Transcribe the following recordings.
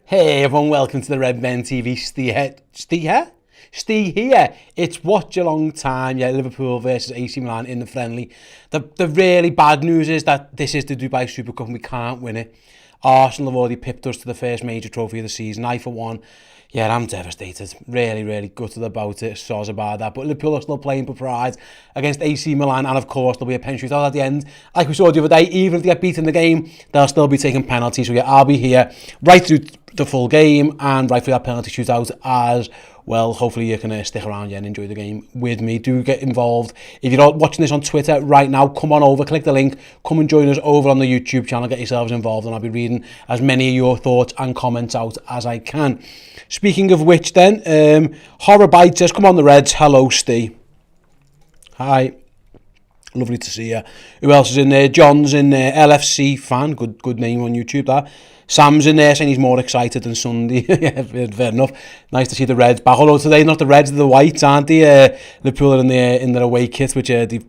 Hey everyone, welcome to the Redmen TV. Steve here. It's watch along time. Yeah, Liverpool versus AC Milan in the friendly. The really bad news is that this is the Dubai Super Cup and we can't win it. Arsenal have already pipped us to the first major trophy of the season. I, for one, I'm devastated. Really gutted about it. Sorry about that. But Liverpool are still playing for pride against AC Milan, and of course there'll be a penalty shootout at the end. Like we saw the other day, even if they get beaten in the game, they'll still be taking penalties. So yeah, I'll be here right through the full game and right through that penalty shootout as well. Hopefully you can stick around and enjoy the game with me. Do get involved. If you're not watching this on Twitter right now, come on over, click the link, come and join us over on the YouTube channel, get yourselves involved, and I'll be reading as many of your thoughts and comments out as I can. Speaking of which then, Horror Bite says, come on the Reds. Hello, Steve. Hi. Lovely to see you. Who else is in there? John's in there. LFC fan. Good name on YouTube, that. Sam's in there saying he's more excited than Sunday. Yeah, fair enough. Nice to see the Reds back. Although today, not the Reds, they're the Whites, aren't they? Liverpool are in their away kit, which the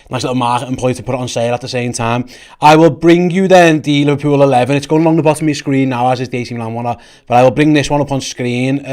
nice little marketing ploy to put it on sale at the same time. I will bring you then the Liverpool 11. It's going along the bottom of your screen now, as is the AC Milan one. But I will bring this one up on screen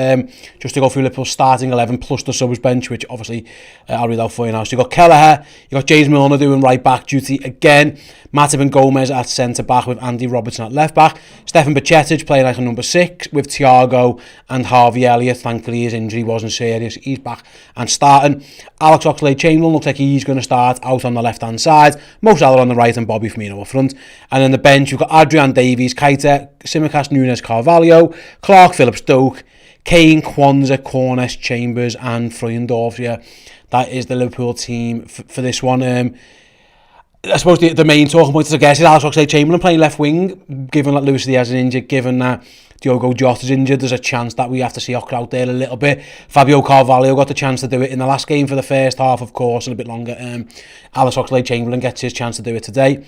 just to go through Liverpool's starting 11 plus the subs bench, which obviously I'll read out for you now. So you've got Kelleher, you've got James Milner doing right back duty again. Matip and Gomez at centre back with Andy Robertson at left back. Stefan Bajcetic playing like a number 6 with Thiago and Harvey Elliott. Thankfully his injury wasn't serious. He's back and starting. Alex Oxlade-Chamberlain looks like he's going to start out on the left hand side. Mo Salah on the right and Bobby Firmino up front. And then the bench you've got Adrian Davies, Keita, Tsimikas, Nunes, Carvalho, Clark, Phillips, Doak, Kane, Kwanzaa, Cornish, Chambers and Freuendorf. Yeah, that is the Liverpool team for this one. I suppose the main talking point is, I guess, is Alex Oxlade-Chamberlain playing left wing, given that Luis Diaz is injured, given that Diogo Jota's injured. There's a chance that we have to see Oxlade out there a little bit. Fabio Carvalho got the chance to do it in the last game for the first half, of course, and a bit longer. Alex Oxlade-Chamberlain gets his chance to do it today.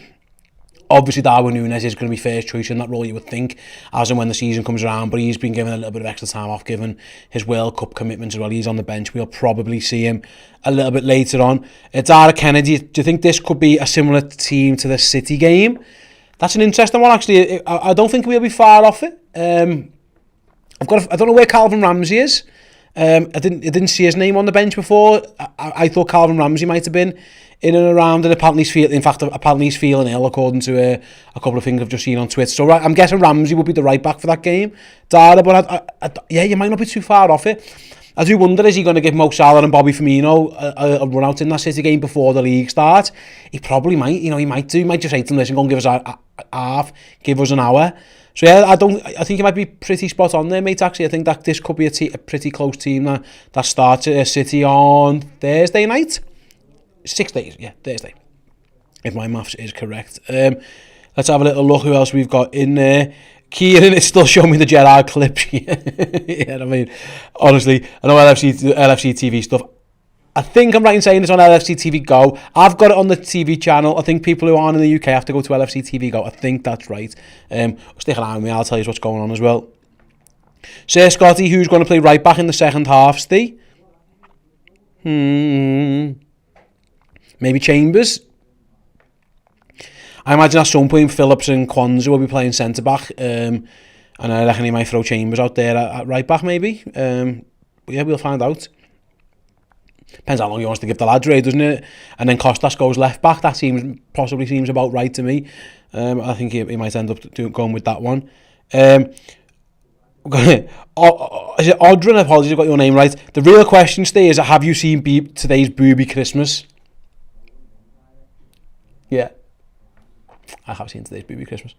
Obviously, Darwin Núñez is going to be first choice in that role, you would think, as and when the season comes around, but he's been given a little bit of extra time off, given his World Cup commitments as well. He's on the bench. We'll probably see him a little bit later on. Dara Kennedy, do you think this could be a similar team to the City game? That's an interesting one, actually. I don't think we'll be far off it. I don't know where Calvin Ramsey is. I didn't see his name on the bench before. I thought Calvin Ramsey might have been in and around, and apparently he's feeling ill, according to a couple of things I've just seen on Twitter. So I'm guessing Ramsey would be the right back for that game. Dara, but you might not be too far off it. I do wonder, is he going to give Mo Salah and Bobby Firmino a run out in that City game before the league starts? He probably might. He might do. He might just say to them, listen, go and give us a half, give us an hour. So yeah, I think he might be pretty spot on there, mate. Actually, I think that this could be a pretty close team that starts at City on Thursday night. 6 days, yeah, Thursday, if my maths is correct. Let's have a little look who else we've got in there. Kieran is still showing me the Gerrard clip. Yeah, I mean, honestly, I know LFC TV stuff. I think I'm right in saying it's on LFC TV Go. I've got it on the TV channel. I think people who aren't in the UK have to go to LFC TV Go. I think that's right. Stick around with me, I'll tell you what's going on as well. Sir Scotty, who's going to play right back in the second half, Steve? Maybe Chambers. I imagine at some point Phillips and Kwanzaa will be playing centre back, and I reckon he might throw Chambers out there at right back, maybe. But yeah, we'll find out. Depends how long he wants to give the lads, really, doesn't it? And then Kostas goes left back. That possibly seems about right to me. I think he might end up going with that one. Is it Audrin? Apologies, I got your name right. The real question, Steve, is have you seen today's Booby Christmas? Yeah, I have seen today's Booby Christmas.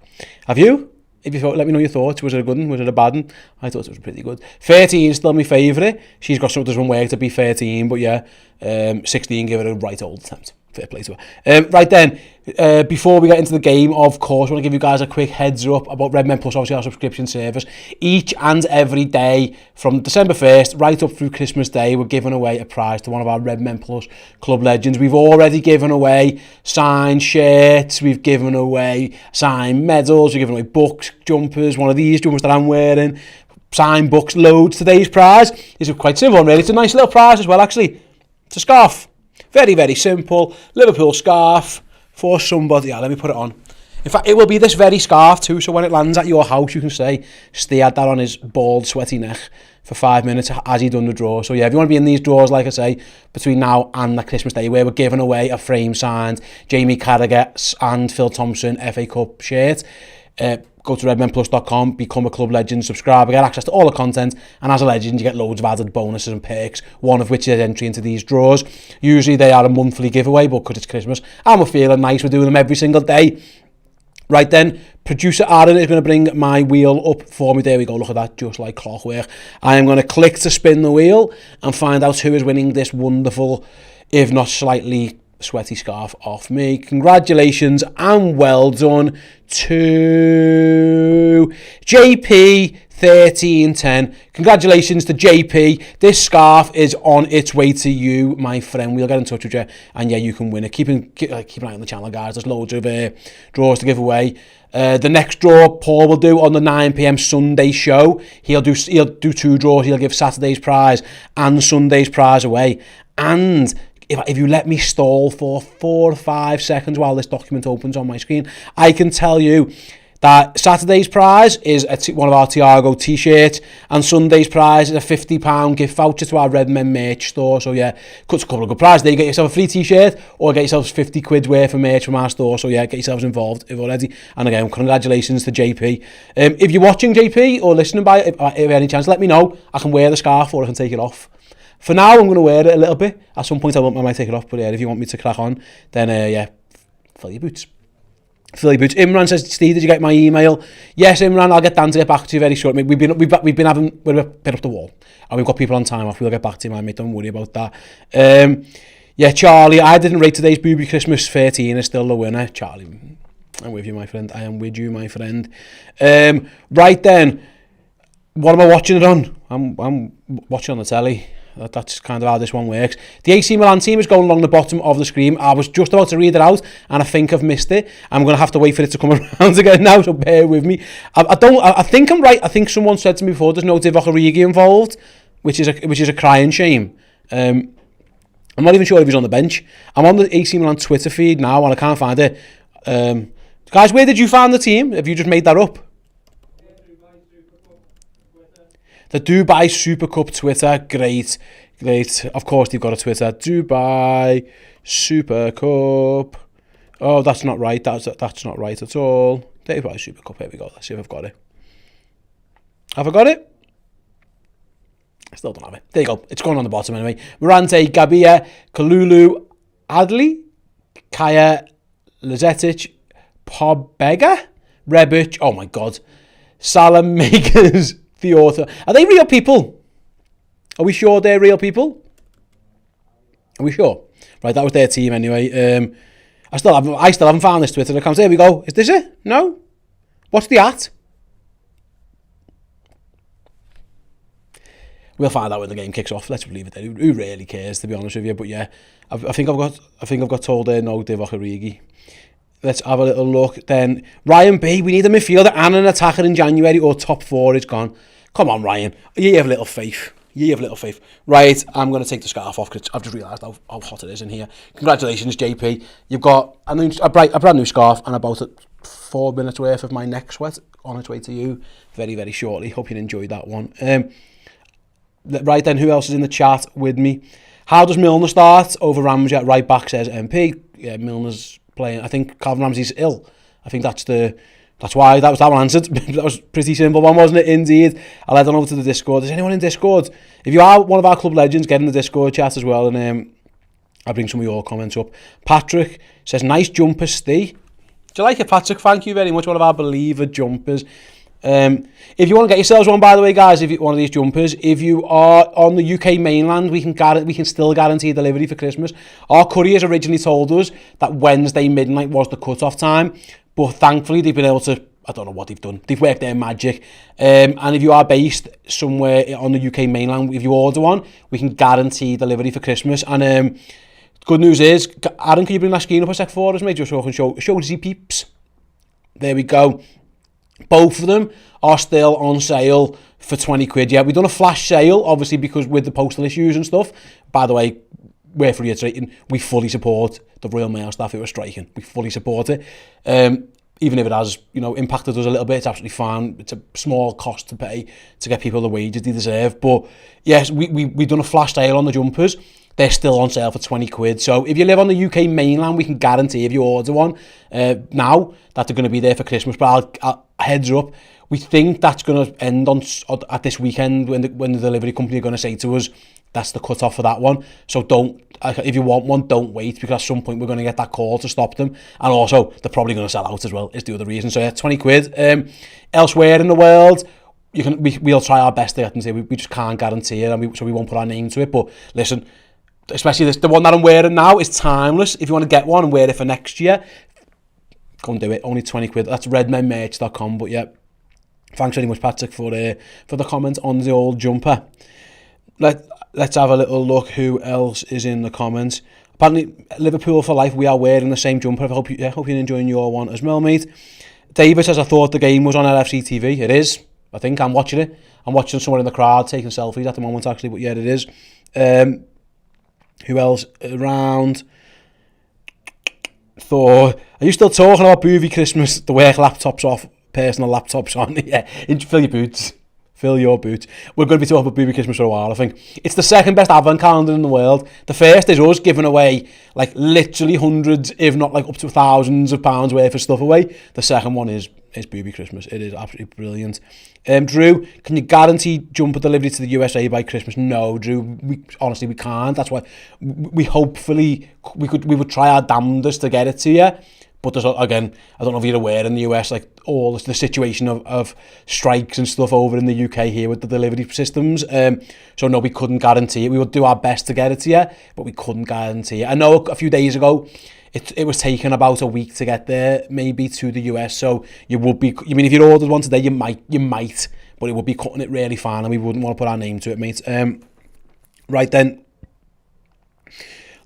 Have you? If you thought, let me know your thoughts. Was it a good one? Was it a bad one? I thought it was pretty good. 13 still my favourite. She's got some work to be 13, but yeah, 16 give it a right old attempt. Fair play to her. Right then, before we get into the game, of course, I want to give you guys a quick heads up about Redmen Plus, obviously our subscription service. Each and every day from December 1st right up through Christmas Day, we're giving away a prize to one of our Redmen Plus club legends. We've already given away signed shirts, we've given away signed medals, we've given away books, jumpers, one of these jumpers that I'm wearing, signed books, loads. Today's prize is quite simple, really. It's a nice little prize as well, actually. It's a scarf. Very, very simple. Liverpool scarf for somebody. Yeah, let me put it on. In fact, it will be this very scarf too, so when it lands at your house, you can say, Steve had that on his bald, sweaty neck for 5 minutes as he done the draw. So yeah, if you want to be in these draws, like I say, between now and the Christmas Day, where we're giving away a frame signed Jamie Carragher and Phil Thompson FA Cup shirt, go to redmenplus.com, become a club legend, subscribe, get access to all the content, and as a legend you get loads of added bonuses and perks, one of which is entry into these draws. Usually they are a monthly giveaway, but because it's Christmas and we're feeling nice, we're doing them every single day. Right then, producer Aaron is going to bring my wheel up for me. There we go, look at that, just like clockwork. I am going to click to spin the wheel and find out who is winning this wonderful, if not slightly sweaty scarf off me. Congratulations and well done to JP1310. Congratulations to JP. This scarf is on its way to you, my friend. We'll get in touch with you, and yeah, you can win it. Keep an eye on the channel, guys. There's loads of draws to give away. The next draw Paul will do on the 9 p.m. Sunday show. He'll do 2 draws. He'll give Saturday's prize and Sunday's prize away. And if you let me stall for 4 or 5 seconds while this document opens on my screen, I can tell you that Saturday's prize is one of our Thiago t-shirts, and Sunday's prize is a £50 gift voucher to our Redmen merch store. So yeah, cuts a couple of good prizes. There you get yourself a free t-shirt, or get yourselves 50 quid worth of merch from our store. So yeah, get yourselves involved if already. And again, congratulations to JP. If you're watching JP or listening by it, if any chance, let me know. I can wear the scarf or I can take it off. For now, I'm going to wear it a little bit. At some point, I might take it off. But yeah, if you want me to crack on, then yeah, fill your boots. Fill your boots. Imran says, Steve, did you get my email? Yes, Imran, I'll get Dan to get back to you very shortly. We're a bit up the wall, and we've got people on time off. We'll get back to you, man, mate. Don't worry about that. Yeah, Charlie, I didn't rate today's Booby Christmas 13 is still the winner. Charlie, I'm with you, my friend. I am with you, my friend. Right then, what am I watching it on? I'm watching on the telly. That's kind of how this one works. The AC Milan team is going along the bottom of the screen. I was just about to read it out, and I think I've missed it. I'm going to have to wait for it to come around again now, so bear with me. I think I'm right. I think someone said to me before, there's no Divock Origi involved, which is a crying shame. I'm not even sure if he's on the bench. I'm on the AC Milan Twitter feed now, and I can't find it. Guys, where did you find the team? Have you just made that up? The Dubai Super Cup Twitter, great. Of course, they've got a Twitter. Dubai Super Cup. Oh, that's not right. That's not right at all. Dubai Super Cup. Here we go. Let's see if I've got it. Have I got it? I still don't have it. There you go. It's going on the bottom anyway. Morante, Gabia, Kalulu, Adli, Kaya, Lazetic, Pobega, Rebic. Oh my God. Salam Makers. The author. Are they real people? Are we sure they're real people? Are we sure? Right, that was their team anyway. I still haven't found this Twitter account. There we go. Is this it? No? What's the at? We'll find out when the game kicks off. Let's leave it there. Who really cares, to be honest with you? But yeah, I think I've got told there no Divock Origi. Let's have a little look then. Ryan B, we need a midfielder and an attacker in January, or top 4 is gone. Come on, Ryan. You have little faith. Right, I'm going to take the scarf off because I've just realised how hot it is in here. Congratulations, JP. You've got a brand new scarf and about 4 minutes worth of my neck sweat on its way to you very, very shortly. Hope you enjoyed that one. Right then, who else is in the chat with me? How does Milner start over Ramsey at right back, says MP. Yeah, Milner's playing. I think Calvin Ramsey's ill. I think that's why that one answered. That was a pretty simple one, wasn't it? Indeed. I'll head on over to the Discord. Is anyone in Discord? If you are one of our club legends, get in the Discord chat as well, and I'll bring some of your comments up. Patrick says, nice jumper, Steve. Do you like it, Patrick? Thank you very much. One of our believer jumpers. If you want to get yourselves one, by the way, guys, if you one of these jumpers, if you are on the UK mainland, we can still guarantee delivery for Christmas. Our couriers originally told us that Wednesday midnight was the cut-off time, but thankfully they've been able to, I don't know what they've done. They've worked their magic. And if you are based somewhere on the UK mainland, if you order one, we can guarantee delivery for Christmas. And good news is, Aaron, can you bring that screen up a sec for us, mate, just so I can show the peeps. There we go. Both of them are still on sale for 20 quid. Yeah, we've done a flash sale, obviously, because with the postal issues and stuff. By the way, we're reiterating, we fully support the Royal Mail staff who are striking. We fully support it. even if it has, impacted us a little bit, it's absolutely fine. It's a small cost to pay to get people the wages they deserve. But yes, we've done a flash sale on the jumpers. They're still on sale for 20 quid. So if you live on the UK mainland, we can guarantee if you order one now that they're going to be there for Christmas. But I'll heads up, we think that's going to end at this weekend when the delivery company are going to say to us, that's the cut off for that one. So if you want one, don't wait, because at some point we're going to get that call to stop them. And also, they're probably going to sell out as well, is the other reason. So yeah, 20 quid. Elsewhere in the world, we'll try our best to get them to. We just can't guarantee it, so we won't put our name to it. But listen, especially the one that I'm wearing now is timeless. If you want to get one and wear it for next year, go and do it. Only 20 quid. That's redmenmerch.com. But yeah, thanks very much, Patrick, for the comment on the old jumper. Let's have a little look who else is in the comments. Apparently, Liverpool for life, we are wearing the same jumper. I hope you're enjoying your one as well, mate. David says, I thought the game was on LFC TV. It is. I think I'm watching it. I'm watching someone in the crowd taking selfies at the moment, actually. But yeah, it is. Who else around? Thor, are you still talking about Booby Christmas? The work laptops off, personal laptops on. Yeah, fill your boots. Fill your boots. We're going to be talking about Booby Christmas for a while, I think. It's the second best advent calendar in the world. The first is us giving away like literally hundreds, if not like up to thousands of pounds worth of stuff away. The second one is Booby Christmas. It is absolutely brilliant. Drew, can you guarantee jumper delivery to the USA by Christmas? No, Drew. Honestly, we can't. That's why we would try our damnedest to get it to you. But there's, again, I don't know if you're aware in the US, like all the situation of strikes and stuff over in the UK here with the delivery systems. So no, we couldn't guarantee it. We would do our best to get it to you, but we couldn't guarantee it. I know a few days ago, it was taking about a week to get there, maybe to the US. So you would be, if you ordered one today, you might, but it would be cutting it really fine, and we wouldn't want to put our name to it, mate. Right then,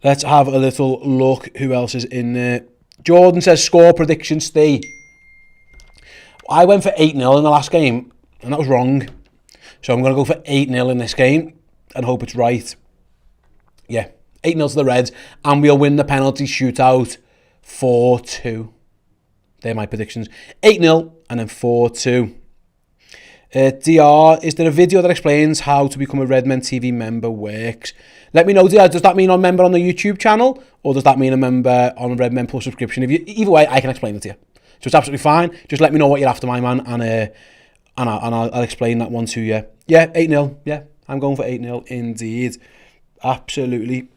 let's have a little look who else is in there. Jordan says, score prediction, stay. I went for 8-0 in the last game, and that was wrong. So I'm going to go for 8-0 in this game and hope it's right. Yeah, 8-0 to the Reds, and we'll win the penalty shootout 4-2. They're my predictions. 8-0 and then 4-2. DR, is there a video that explains how to become a Redmen TV member works? Let me know, DR, does that mean a member on the YouTube channel, or does that mean a member on a Redmen Plus subscription? Either way, I can explain it to you. So it's absolutely fine. Just let me know what you're after, my man, and I'll explain that one to you. Yeah, 8-0. Yeah, I'm going for 8-0 indeed. Absolutely.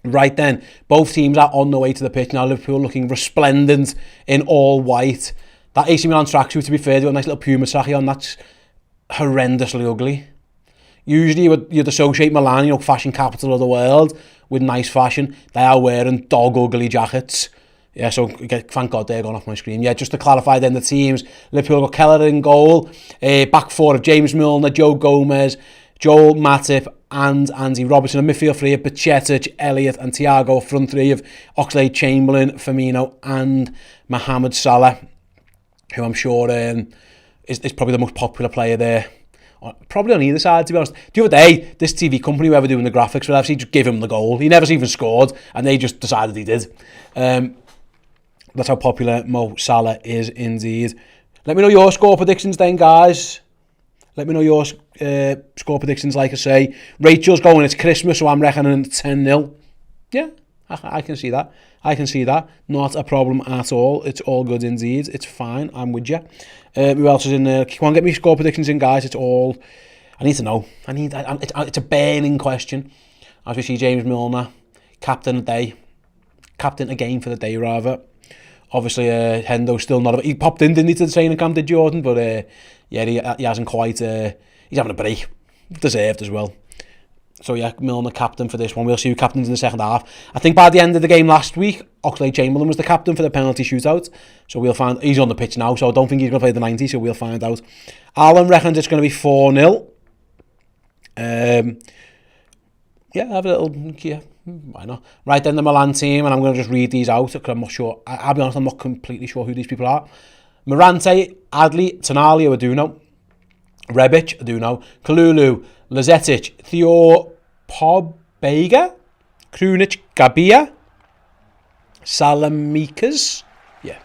Right then, both teams are on the way to the pitch now. Liverpool looking resplendent in all white. That AC Milan tracksuit, to be fair, with a nice little Puma tracky on, that's horrendously ugly. Usually you'd associate Milan, fashion capital of the world, with nice fashion. They are wearing dog ugly jackets. Yeah, so thank God they're gone off my screen. Yeah, just to clarify then the teams, Liverpool got Keller in goal, back four of James Milner, Joe Gomez, Joel Matip and Andy Robertson. A midfield three of Bajcetic, Elliott and Thiago. Front three of Oxlade-Chamberlain, Firmino and Mohamed Salah, who I'm sure is probably the most popular player there. Probably on either side, to be honest. The other day, this TV company, whoever doing the graphics for FC, just gave him the goal. He never even scored, and they just decided he did. That's how popular Mo Salah is indeed. Let me know your score predictions then, guys. Let me know your score predictions, like I say. Rachel's going, it's Christmas, so I'm reckoning 10-0. Yeah, I can see that. I can see that. Not a problem at all. It's all good indeed. It's fine. I'm with you. Who else is in there? Come on, get me score predictions in, guys. It's all... I need to know. It's a burning question. As we see, James Milner, captain again for the day, rather. Obviously, Hendo's still not... He popped in, didn't he, to the training camp, did Jordan? But, yeah, he hasn't quite... he's having a break. Deserved as well. So, yeah, Milner captain for this one. We'll see who captains in the second half. I think by the end of the game last week, Oxlade-Chamberlain was the captain for the penalty shootout. So we'll find... He's on the pitch now, so I don't think he's going to play the 90, so we'll find out. Alan reckons it's going to be 4-0. Yeah, have a little... Yeah, why not? Right then, the Milan team, and I'm going to just read these out, because I'm not sure... I'll be honest, I'm not completely sure who these people are. Morante, Adli, Tonali, I do know. Rebic, I do know. Kalulu, Lazetic, Theo Pobega, Krunic, Gabia, Salamikas. Yeah,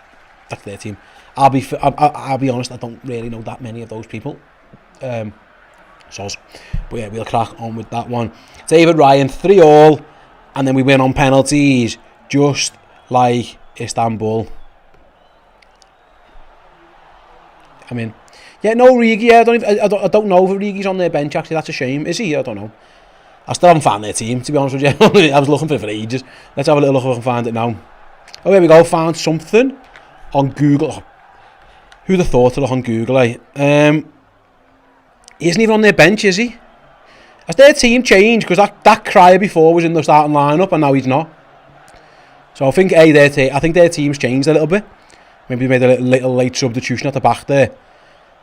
that's their team. I'll be honest, I don't really know that many of those people. But yeah, we'll crack on with that one. David Ryan, 3-3, and then we win on penalties, just like Istanbul. I mean, yeah, no Origi. Yeah, I don't know if Origi's on their bench. Actually, that's a shame. Is he? I don't know. I still haven't found their team, to be honest with you. I was looking for it for ages. Let's have a little look if I can find it now. Oh, here we go. Found something on Google. Oh, who'd have thought to look on Google, eh? He isn't even on their bench, is he? Has their team changed? Because that crier before was in the starting lineup and now he's not. So I think their team's changed a little bit. Maybe they made a little late substitution at the back there.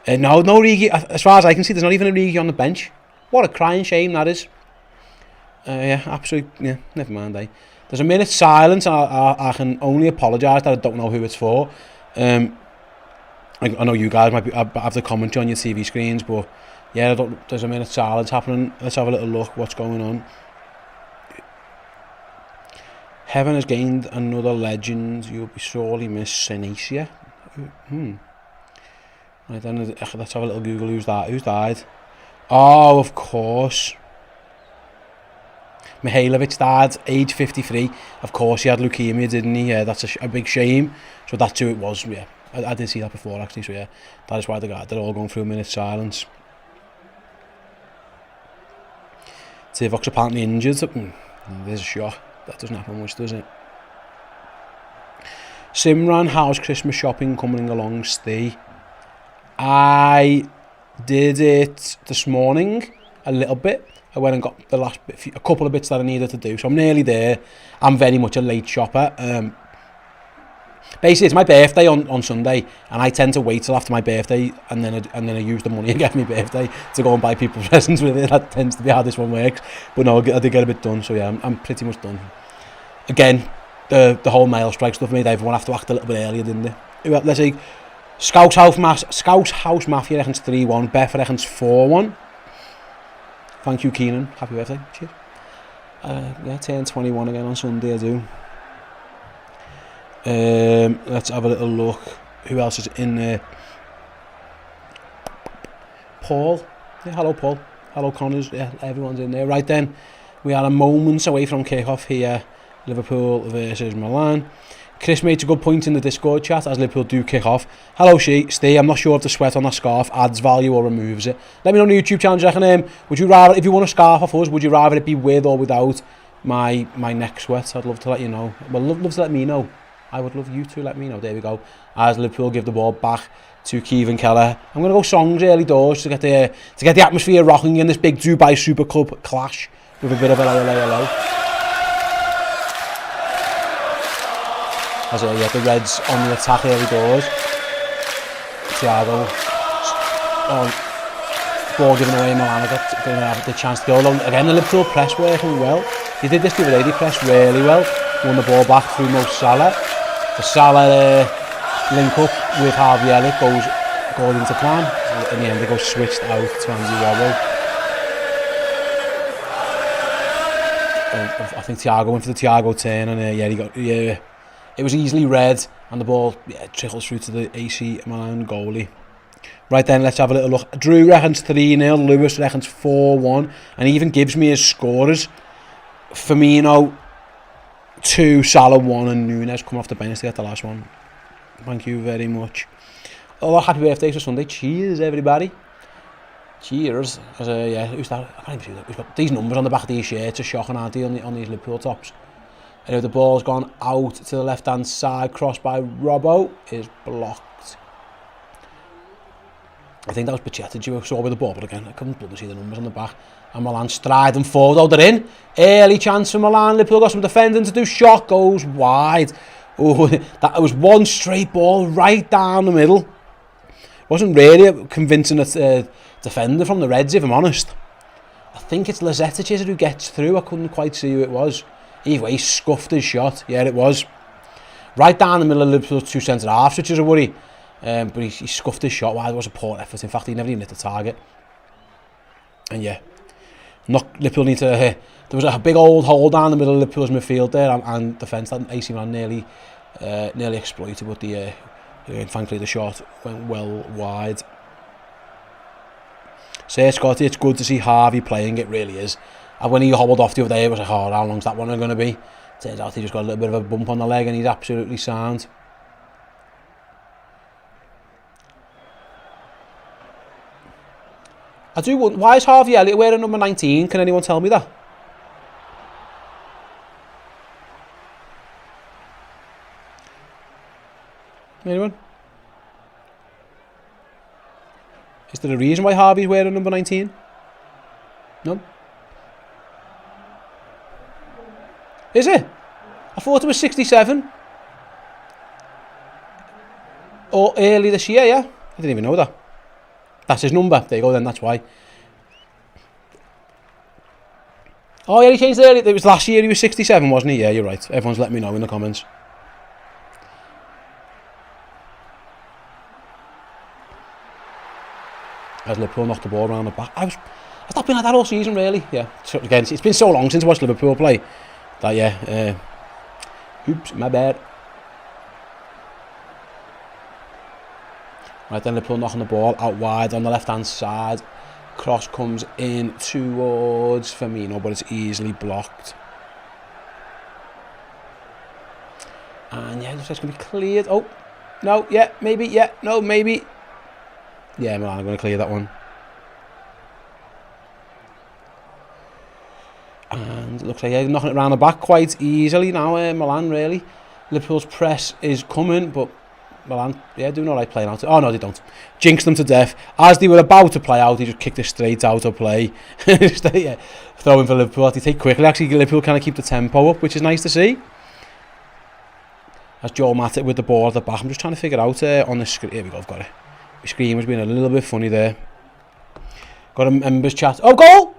No Origi. As far as I can see, there's not even a Origi on the bench. What a crying shame that is. Yeah, absolutely. Yeah, never mind. There's a minute's silence, and I can only apologise that I don't know who it's for. I know you guys might have the commentary on your TV screens, but yeah, there's a minute's silence happening. Let's have a little look what's going on. Heaven has gained another legend. You'll be sorely missed, Senecia. Right then, let's have a little Google. Who's that? Who's died? Oh, of course. Mihailovic died, age 53. Of course, he had leukemia, didn't he? Yeah, that's a big shame. So that's who it was. Yeah, I did see that before actually. So yeah, that is why they're all going through a minute's silence. Tivok's apparently injured. There's a shot. That doesn't happen much, does it? Simran, how's Christmas shopping coming along, Steve? I did it this morning, a little bit. I went and got a couple of bits that I needed to do, so I'm nearly there. I'm very much a late shopper. Basically, it's my birthday on Sunday, and I tend to wait till after my birthday, and then I use the money I get for my birthday to go and buy people presents with it. That tends to be how this one works. But no, I did get a bit done, so yeah, I'm pretty much done. Again, the whole mail strike stuff made everyone have to act a little bit earlier, didn't they? Let's see. Scouse House Mafia reckons 3-1. Beth reckons 4-1. Thank you, Keenan. Happy birthday. Cheers. Yeah, turn 21 again on Sunday, I do. Let's have a little look. Who else is in there? Paul. Yeah, hello, Paul. Hello, Connors. Yeah, everyone's in there. Right then, we are a moments away from kick-off here. Liverpool versus Milan. Chris made a good point in the Discord chat as Liverpool do kick off. Hello, Steve. I'm not sure if the sweat on that scarf adds value or removes it. Let me know on the YouTube channel. Would you rather, if you want a scarf off us, would you rather it be with or without my neck sweat? I'd love to let you know. Well, love to let me know. I would love you to let me know. There we go. As Liverpool give the ball back to Kevin Keller. I'm going to go songs early doors to get the atmosphere rocking in this big Dubai Super Cup clash with a bit of a hello. As the Reds on the attack early doors. Thiago. Ball given away in Milan. Going to have the chance to go along. Again, the Liverpool press working well. They did this the other day. They pressed really well. Won the ball back through Mo Salah. The Salah link up with Harvey Elliott goes according to plan. In the end, they go switched out to Andy Wobble. I think Thiago went for the Thiago turn, and it was easily red, and the ball trickles through to the AC Milan goalie. Right then, let's have a little look. Drew reckons 3-0, Lewis reckons 4-1, and he even gives me his scorers. Firmino 2, Salah 1, and Nunes come off the bench to get the last one. Thank you very much. Oh, happy birthday for Sunday. Cheers, everybody. Cheers. Who's that? I can't even see that. We've got these numbers on the back of these shirts are shocking, aren't they, on these Liverpool tops. The ball's gone out to the left-hand side, crossed by Robbo, is blocked. I think that was Pachetti who saw with the ball, but again, I couldn't bloody see the numbers on the back. And Milan striding forward. Oh, they're in. Early chance for Milan. Liverpool got some defending to do. Shot goes wide. Oh, that was one straight ball right down the middle. Wasn't really a convincing defender from the Reds, if I'm honest. I think it's Lazetic who gets through. I couldn't quite see who it was. Either way, he scuffed his shot. Yeah, it was. Right down the middle of Liverpool's two centre-halves, which is a worry. But he scuffed his shot. Wow, it was a poor effort. In fact, he never even hit the target. And yeah, Liverpool need to... there was a big old hole down the middle of Liverpool's midfield there and defence that AC Milan nearly exploited, but Thankfully the shot went well wide. Say, Scotty, it's good to see Harvey playing, it really is. And when he hobbled off the other day, it was like, oh, how long's that one going to be? Turns out he just got a little bit of a bump on the leg and he's absolutely sound. I do wonder, why is Harvey Elliott wearing number 19? Can anyone tell me that? Anyone? Is there a reason why Harvey's wearing number 19? No? Is it? I thought it was 67. Or early this year, yeah? I didn't even know that. That's his number. There you go then, that's why. Oh yeah, he changed it early. It was last year he was 67, wasn't he? Yeah, you're right. Everyone's letting me know in the comments. As Liverpool knocked the ball around the back. Has that been like that all season, really? Yeah. So, again, it's been so long since I watched Liverpool play that, yeah. Oops, my bad. Right then, Liverpool knocking the ball out wide on the left-hand side. Cross comes in towards Firmino, but it's easily blocked. And yeah, looks like it's going to be cleared. Oh, no, yeah, maybe, yeah, no, maybe. Yeah, Milan are going to clear that one. And it looks like they're knocking it around the back quite easily now, Milan, really. Liverpool's press is coming, but Milan, yeah, doing all right playing out. Oh, no, they don't. Jinxed them to death. As they were about to play out, he just kicked it straight out of play. Yeah, throwing for Liverpool. They take quickly. Actually, Liverpool kind of keep the tempo up, which is nice to see. As Joel Matip with the ball at the back. I'm just trying to figure out on the screen. Here we go, I've got it. My screen was being a little bit funny there. Got a members chat. Oh, goal!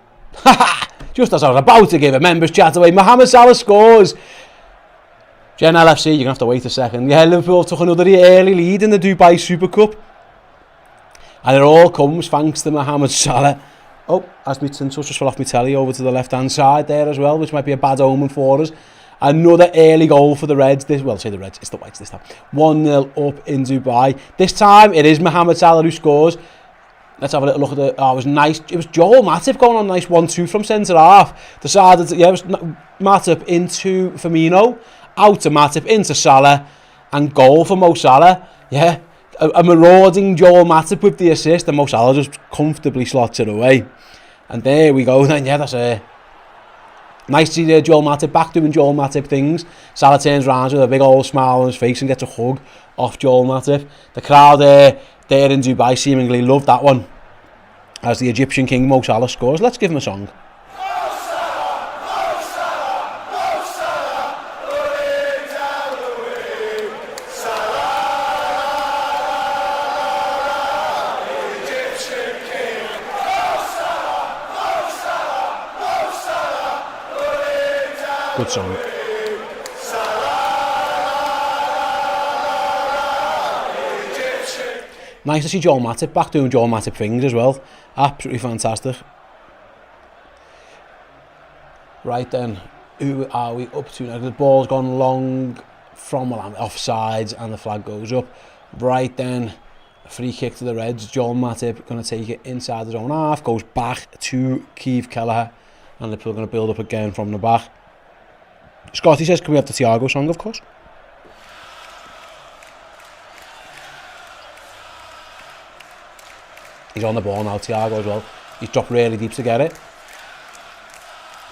Just as I was about to give a members chat away, Mohamed Salah scores. Gen LFC, you're going to have to wait a second. Yeah, Liverpool took another early lead in the Dubai Super Cup. And it all comes thanks to Mohamed Salah. Oh, as my tinsel just fell off my telly over to the left-hand side there as well, which might be a bad omen for us. Another early goal for the Reds. Well, say the Reds, it's the Whites this time. 1-0 up in Dubai. This time, it is Mohamed Salah who scores. Let's have a little look at it. Oh, it was nice. It was Joel Matip going on a nice 1-2 from centre-half. Decided to, yeah, it was Matip into Firmino. Out to Matip, into Salah. And goal for Mo Salah. Yeah, a marauding Joel Matip with the assist. And Mo Salah just comfortably slots it away. And there we go then. Yeah, that's a... Nice to see Joel Matip back doing Joel Matip things. Salah turns around with a big old smile on his face and gets a hug off Joel Matip. The crowd there in Dubai seemingly loved that one. As the Egyptian king Mo Salah scores. Let's give him a song. Good song. Nice to see Joel Matip back doing Joel Matip things as well. Absolutely fantastic. Right then, who are we up to now? The ball's gone long from Milan, offsides, and the flag goes up. Right then, a free kick to the Reds. Joel Matip going to take it inside his own half, goes back to Keith Kelleher, and Liverpool going to build up again from the back. Scotty says, can we have the Thiago song, of course? He's on the ball now, Thiago as well. He's dropped really deep to get it.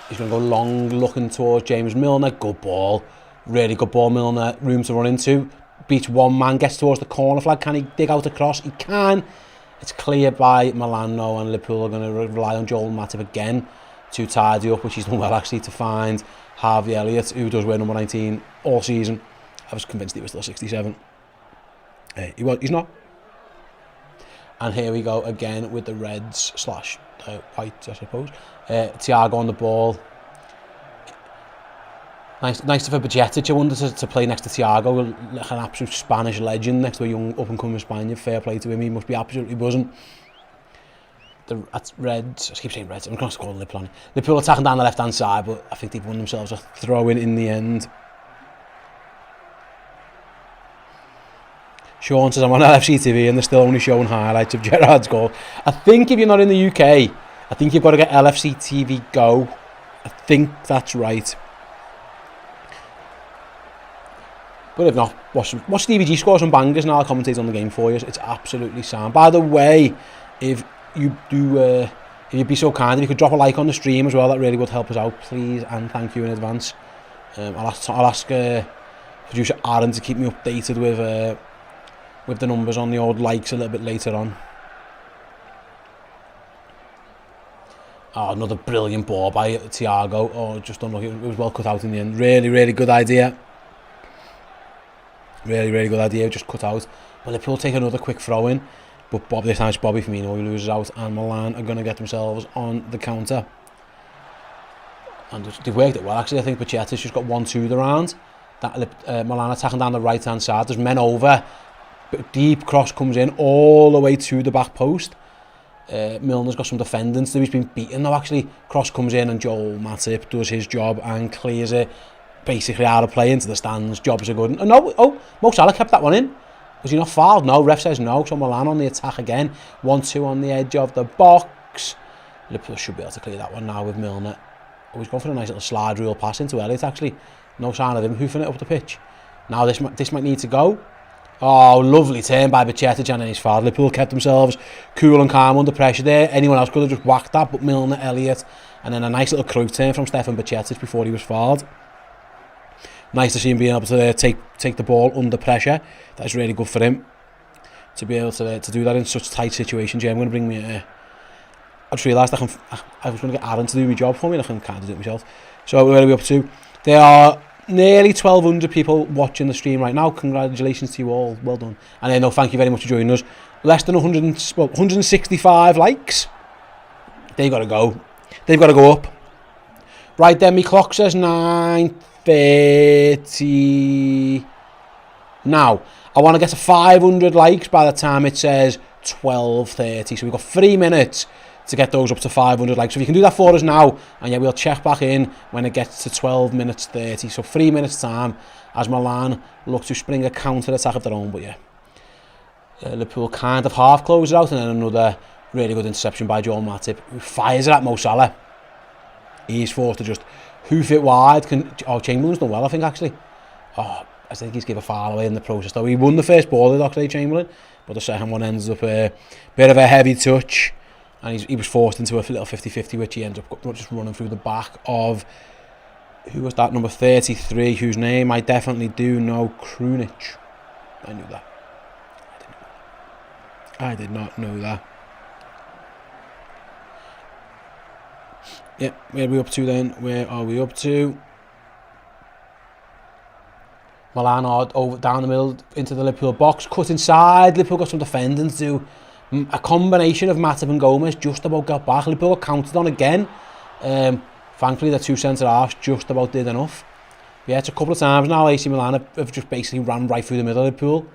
He's going to go long, looking towards James Milner. Good ball. Really good ball, Milner. Room to run into. Beats one man, gets towards the corner flag. Can he dig out a cross? He can. It's cleared by Milan now, and Liverpool are going to rely on Joel Matip again to tidy up, which he's done well actually, to find Harvey Elliott, who does wear number 19 all season. I was convinced he was still 67. He's not. And here we go again with the Reds slash Whites, I suppose. Thiago on the ball. Nice for Bajcetic, I wonder, to play next to Thiago, like an absolute Spanish legend next to a young up-and-coming Spaniard. Fair play to him, he must be absolutely buzzing. That's Reds, I keep saying Reds, I'm going to call them Liverpool. Liverpool attacking down the left-hand side, but I think they've won themselves a throw-in the end. Sean says, I'm on LFC TV and they're still only showing highlights of Gerrard's goal. I think if you're not in the UK, I think you've got to get LFC TV Go. I think that's right. But if not, watch Stevie G score some bangers and I'll commentate on the game for you. It's absolutely sound. By the way, if you'd be so kind, if you could drop a like on the stream as well, that really would help us out, please, and thank you in advance. I'll ask producer Aaron to keep me updated with the numbers on the old likes a little bit later on. Oh, another brilliant ball by Thiago. Oh, just unlucky. It was well cut out in the end. Really, really good idea. Really, really good idea. Just cut out. Well, Liverpool take another quick throw in, but this time it's Bobby Firmino who loses out, and Milan are going to get themselves on the counter. And they've worked it well, actually. I think Pachetta's just got 1-2 the round. That Milan attacking down the right hand side. There's men over. Deep cross comes in all the way to the back post. Milner's got some defending to do. He's been beaten though, actually. Cross comes in and Joel Matip does his job and clears it basically out of play into the stands. Jobs are good. And Mo Salah kept that one in. Was he not fouled? No, ref says no. So Milan on the attack again. 1-2 on the edge of the box. Liverpool should be able to clear that one now with Milner. Oh, he's gone for a nice little slide rule pass into Elliott, actually. No sign of him hoofing it up the pitch. Now this might need to go. Oh, lovely turn by Bacheta and his foul. Liverpool kept themselves cool and calm under pressure there. Anyone else could have just whacked that, but Milner, Elliott, and then a nice little crook turn from Stefan Bacheta before he was fouled. Nice to see him being able to take the ball under pressure. That's really good for him to be able to do that in such tight situations. Yeah, I'm going to bring me. I just realised I was going to get Aaron to do my job for me, and I can kind of do it myself. So where are we up to? There are nearly 1,200 people watching the stream right now. Congratulations to you all. Well done. And no, thank you very much for joining us. Less than 165 likes. They've got to go. They've got to go up. Right then, my clock says 9:30. Now, I want to get to 500 likes by the time it says 12:30. So we've got 3 minutes to get those up to 500 likes. So if you can do that for us now, and yeah, we'll check back in when it gets to 12 minutes 30. So 3 minutes time as Milan look to spring a counter attack of their own. But yeah, Liverpool kind of half closes out, and then another really good interception by Joel Matip, who fires it at Mo Salah. He's forced to just hoof it wide. Chamberlain's done well, I think, actually. I think he's given a foul away in the process, though. He won the first ball, Dr. Chamberlain, but the second one ends up a bit of a heavy touch. And he was forced into a little 50-50, which he ends up just running through the back of, who was that, number 33, whose name I definitely do know, Krunic. I knew that. I did not know that. Yeah, where are we up to then? Where are we up to? Milan are over down the middle into the Liverpool box, cut inside. Liverpool got some defending to do. A combination of Matip and Gomez just about got back. Liverpool counted on again. Thankfully, the two centre-halves just about did enough. Yeah, it's a couple of times now AC Milan have just basically ran right through the middle of Liverpool.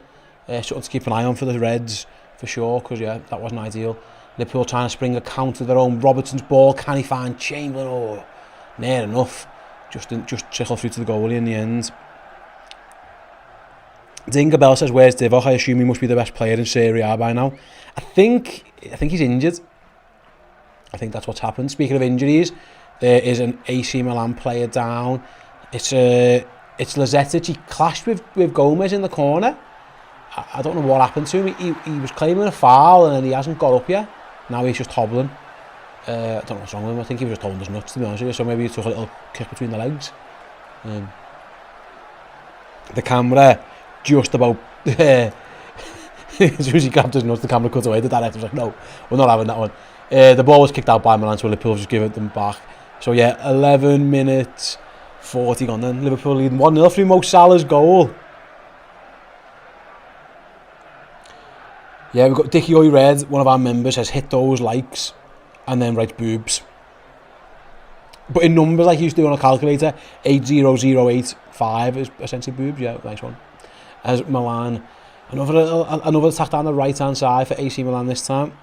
Something to keep an eye on for the Reds, for sure, because yeah, that wasn't ideal. Liverpool trying to spring a counter of their own. Robertson's ball, can he find Chamberlain? Oh, near enough. Just trickle through to the goalie in the end. Dinga Bell says, where's Divock? I assume he must be the best player in Serie A by now. I think he's injured. I think that's what's happened. Speaking of injuries, there is an AC Milan player down. It's Lazetic. He clashed with Gomez in the corner. I don't know what happened to him. He was claiming a foul and then he hasn't got up yet. Now he's just hobbling. I don't know what's wrong with him. I think he was just holding his nuts, to be honest with you. So maybe he took a little kick between the legs. The camera just about as soon as he grabbed his nuts, the camera cut away. The director was like, no, we're not having that one. The ball was kicked out by Milan, so Liverpool just give them back. So yeah, 11 minutes 40 gone then. Liverpool leading 1-0 through Mo Salah's goal. Yeah, we've got Dickie Oy Red, one of our members, has hit those likes and then writes boobs. But in numbers, like he used to do on a calculator, 80085 is essentially boobs. Yeah, nice one. As Milan, another attack down the right hand side for AC Milan this time.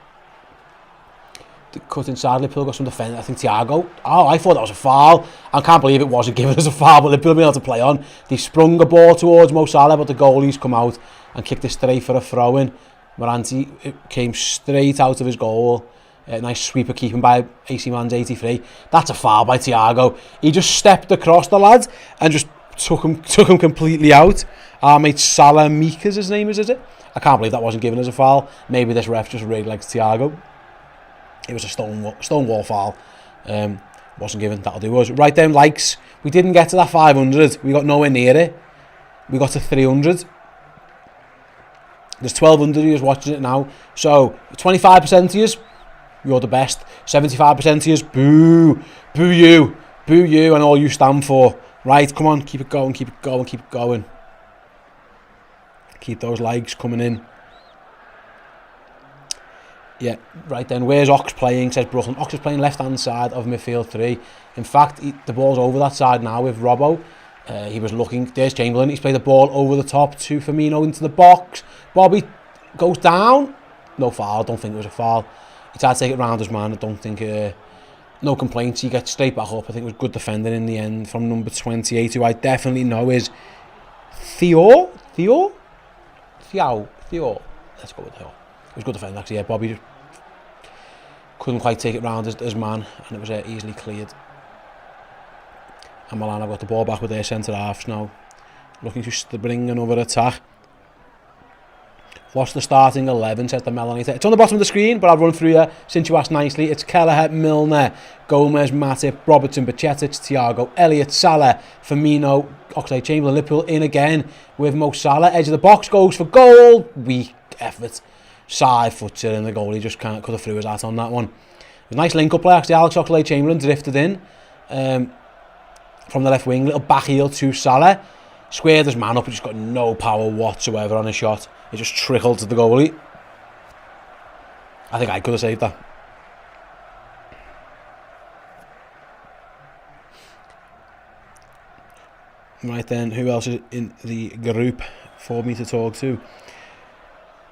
cut inside. Liverpool got some defending. I think Thiago. Oh, I thought that was a foul. I can't believe it wasn't given as a foul, but Liverpool been able to play on. They sprung a ball towards Mo Salah, but the goalie's come out and kicked it straight for a throw-in. Moranti came straight out of his goal. Nice sweeper keeping by AC Milan's 83. That's a foul by Thiago. He just stepped across the lad and just took him completely out. Our mate Salah Mika's his name is it? I can't believe that wasn't given as a foul. Maybe this ref just really likes Thiago. It was a stonewall foul. Wasn't given. That'll do us. Right then, likes. We didn't get to that 500. We got nowhere near it. We got to 300. There's 1,200 of you watching it now. So 25% of you, you're the best. 75% of you, boo, boo you, and all you stand for. Right, come on, keep it going, keep it going, keep it going. Keep those likes coming in. Yeah, right then, where's Ox playing, says Brooklyn. Ox is playing left-hand side of midfield 3. In fact, the ball's over that side now with Robbo. He was looking, there's Chamberlain, he's played the ball over the top to Firmino into the box. Bobby goes down. No foul, I don't think it was a foul. He tried to take it round his man, I don't think, no complaints, he gets straight back up. I think it was good defending in the end from number 28, who I definitely know is Theo? Let's go with Theo. It was good defending actually, yeah. Bobby just couldn't quite take it round his man, and it was easily cleared. And Milan have got the ball back with their centre halves now, looking to bring another attack. What's the starting 11, says the Melanator. It's on the bottom of the screen, but I'll run through you since you asked nicely. It's Kelleher, Milner, Gomez, Matip, Robertson, Bajcetic, Thiago, Elliott, Salah, Firmino, Oxlade-Chamberlain. Liverpool in again with Mo Salah. Edge of the box, goes for goal. Weak effort. Side footer in the goalie just can't cut through his hat on that one. A nice link-up play actually. Alex Oxlade-Chamberlain drifted in from the left wing. Little back heel to Salah. Squared his man up, and just got no power whatsoever on his shot. It just trickled to the goalie. I think I could have saved that. Right then, who else is in the group for me to talk to?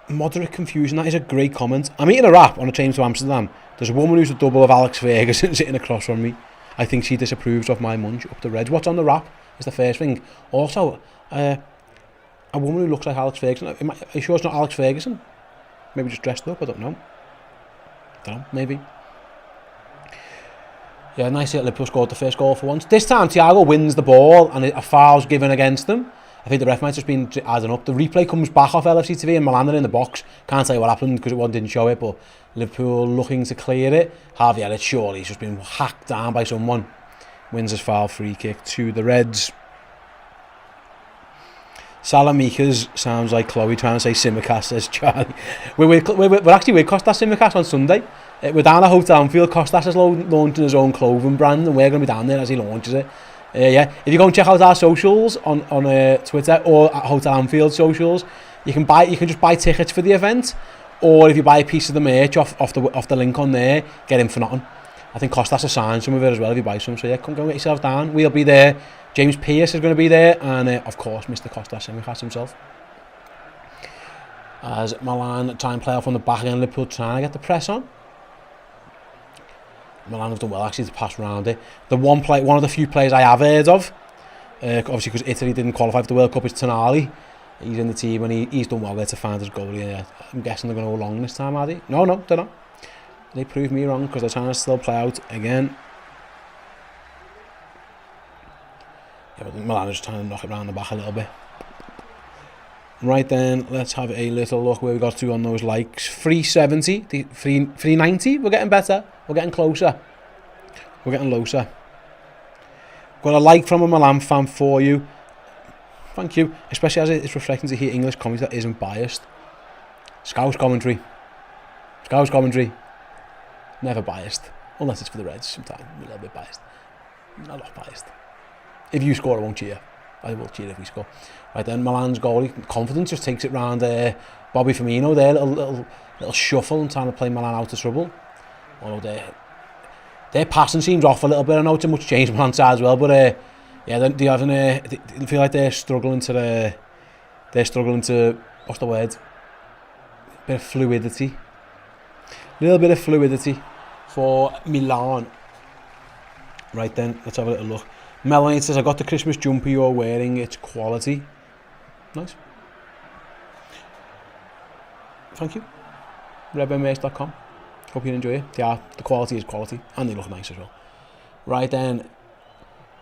Moderate confusion, that is a great comment. I'm eating a wrap on a train to Amsterdam. There's a woman who's a double of Alex Ferguson sitting across from me. I think she disapproves of my munch up the Reds. What's on the wrap is the first thing. Also, a woman who looks like Alex Ferguson. Are you sure it's not Alex Ferguson? Maybe just dressed up, I don't know. Maybe. Yeah, nice that Liverpool scored the first goal for once. This time Thiago wins the ball and a foul's given against him. I think the ref might have just been adding up. The replay comes back off LFC TV and Milan are in the box. Can't tell you what happened because it didn't show it, but Liverpool looking to clear it. Harvey Elliott, surely he's just been hacked down by someone. Wins his foul free kick to the Reds. Salah Mika's sounds like Chloe trying to say Simicast, says Charlie. We're actually with Costas Simicast on Sunday. We're down at Hotel Anfield. Costas is launching his own clothing brand and we're going to be down there as he launches it. Yeah, if you go and check out our socials on Twitter or at Hotel Anfield socials, you can just buy tickets for the event, or if you buy a piece of the merch off the link on there, get in for nothing. I think Costas has signed some of it as well if you buy some, so yeah, come go and get yourself down. We'll be there. James Pearce is going to be there, and of course Mr. Costas Simicast himself. As Milan try and play off on the back again, Liverpool trying to get the press on. Milan have done well actually to pass around it. One of the few players I have heard of, obviously because Italy didn't qualify for the World Cup, is Tonali. He's in the team and he's done well there to find his goalie. Yeah, I'm guessing they're going to go long this time, are they? No, they're not. They proved me wrong because they're trying to still play out again. Yeah, but Milan is just trying to knock it around the back a little bit. Right then, let's have a little look where we got to on those likes. 370, 390. We're getting better. We're getting closer. We're getting closer. Got a like from a Milan fan for you. Thank you. Especially as it's reflecting to hear English commentary that isn't biased. Scouse commentary. Never biased. Unless it's for the Reds sometimes. A little bit biased. A lot biased. If you score, I won't cheer. I will cheer if we score. Right then, Milan's goalie, confidence, just takes it round Bobby Firmino there, little shuffle and trying to play Milan out of trouble. Although their passing seems off a little bit. I know it's a much changed Milan side as well, but yeah, they feel like they're struggling to what's the word? Bit of fluidity. Little bit of fluidity. for Milan. Right then, let's have a little look. Melanie says, I got the Christmas jumper you're wearing, it's quality. Nice. Thank you. Redmenmerch.com. Hope you enjoy it. Yeah, the quality is quality, and they look nice as well. Right then,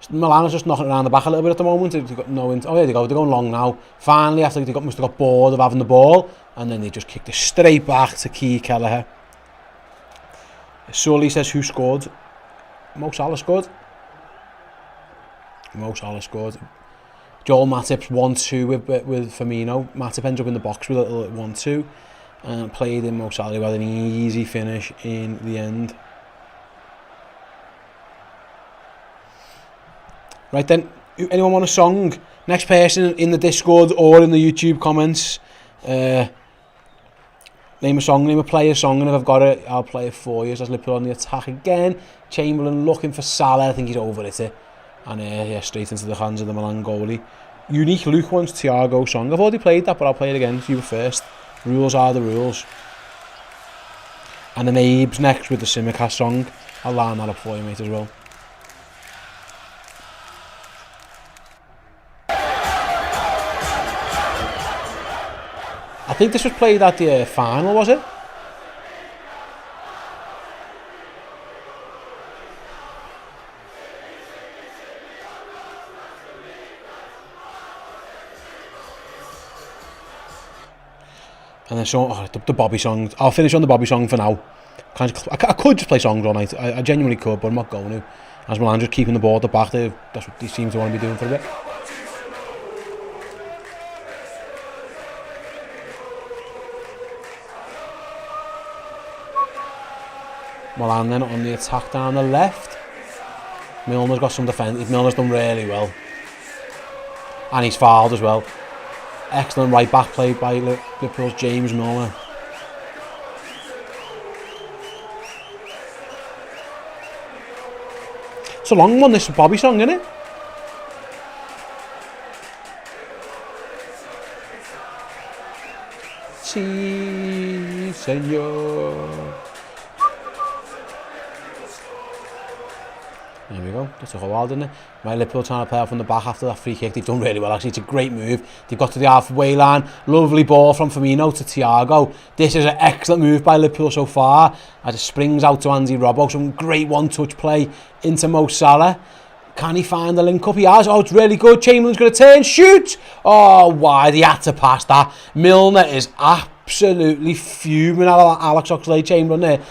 Milan is just knocking around the back a little bit at the moment. They've got no oh yeah, they're going long now. Finally, after they must have got bored of having the ball, and then they just kicked it straight back to Keir Kelleher. Sully says, who scored? Mo Salah scored. Mo Salah scored. Joel Matip's 1-2 with Firmino. Matip ends up in the box with a little 1-2 and played in Mo Salah with an easy finish in the end. Right then, anyone want a song? Next person in the Discord or in the YouTube comments, name a song, name a player song, and if I've got it, I'll play it for you. So that's Liverpool on the attack again. Chamberlain looking for Salah. I think he's over it. And yeah, straight into the hands of the Milan goalie. Unique Luke wants Thiago song. I've already played that, but I'll play it again for you first. Rules are the rules. And then Abe's next with the Simicast song. I'll line that up for you, mate, as well. I think this was played at the final, was it? And then the Bobby song. I'll finish on the Bobby song for now. I could just play songs all night. I genuinely could, but I'm not going to. As Milan just keeping the ball at the back, that's what they seem to want to be doing for a bit. Milan then on the attack down the left. Milner's got some defence. Milner's done really well. And he's fouled as well. Excellent right back play by Liverpool's James Milner. It's a long one, this Bobby song, isn't it? Si, senor. There we go, that took a while, didn't it? Right, Liverpool trying to play off from the back after that free kick. They've done really well, actually. It's a great move. They've got to the halfway line. Lovely ball from Firmino to Thiago. This is an excellent move by Liverpool so far, as it springs out to Andy Robbo. Some great one-touch play into Mo Salah. Can he find the link-up? He has. Oh, it's really good. Chamberlain's going to turn, shoot! Oh, wide. He had to pass that. Milner is absolutely fuming at Alex Oxlade-Chamberlain there.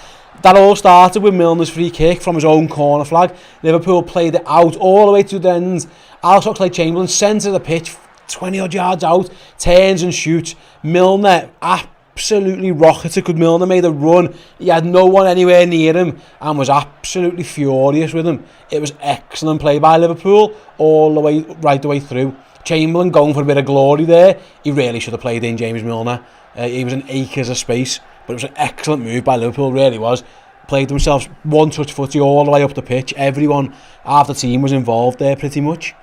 That all started with Milner's free kick from his own corner flag. Liverpool played it out all the way to the end. Alex Oxlade-Chamberlain, centre of the pitch, 20 odd yards out, turns and shoots. Milner absolutely rocketed. Good Milner made a run. He had no one anywhere near him and was absolutely furious with him. It was excellent play by Liverpool all the way, right the way through. Chamberlain going for a bit of glory there. He really should have played in James Milner. He was in acres of space. But it was an excellent move by Liverpool, really was. Played themselves one-touch footy all the way up the pitch. Everyone, half the team was involved there pretty much.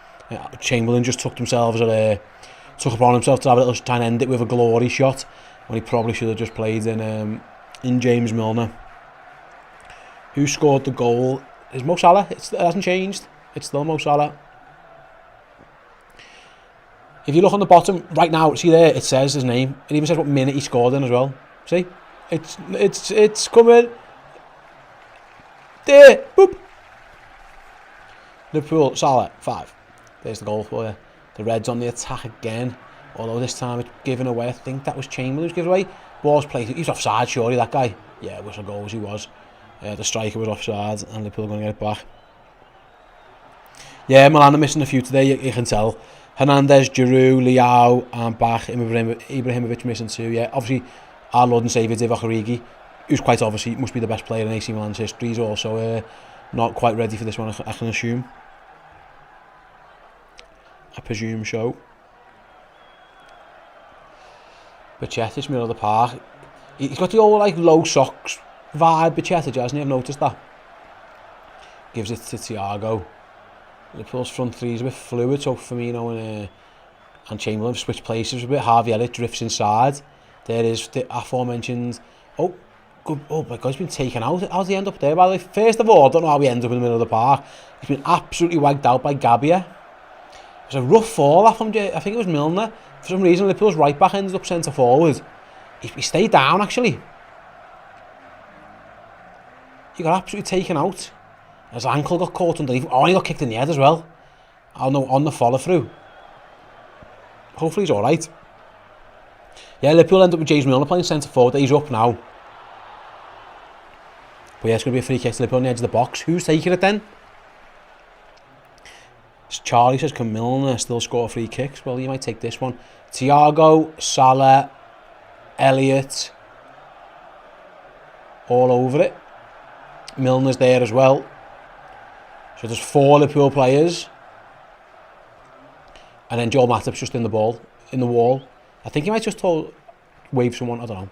Chamberlain just took upon himself to have a little try and end it with a glory shot, when he probably should have just played in James Milner. Who scored the goal? Is Mo Salah? It hasn't changed. It's still Mo Salah. If you look on the bottom right now, see there, it says his name. It even says what minute he scored in as well. See? It's coming. There. Boop. Liverpool, Salah, 5. There's the goal for you. The Reds on the attack again. Although this time it's given away. I think that was Chamberlain who's given away. Ball's played. He's offside, surely, that guy. Yeah, whistle goals he was. The striker was offside and Liverpool going to get it back. Yeah, Milan are missing a few today, you can tell. Hernandez, Giroud, Leao and Bach. Ibrahimovic missing too. Yeah, obviously our Lord and Saviour Divock Origi, who's quite obviously must be the best player in AC Milan's history. He's also not quite ready for this one, I can assume. I presume so. Bacchetta's middle of the park. He's got the old like low socks vibe, Bacchetta, hasn't he? I've noticed that. Gives it to Thiago. Liverpool's front three is a bit fluid, so Firmino and Chamberlain switch places a bit. Harvey Elliott drifts inside. There is the aforementioned... Oh, good. Oh my God, he's been taken out. How's he end up there, by the way? First of all, I don't know how he ends up in the middle of the park. He's been absolutely wagged out by Gabbia. It was a rough fall off him. I think it was Milner. For some reason, Liverpool's right back ended up centre forward. He stayed down, actually. He got absolutely taken out. His ankle got caught underneath. Oh, and he got kicked in the head as well. Oh no, on the follow through. Hopefully he's alright. Yeah, Liverpool end up with James Milner playing centre forward. He's up now. But yeah, it's going to be a free kick to Liverpool on the edge of the box. Who's taking it then? Charlie says, can Milner still score free kicks? Well, you might take this one. Thiago, Salah, Elliott. All over it. Milner's there as well. So there's 4 Liverpool players. And then Joel Matip's just in the wall. I think he might just wave someone, I don't know.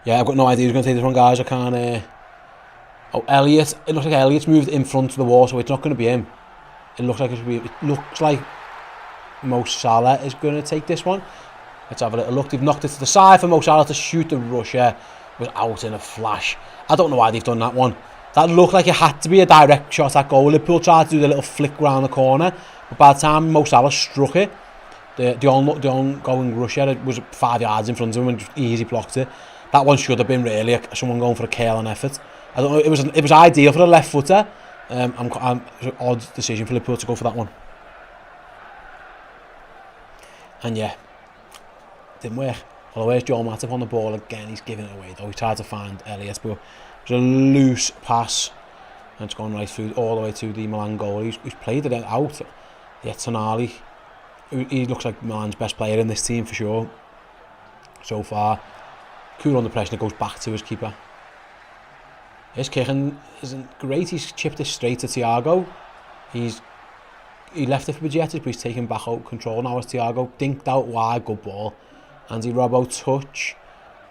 Yeah, I've got no idea who's going to take this one, guys. I can't... Oh, Elliott. It looks like Elliott's moved in front of the wall, so it's not going to be him. It looks like Mo Salah is going to take this one. Let's have a little look. They've knocked it to the side for Mo Salah to shoot the rusher. Was out in a flash. I don't know why they've done that one. That looked like it had to be a direct shot at goal. Liverpool tried to do the little flick round the corner, but by the time Mo Salah struck it, the ongoing rusher was 5 yards in front of him and just easy blocked it. That one should have been really someone going for a curling effort. I don't know. It was ideal for a left footer. It was an odd decision for Liverpool to go for that one. And yeah, didn't work. Well, where's Joel Matip on the ball again? He's giving it away though. He tried to find Elliott, but it was a loose pass. And it's gone right through all the way to the Milan goal. He's played it out. Yeah, Tonali. He looks like Milan's best player in this team for sure. So far. Cool under pressure, and it goes back to his keeper. His kicking isn't great. He's chipped it straight to Thiago. He left it for Bajcetic, but he's taken back out control now as Thiago. Dinked out wide, good ball. Andy Robbo touch.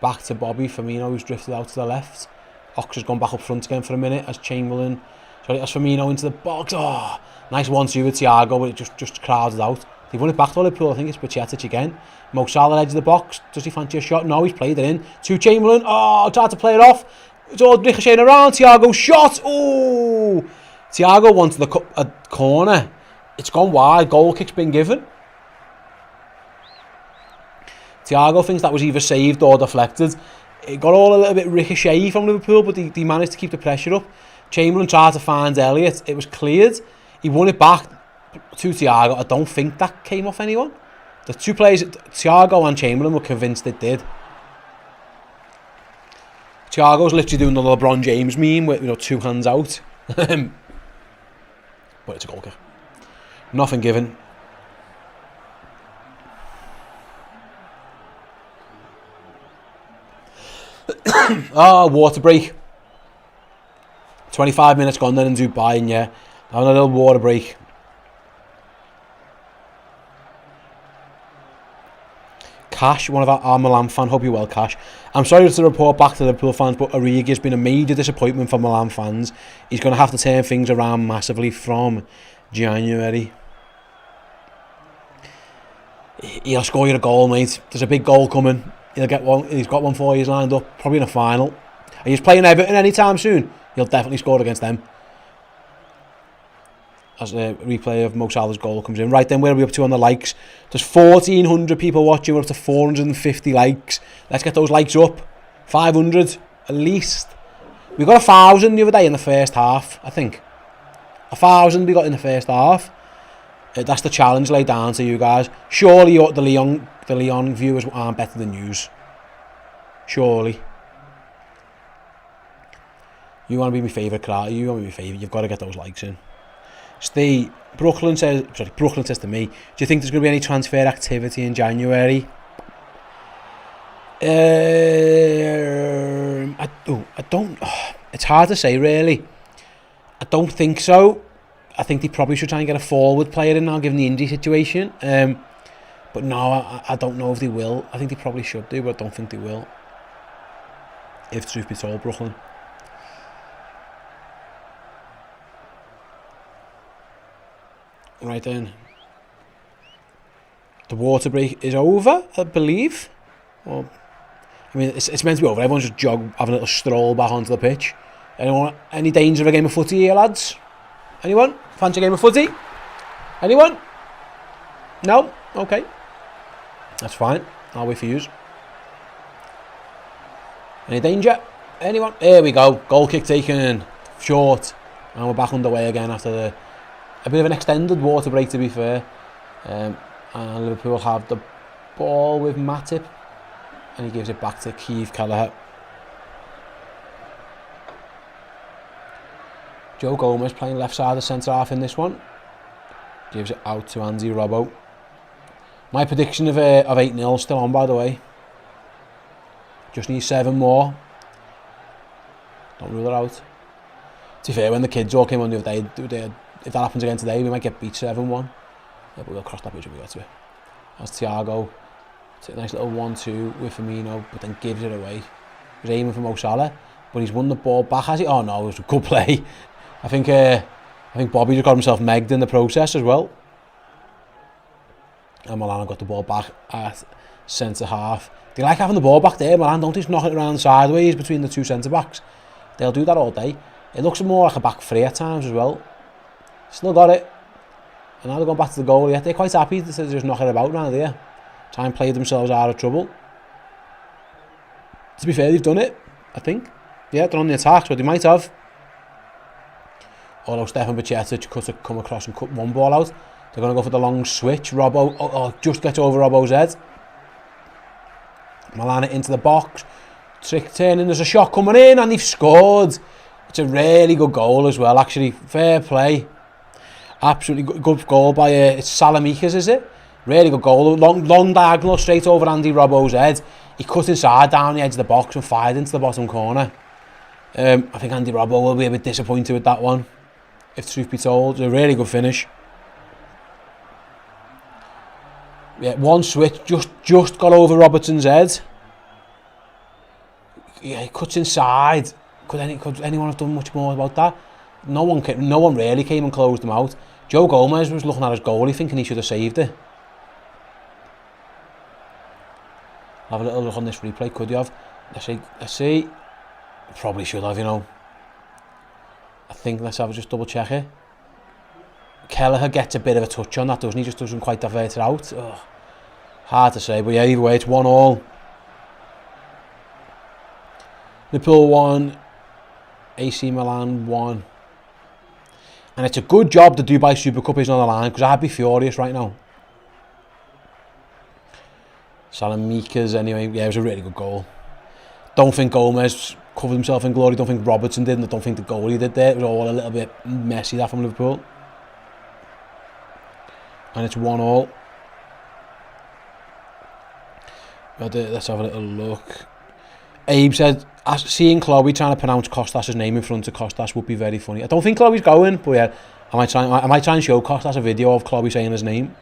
Back to Bobby Firmino, who's drifted out to the left. Ox has gone back up front again for a minute as Firmino into the box. Oh, nice 1-2 with Thiago, but it just crowded out. They've won it back to Liverpool. I think it's Bajcetic again. Mo Salah edge of the box. Does he fancy a shot? No, he's played it in. To Chamberlain. Oh, tried to play it off. It's all ricocheting around. Thiago shot. Oh, Thiago wanted a corner. It's gone wide. Goal kick's been given. Thiago thinks that was either saved or deflected. It got all a little bit ricochet from Liverpool, but they managed to keep the pressure up. Chamberlain tried to find Elliott. It was cleared. He won it back to Thiago. I don't think that came off anyone. The two players, Thiago and Chamberlain, were convinced it did. Thiago's literally doing the LeBron James meme with 2 hands out. But it's a goal kick. Nothing given. Water break. 25 minutes gone then in Dubai, and yeah, having a little water break. Cash, one of our Milan fan, hope you're well, Cash. I'm sorry to report back to Liverpool fans, but Origi has been a major disappointment for Milan fans. He's going to have to turn things around massively from January. He'll score you a goal, mate. There's a big goal coming. He'll get one. He's got one for you lined up, probably in a final. Are you playing Everton anytime soon? He'll definitely score against them. As a replay of Mo Salah's goal comes in. Right then, where are we up to on the likes? There's 1,400 people watching. We're up to 450 likes. Let's get those likes up. 500 at least. We got 1,000 the other day in the first half, I think. 1,000 we got in the first half. That's the challenge laid down to you guys. Surely the Lyon viewers aren't better than yous. Surely. You want to be my favourite crowd. You want to be my favourite. You've got to get those likes in. Steve, Brooklyn says to me, do you think there's going to be any transfer activity in January? I don't. It's hard to say, really. I don't think so. I think they probably should try and get a forward player in now, given the injury situation. But no, I don't know if they will. I think they probably should do, but I don't think they will. If truth be told, Brooklyn. Right then. The water break is over, I believe. Well, I mean, it's meant to be over. Everyone's just having a little stroll back onto the pitch. Anyone? Any danger of a game of footy here, lads? Anyone? Fancy a game of footy? Anyone? No? Okay. That's fine. I'll wait for yous. Any danger? Anyone? There we go. Goal kick taken. Short. And we're back underway again after a bit of an extended water break, to be fair. And Liverpool have the ball with Matip. And he gives it back to Keith Kelleher. Joe Gomez playing left side of centre half in this one. Gives it out to Andy Robbo. My prediction of 8-0 still on, by the way. Just need 7 more. Don't rule it out. To be fair, when the kids all came on the other day, if that happens again today, we might get beat 7-1. Yeah, but we'll cross that bridge when we get to it. That's Thiago. It's a nice little 1-2 with Firmino, but then gives it away. He's aiming for Mo Salah, but he's won the ball back, has he? Oh no, it was a good play. I think Bobby just got himself megged in the process as well. And Milan got the ball back at centre half. They like having the ball back there. Milan don't just knock it around sideways between the two centre backs. They'll do that all day. It looks more like a back three at times as well. Still got it. And now they're going back to the goal. Yeah, they're quite happy to just knock it about around there. Try and play themselves out of trouble. To be fair, they've done it, I think. Yeah, they're on the attack, so they might have. Although Stefan Baccetic could come across and cut one ball out. They're going to go for the long switch. Robbo just gets over Robbo's head. Milan into the box. Trick turning, there's a shot coming in and they've scored. It's a really good goal as well, actually. Fair play. Absolutely good goal by it's Salamikas, is it? Really good goal. Long diagonal straight over Andy Robbo's head. He cut inside down the edge of the box and fired into the bottom corner. I think Andy Robbo will be a bit disappointed with that one, if truth be told. It's a really good finish. Yeah, one switch just got over Robertson's head. Yeah, he cuts inside. Could anyone have done much more about that? No one really came and closed him out. Joe Gomez was looking at his goalie thinking he should have saved it. Have a little look on this replay, could you have? Let's see. Probably should have, you know. I think let's have a just double check it. Kelleher gets a bit of a touch on that, doesn't he? Just doesn't quite divert it out. Ugh. Hard to say, but yeah, either way, it's 1-1. Liverpool 1, AC Milan 1. And it's a good job the Dubai Super Cup isn't on the line, because I'd be furious right now. Salamikas, anyway, yeah, it was a really good goal. Don't think Gomez covered himself in glory, don't think Robertson did, and I don't think the goalie did there. It was all a little bit messy, that from Liverpool. And it's 1-1. Let's have a little look. Abe said, seeing Chloe trying to pronounce Costas' name in front of Costas would be very funny. I don't think Chloe's going, but yeah, I might try and show Costas a video of Chloe saying his name.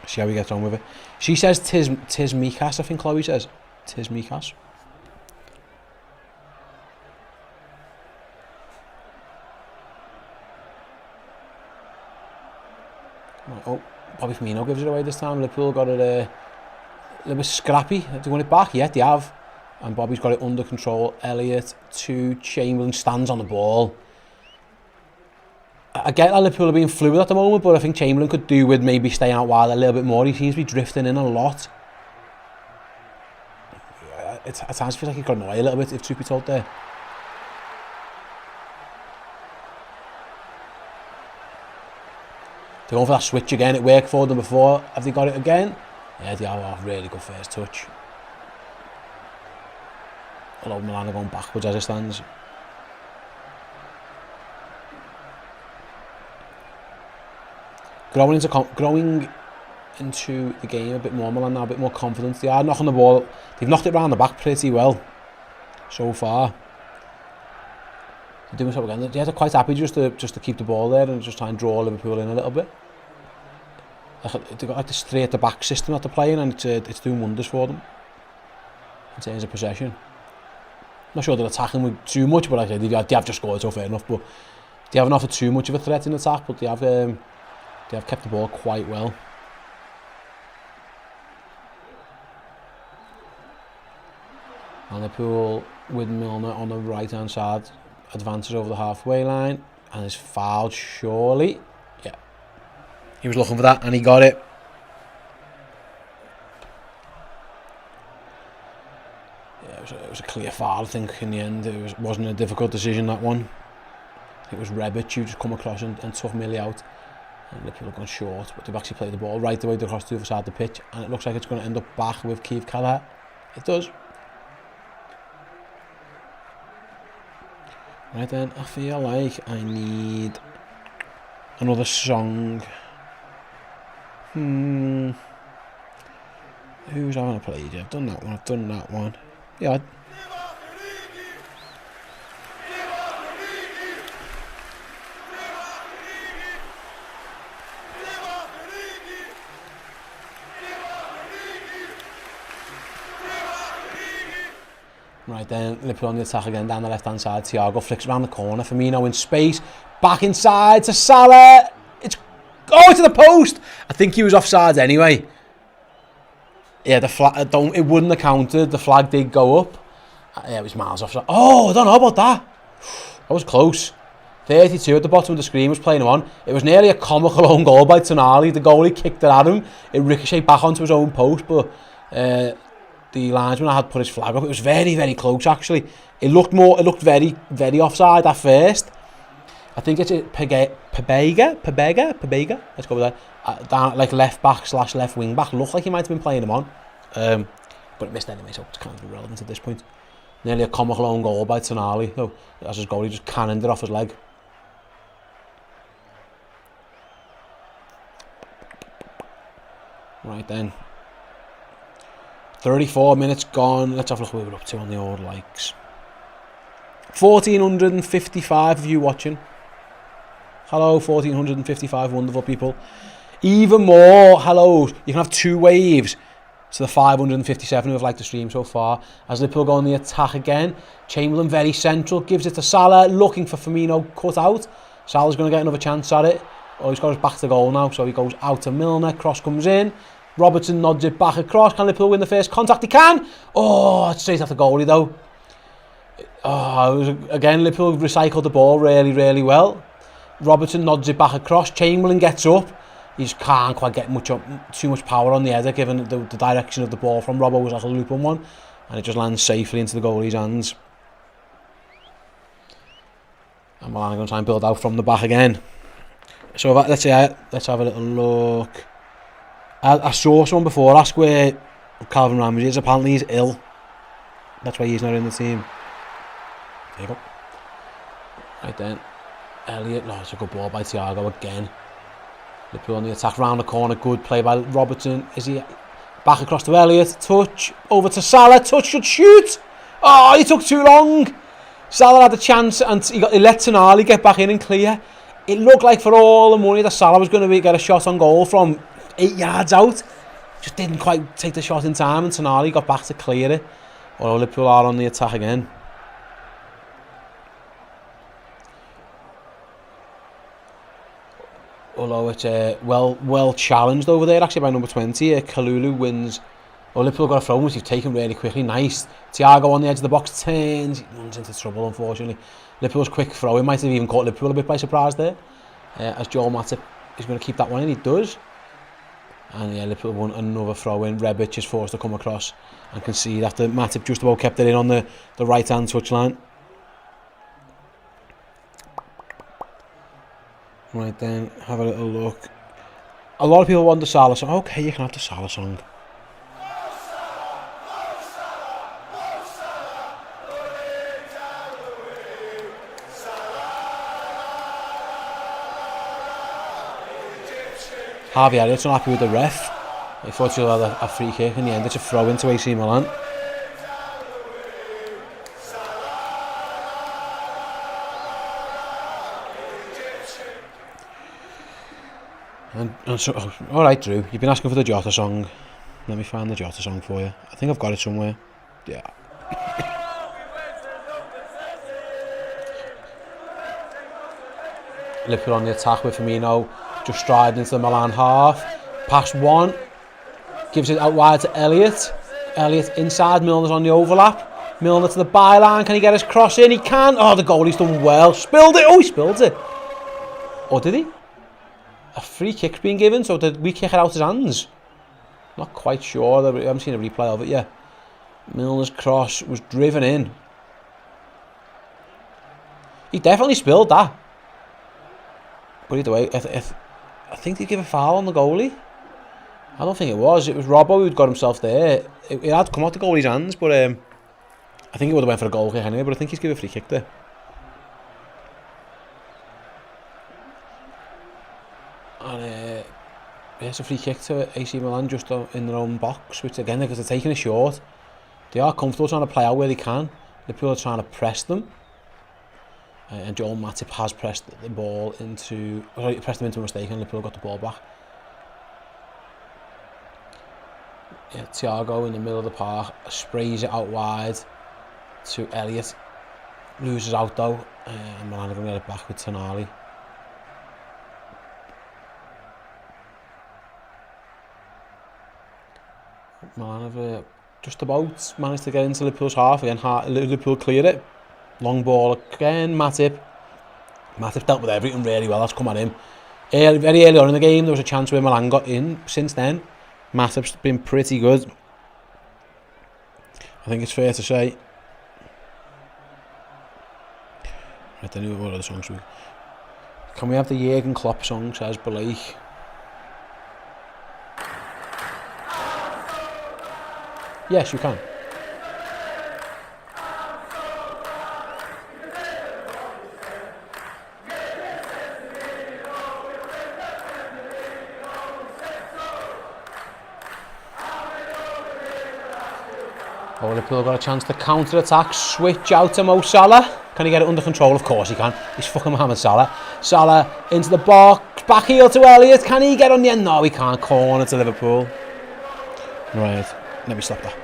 See how he gets on with it. She says tis Mikas, I think Chloe says. Tis Mikas. Oh, Bobby Firmino gives it away this time. Liverpool got it a little bit scrappy. Have they won it back? Yeah, they have. And Bobby's got it under control. Elliott to Chamberlain, stands on the ball. I get that Liverpool are being fluid at the moment, but I think Chamberlain could do with maybe staying out wide a little bit more. He seems to be drifting in a lot. At times it feels like he got annoyed a little bit, if truth be told there. They're going for that switch again. It worked for them before. Have they got it again? Yeah, they are. Oh, really good first touch. Although Milan are going backwards as it stands. Growing into the game a bit more, Milan now, a bit more confidence. They are knocking the ball. They've knocked it round the back pretty well so far. They're doing so again. Yeah, they're quite happy just to keep the ball there and just try and draw Liverpool in a little bit. They've got like the straight at the back system that they're playing, and it's doing wonders for them in terms of possession. I'm not sure they're attacking with too much, but like I said, they have just scored, so fair enough. But they haven't offered too much of a threat in attack, but they have kept the ball quite well. And Liverpool with Milner on the right hand side advances over the halfway line and is fouled surely. Yeah, he was looking for that and he got it. Yeah, it was a clear foul, I think, in the end. It wasn't a difficult decision, that one. It was Rebic who just come across and took Millie out. And Liverpool have gone short, but they've actually played the ball right the way across to the other side of the pitch, and it looks like it's going to end up back with Keith Kelleher. It does. Right then, I feel like I need another song. Who's I want to play? I've done that one. Yeah. Right then, Liverpool on the attack again down the left-hand side. Thiago flicks around the corner. Firmino in space. Back inside to Salah. It's to the post. I think he was offside anyway. Yeah, the flag. It wouldn't have counted. The flag did go up. Yeah, it was miles offside. Oh, I don't know about that. That was close. 32 at the bottom of the screen was playing him on. It was nearly a comical own goal by Tonali. The goalie kicked it at him. It ricocheted back onto his own post, but the linesman had put his flag up. It was very, very close actually. It looked very, very offside at first. I think it's Pabega. Let's go with that. Down like left back / left wing back. Looked like he might have been playing him on, but it missed anyway, so it's kind of irrelevant at this point. Nearly a comical own goal by Tonali, though. As his goalie just cannoned it off his leg. Right then. 34 minutes gone. Let's have a look what we're up to on the old likes. 1,455 of you watching. Hello, 1,455 wonderful people. Even more hellos. You can have two waves to the 557 who have liked the stream so far. As Liverpool go on the attack again. Chamberlain very central. Gives it to Salah. Looking for Firmino cut out. Salah's going to get another chance at it. Oh, he's got his back to goal now. So he goes out to Milner. Cross comes in. Robertson nods it back across. Can Liverpool win the first contact? He can! Oh, it's straight at the goalie though. Oh, again, Liverpool recycled the ball really, really well. Robertson nods it back across. Chamberlain gets up. He just can't quite get too much power on the header, given the direction of the ball from Robbo was like a looping one. And it just lands safely into the goalie's hands. And Milan are going to try and build out from the back again. So let's have a little look. I saw someone before ask where Calvin Ramsey is. Apparently he's ill. That's why he's not in the team. There you go. Right then. Elliott. No, it's a good ball by Thiago again. Liverpool on the attack round the corner. Good play by Robertson. Is he back across to Elliott? Touch. Over to Salah. Touch should shoot. Oh, he took too long. Salah had a chance and he let Tonali get back in and clear. It looked like for all the money that Salah was going to get a shot on goal from 8 yards out. Just didn't quite take the shot in time and Tonali got back to clear it. Although Liverpool are on the attack again. Although it's well challenged over there actually by number 20. Kalulu wins. Well, Liverpool got a throw which he's taken really quickly. Nice. Thiago on the edge of the box turns. He runs into trouble unfortunately. Liverpool's quick throw. He might have even caught Liverpool a bit by surprise there. As Joel Matip is going to keep that one in. He does. And yeah, Liverpool won another throw in. Rebic is forced to come across and concede after Matip just about kept it in on the right hand touchline. Right then, have a little look. A lot of people want the Salah song. Okay, you can have the Salah song. Harvey Elliott's not happy with the ref. He thought he'll have a free kick in the end. It's a throw into AC Milan. And so, alright Drew, you've been asking for the Jota song. Let me find the Jota song for you. I think I've got it somewhere. Yeah. Liverpool on the attack with Firmino. Just striding into the Milan half. Pass one. Gives it out wide to Elliott. Elliott inside. Milner's on the overlap. Milner to the byline. Can he get his cross in? He can. Oh, the goalie's done well. Spilled it. Oh, he spilled it. Or did he? A free kick's been given, so did we kick it out his hands? Not quite sure. I haven't seen a replay of it yet. Milner's cross was driven in. He definitely spilled that. But either way, I think they give a foul on the goalie. I don't think it was. It was Robbo who'd got himself there. It had come out the goalie's hands, but I think he would have went for a goal kick anyway. But I think he's given a free kick there. And it's a free kick to AC Milan just in their own box, which again, because they're taking a short. They are comfortable trying to play out where they can. Liverpool are trying to press them. And Joel Matip has pressed the ball into... Sorry, pressed them into a mistake and Liverpool got the ball back. Yeah, Thiago in the middle of the park sprays it out wide to Elliott. Loses out though, and Milan are going to get it back with Tonali. Milan have just about managed to get into Liverpool's half again. Liverpool cleared it. Long ball again, Matip. Matip dealt with everything really well. That's come at him. Very early on in the game, there was a chance where Milan got in. Since then, Matip's been pretty good. I think it's fair to say. I don't know what other songs we... Can we have the Jurgen Klopp song, says Blake. Yes, you can. Oh, Liverpool got a chance to counter-attack, switch out to Mo Salah. Can he get it under control? Of course he can. He's fucking Mohamed Salah. Salah into the box, back heel to Elliott. Can he get on the end? No, he can't. Corner to Liverpool. Right, let me stop that.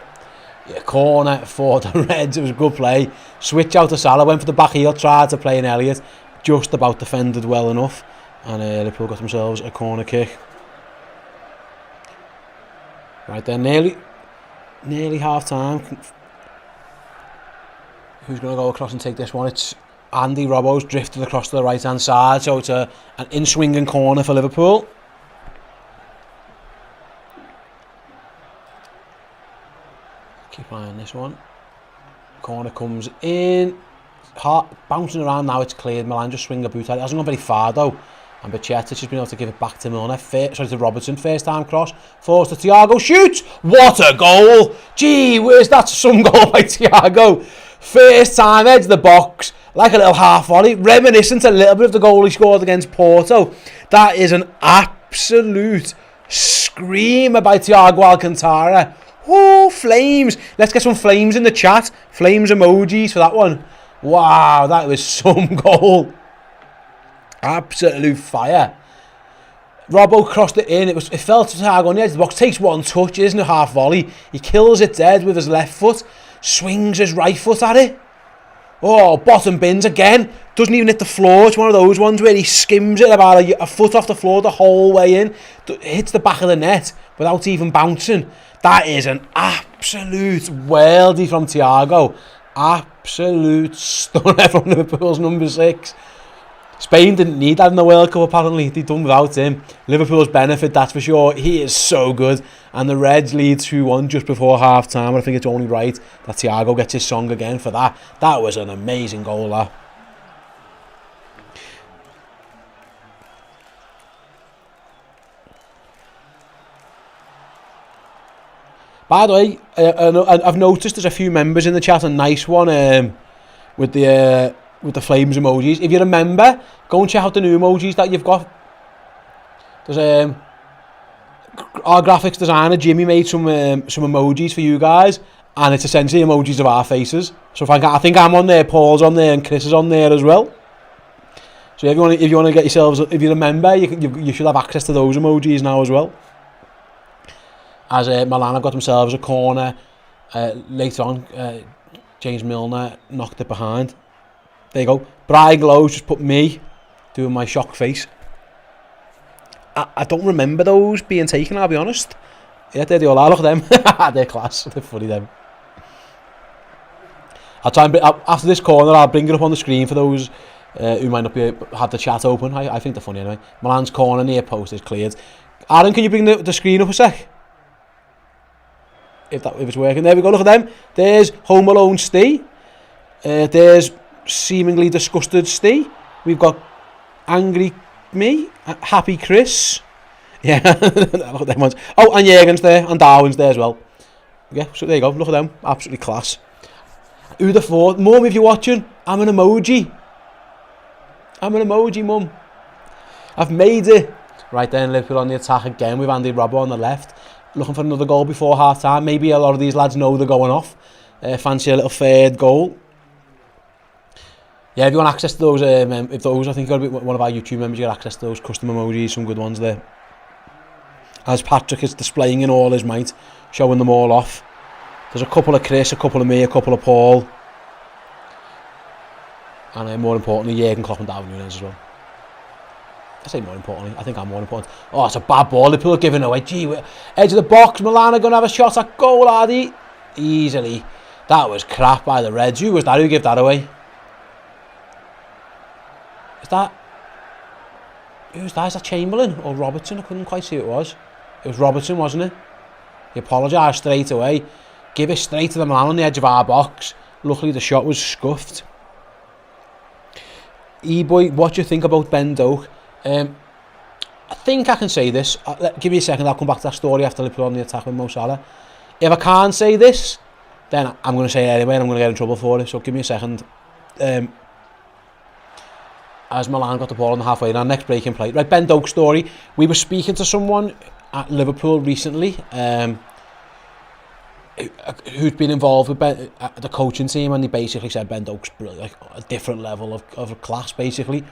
Yeah, corner for the Reds. It was a good play. Switch out to Salah, went for the back heel, tried to play in Elliott. Just about defended well enough. And Liverpool got themselves a corner kick. Right there, nearly half time. Who's going to go across and take this one? It's Andy Robbo's drifted across to the right hand side, so it's an in-swinging corner for Liverpool. Keep an eye on this one. Corner comes in, bouncing around now. It's cleared. Milan just swing a boot at it. Hasn't gone very far though. And Bacchetta's just been able to give it back to Milner. To Robertson. First time cross. Forced to Thiago. Shoots! What a goal! Gee, where's that some goal by Thiago? First time, edge of the box. Like a little half volley. Reminiscent a little bit of the goal he scored against Porto. That is an absolute screamer by Thiago Alcantara. Oh, flames. Let's get some flames in the chat. Flames emojis for that one. Wow, that was some goal. Absolute fire. Robbo crossed it in. It fell to Thiago on the edge of the box. Takes one touch, isn't a half volley. He kills it dead with his left foot. Swings his right foot at it. Oh, bottom bins again. Doesn't even hit the floor. It's one of those ones where he skims it about a foot off the floor the whole way in. Hits the back of the net without even bouncing. That is an absolute worldie from Thiago. Absolute stunner from Liverpool's number 6. Spain didn't need that in the World Cup apparently. They'd done without him. Liverpool's benefit, that's for sure. He is so good. And the Reds lead 2-1 just before half time. And I think it's only right that Thiago gets his song again for that. That was an amazing goal, that. By the way, I've noticed there's a few members in the chat. A nice one with the flames emojis. If you remember, go and check out the new emojis that you've got. There's our graphics designer Jimmy made some emojis for you guys, and it's essentially emojis of our faces. So I think I'm on there, Paul's on there, and Chris is on there as well. So if you want to get yourselves, if you remember, you should have access to those emojis now as well. As Milan have got themselves a corner later on, James Milner knocked it behind. There you go. Brian Glow just put me doing my shock face. I don't remember those being taken, I'll be honest. Yeah, there they all are. Look at them. They're class. They're funny, them. I'll try and after this corner, I'll bring it up on the screen for those who might not have the chat open. I think they're funny anyway. Milan's corner near post is cleared. Aaron, can you bring the screen up a sec? If it's working. There we go, look at them. There's Home Alone Steve. There's seemingly disgusted Steve. We've got Angry Me, Happy Chris. Yeah, look at them ones. Oh, and Jürgen's there, and Darwin's there as well. Yeah, so there you go, look at them. Absolutely class. Who the thought? Mum, if you're watching, I'm an emoji. I'm an emoji, Mum. I've made it. Right then, Liverpool on the attack again with Andy Robbo on the left. Looking for another goal before half time. Maybe a lot of these lads know they're going off. Fancy a little third goal. Yeah, if you want access to those, if those, I think you've got to be one of our YouTube members, you get access to those custom emojis, some good ones there. As Patrick is displaying in all his might, showing them all off. There's a couple of Chris, a couple of me, a couple of Paul. And more importantly, Jürgen Klopp and Darwin Núñez as well. I say more importantly, I think I'm more important. Oh, it's a bad ball, Liverpool are giving away. Gee, edge of the box, Milan are going to have a shot at goal, laddie. Easily. That was crap by the Reds. Who was that? Who gave that away? Who's that? Is that Chamberlain or Robertson? I couldn't quite see who it was. It was Robertson, wasn't it? He apologised straight away. Give it straight to the man on the edge of our box. Luckily the shot was scuffed. E-boy, what do you think about Ben Doak? I think I can say this. Give me a second, I'll come back to that story after Liverpool on the attack with Mo Salah. If I can't say this, then I'm going to say it anyway and I'm going to get in trouble for it. So give me a second. As Milan got the ball on the halfway line, next breaking play. Right, Ben Doak's story. We were speaking to someone at Liverpool recently who'd been involved with the coaching team, and he basically said Ben Doak's brilliant, like a different level of a class basically.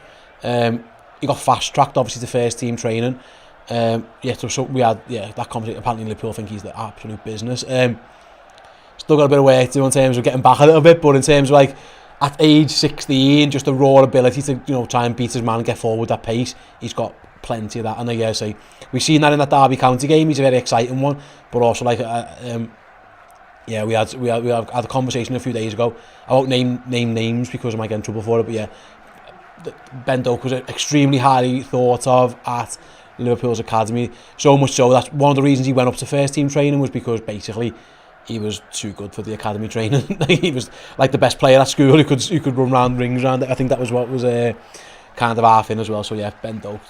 He got fast-tracked obviously to first team training. So we had that conversation. Apparently Liverpool think he's the absolute business. Still got a bit of work to do in terms of getting back a little bit, but in terms of like at age 16, just the raw ability to try and beat his man and get forward at pace, he's got plenty of that. And so we've seen that in that Derby County game. He's a very exciting one, but also like we had a conversation a few days ago. I won't name names because I might get in trouble for it, but yeah, Ben Doak was extremely highly thought of at Liverpool's academy, so much so that one of the reasons he went up to first team training was because basically he was too good for the academy training. He was like the best player at school who could run round rings around it. I think that was what was kind of half in as well. So yeah, Ben Doak,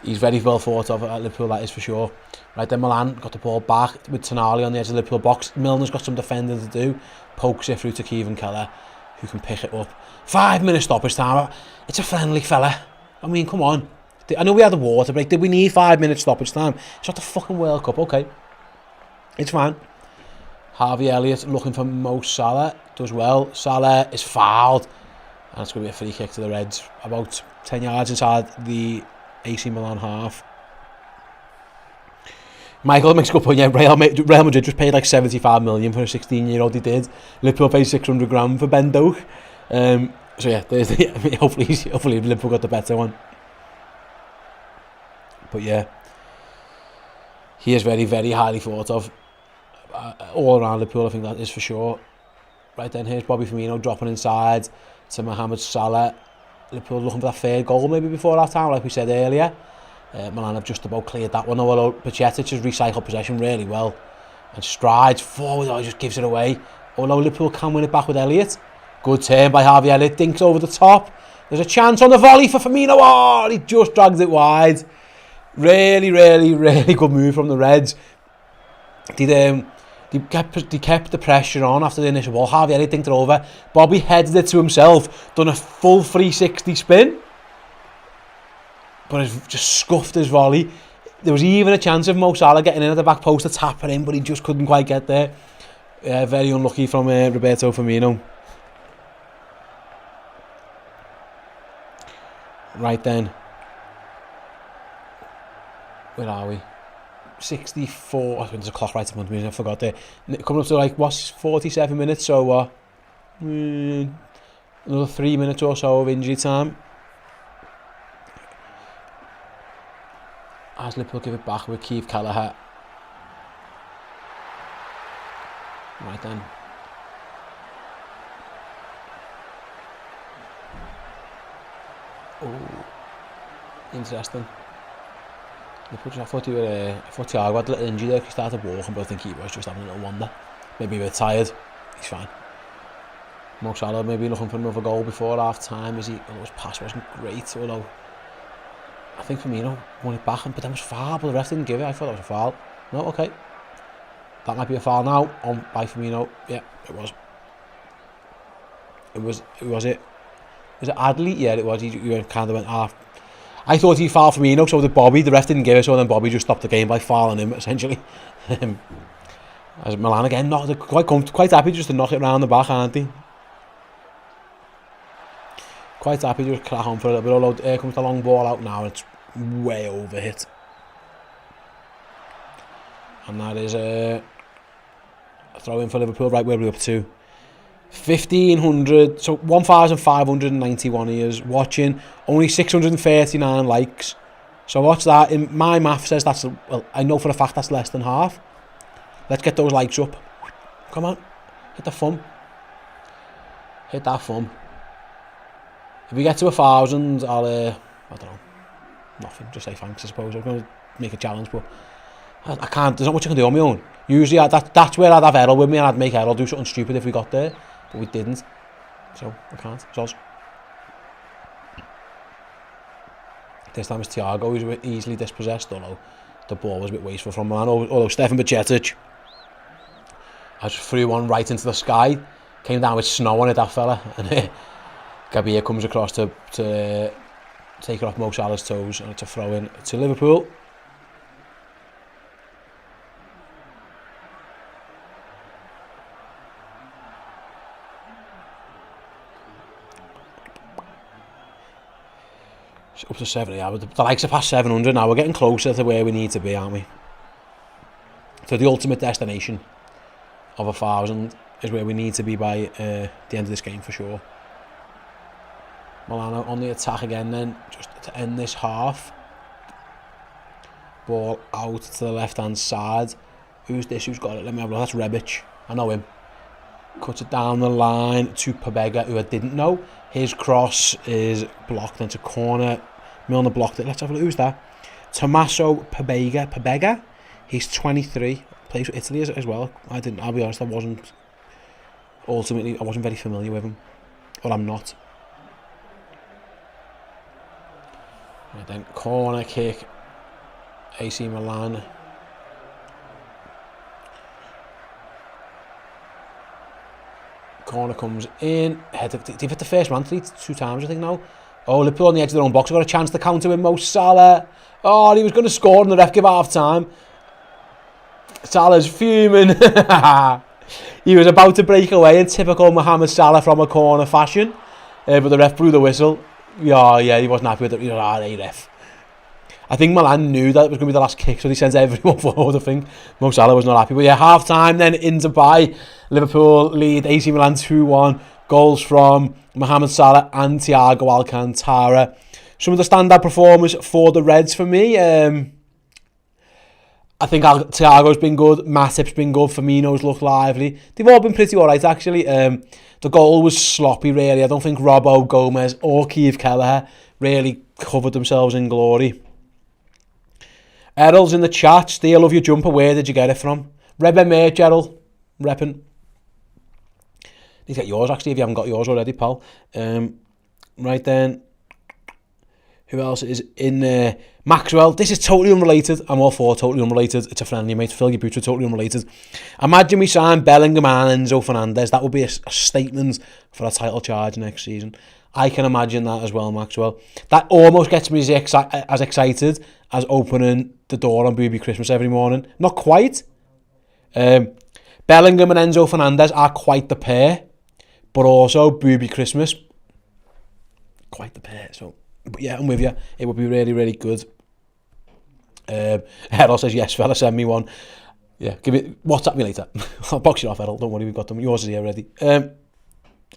he's very well thought of at Liverpool, that is for sure. Right then, Milan got the ball back with Tonali on the edge of the Liverpool box. Milner's got some defending to do, pokes it through to Kevin Keller, who can pick it up. 5 minute stoppage time. It's a friendly fella. I mean, come on. I know we had a water break. Did we need 5 minute stoppage time? It's not the fucking World Cup. Okay, it's fine. Harvey Elliott looking for Mo Salah, does well. Salah is fouled, and it's going to be a free kick to the Reds, about 10 yards inside the AC Milan half. Michael makes a good point. Yeah, Real Madrid just paid like 75 million for a 16-year-old. He did. Liverpool paid 600 grand for Ben Doak. So yeah, hopefully Liverpool got the better one. But yeah, he is very, very highly thought of all around Liverpool. I think that is for sure. Right then, here's Bobby Firmino dropping inside to Mohamed Salah. Liverpool looking for that third goal maybe before that time, like we said earlier. Milan have just about cleared that one, although Pacetic has recycled possession really well and strides forward. He just gives it away. Although Liverpool can win it back with Elliott. Good turn by Harvey Elliott, dinks over the top. There's a chance on the volley for Firmino. Oh, he just drags it wide. Really, really, really good move from the Reds. They kept the pressure on after the initial ball. Harvey Elliott dinked it over. Bobby headed it to himself, done a full 360 spin, but it's just scuffed his volley. There was even a chance of Mo Salah getting in at the back post to tap it in, but he just couldn't quite get there. Very unlucky from Roberto Firmino. Right then, where are we? 64. I think there's a clock right in front of me. I forgot there. Coming up to like what's 47 minutes. So another 3 minutes or so of injury time. As Liverpool give it back with Keith Kelleher. Right then. Interesting. I thought Thiago had a little injury there because he started walking, but I think he was just having a little wonder. Maybe a bit tired. He's fine. Mo Salah maybe looking for another goal before half time. His pass wasn't great, although I think Firmino won it back, but that was foul, but the ref didn't give it. I thought that was a foul. No, okay. That might be a foul now on by Firmino. Yeah, it was. Was it Adley? Yeah, it was. He kind of went half. I thought he fouled Firmino, so did Bobby. The ref didn't give it, so then Bobby just stopped the game by fouling him, essentially. As Milan again, they're quite happy just to knock it round the back, aren't they? Quite happy to just crack on for a little bit, although here comes the long ball out now, it's way over hit. And that is a throw in for Liverpool, right where we're up to. 1,500, so 1,591 ears watching, only 639 likes. So what's that? In my math says that's, well, I know for a fact that's less than half. Let's get those likes up. Come on, hit the thumb. Hit that thumb. If we get to 1,000, I'll, I don't know, nothing, just say thanks, I suppose. I'm going to make a challenge, but I can't, there's not much I can do on my own. Usually, that's where I'd have Errol with me, and I'd make Errol do something stupid if we got there. But we didn't, so I can't. So this time it's Thiago who's a bit easily dispossessed, although the ball was a bit wasteful from Milan. Although Stefan Bajcetic has threw one right into the sky, came down with snow on it, that fella, and Gabia comes across to take it off Mo Salah's toes, and it's a throw in to Liverpool. Up to 70, yeah, but the likes are past 700 now. We're getting closer to where we need to be, aren't we? So the ultimate destination of 1,000 is where we need to be by the end of this game for sure. Milan on the attack again then, just to end this half. Ball out to the left hand side. Who's this? Who's got it? Let me have a look. That's Rebic. I know him. Cuts it down the line to Pabega, who I didn't know. His cross is blocked into corner. Milner blocked it. Let's have a look. Who's that? Tommaso Pabega. He's 23. Plays for Italy as well. I'll be honest, I wasn't very familiar with him. Or I'm not. And then corner kick. AC Milan. Corner comes in. They've hit the first man two times, I think now. Oh, Liverpool on the edge of their own box. Got a chance to counter with Mo Salah. Oh, he was going to score and the ref give half time. Salah's fuming. He was about to break away in typical Mohamed Salah from a corner fashion. But the ref blew the whistle. Yeah, he wasn't happy with it. He was like, ref. I think Milan knew that it was going to be the last kick, so they sent everyone forward, I think. Mo Salah was not happy. But yeah, half time then in Dubai. Liverpool lead AC Milan 2-1. Goals from Mohamed Salah and Thiago Alcantara. Some of the standout performers for the Reds for me. I think Thiago's been good. Matip's been good. Firmino's looked lively. They've all been pretty alright actually. The goal was sloppy really. I don't think Robbo, Gomez or Keith Kelleher really covered themselves in glory. Errol's in the chat. Steve, I love your jumper. Where did you get it from? Redmen merch, Errol. Reppin'. Need to get yours actually if you haven't got yours already, pal. Right then. Who else is in there? Maxwell. This is totally unrelated. I'm all for totally unrelated. It's a friendly, mate. Fill your boots with totally unrelated. Imagine we sign Bellingham and Enzo Fernandez. That would be a statement for a title charge next season. I can imagine that as well, Maxwell. That almost gets me as excited as opening the door on Booby Christmas every morning. Not quite. Bellingham and Enzo Fernandez are quite the pair. But also Booby Christmas. Quite the pair. So, but yeah, I'm with you. It would be really, really good. Errol says, yes, fella, send me one. Yeah, WhatsApp me later. I'll box you off, Errol. Don't worry, we've got them. Yours is here already.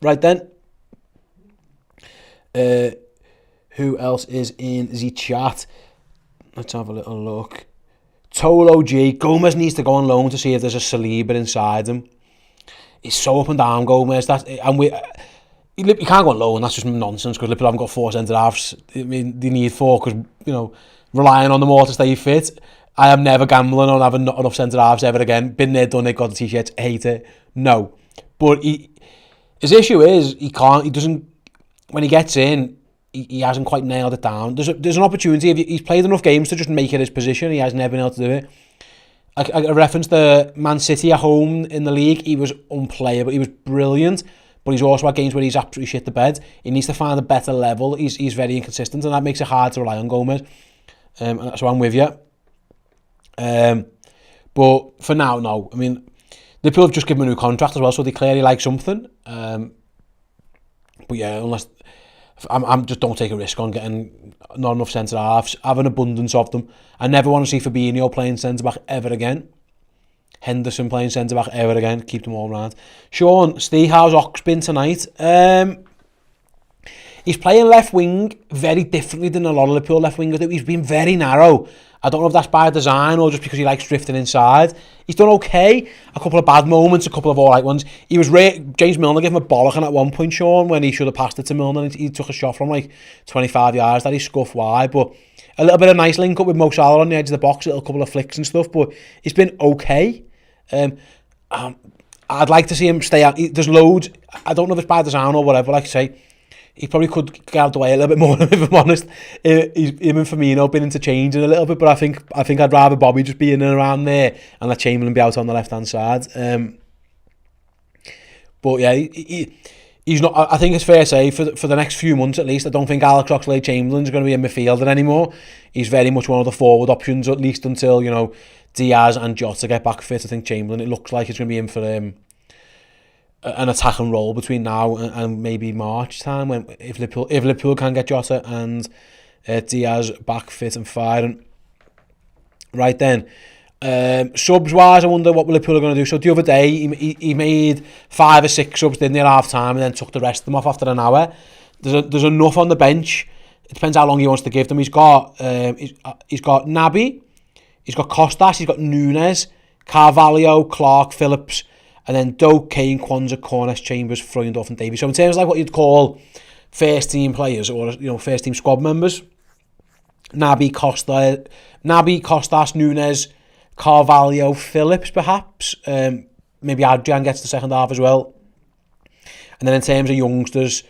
Right then. Who else is in the chat? Let's have a little look. Tolo G. Gomez needs to go on loan to see if there's a Saliba inside him. He's so up and down, Gomez. you can't go on loan, that's just nonsense, because Liverpool haven't got 4 centre-halves. I mean, they need 4, because, relying on them all to stay fit. I am never gambling on having not enough centre-halves ever again. Been there, done it, got the t-shirts, hate it. No. But his issue is, he doesn't, when he gets in, he hasn't quite nailed it down. There's an opportunity, if he's played enough games to just make it his position, he has never been able to do it. I referenced the Man City at home in the league, he was unplayable, he was brilliant, but he's also had games where he's absolutely shit the bed. He needs to find a better level. He's very inconsistent, and that makes it hard to rely on Gomez. So I'm with you. But for now, no. I mean, Liverpool have just given him a new contract as well, so they clearly like something. But yeah, unless I'm just don't take a risk on getting not enough centre halves. Have an abundance of them. I never want to see Fabinho playing centre back ever again. Henderson playing centre back ever again. Keep them all round. Sean, Steve, how's Ox been tonight? He's playing left wing very differently than a lot of Liverpool left wingers. He's been very narrow. I don't know if that's by design or just because he likes drifting inside. He's done okay. A couple of bad moments, a couple of alright ones. James Milner gave him a bollocking at one point, Sean, when he should have passed it to Milner. And he took a shot from like 25 yards that he scuffed wide. But a little bit of nice link up with Mo Salah on the edge of the box, a little couple of flicks and stuff. But he's been okay. I'd like to see him stay out. There's loads. I don't know if it's by design or whatever, like I say. He probably could get out of the way a little bit more, if I'm honest. Him and Firmino have been interchanging a little bit, but I think I'd rather Bobby just be in and around there and let Chamberlain be out on the left-hand side. But yeah, he's not. I think it's fair to say, for the next few months at least, I don't think Alex Oxlade-Chamberlain's going to be a midfielder anymore. He's very much one of the forward options, at least until, Diaz and Jota get back fit. I think Chamberlain, it looks like he's going to be in for an attacking role between now and maybe March time, when if Liverpool can get Jota and Diaz back fit and firing. Right then, subs wise, I wonder what Liverpool are going to do. So the other day he made 5 or 6 subs, didn't he, at half time, and then took the rest of them off after an hour. There's enough on the bench. It depends how long he wants to give them. He's got Naby, he's got Costas, he's got Nunes, Carvalho, Clark, Phillips, and then Doak, Kane, Kwanzaa, Cornish, Chambers, Freundorf and Davies. So in terms of like what you'd call first team players or first team squad members, Naby, Costas, Nunes, Carvalho, Phillips perhaps. Maybe Adrian gets the second half as well. And then in terms of youngsters,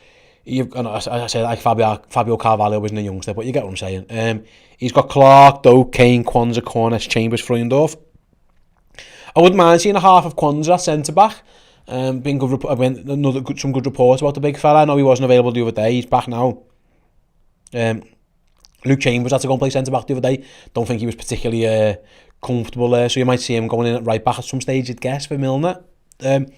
I say like Fabio Carvalho isn't a youngster, but you get what I'm saying. He's got Clark, Doak, Kane, Kwanzaa, Cornish, Chambers, Freundorf. I wouldn't mind seeing a half of Kwanzaa centre-back. Been good. Some good reports about the big fella. I know he wasn't available the other day. He's back now. Luke Chambers had to go and play centre-back the other day. Don't think he was particularly comfortable there. So you might see him going in at right back at some stage, I'd guess, for Milner. But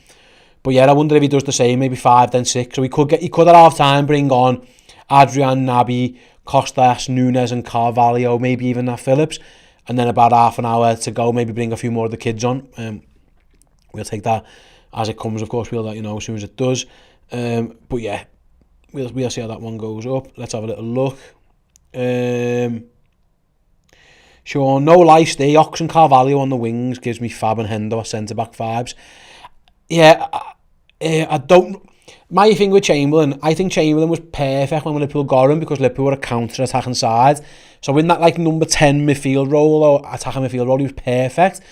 yeah, I wonder if he does the same, maybe 5, then 6. So he could at half-time bring on Adrian, Naby, Costas, Nunes and Carvalho, maybe even that Phillips. And then about half an hour to go, maybe bring a few more of the kids on. We'll take that as it comes, of course. We'll let you know as soon as it does. But yeah, we'll see how that one goes up. Let's have a little look. Sure, no life stay. Ox and Carvalho on the wings gives me Fab and Hendo as centre-back vibes. Yeah, I don't... My thing with Chamberlain, I think Chamberlain was perfect when Liverpool got him because Liverpool were a counter-attacking side. So in that like number 10 midfield role or attacking midfield role, he was perfect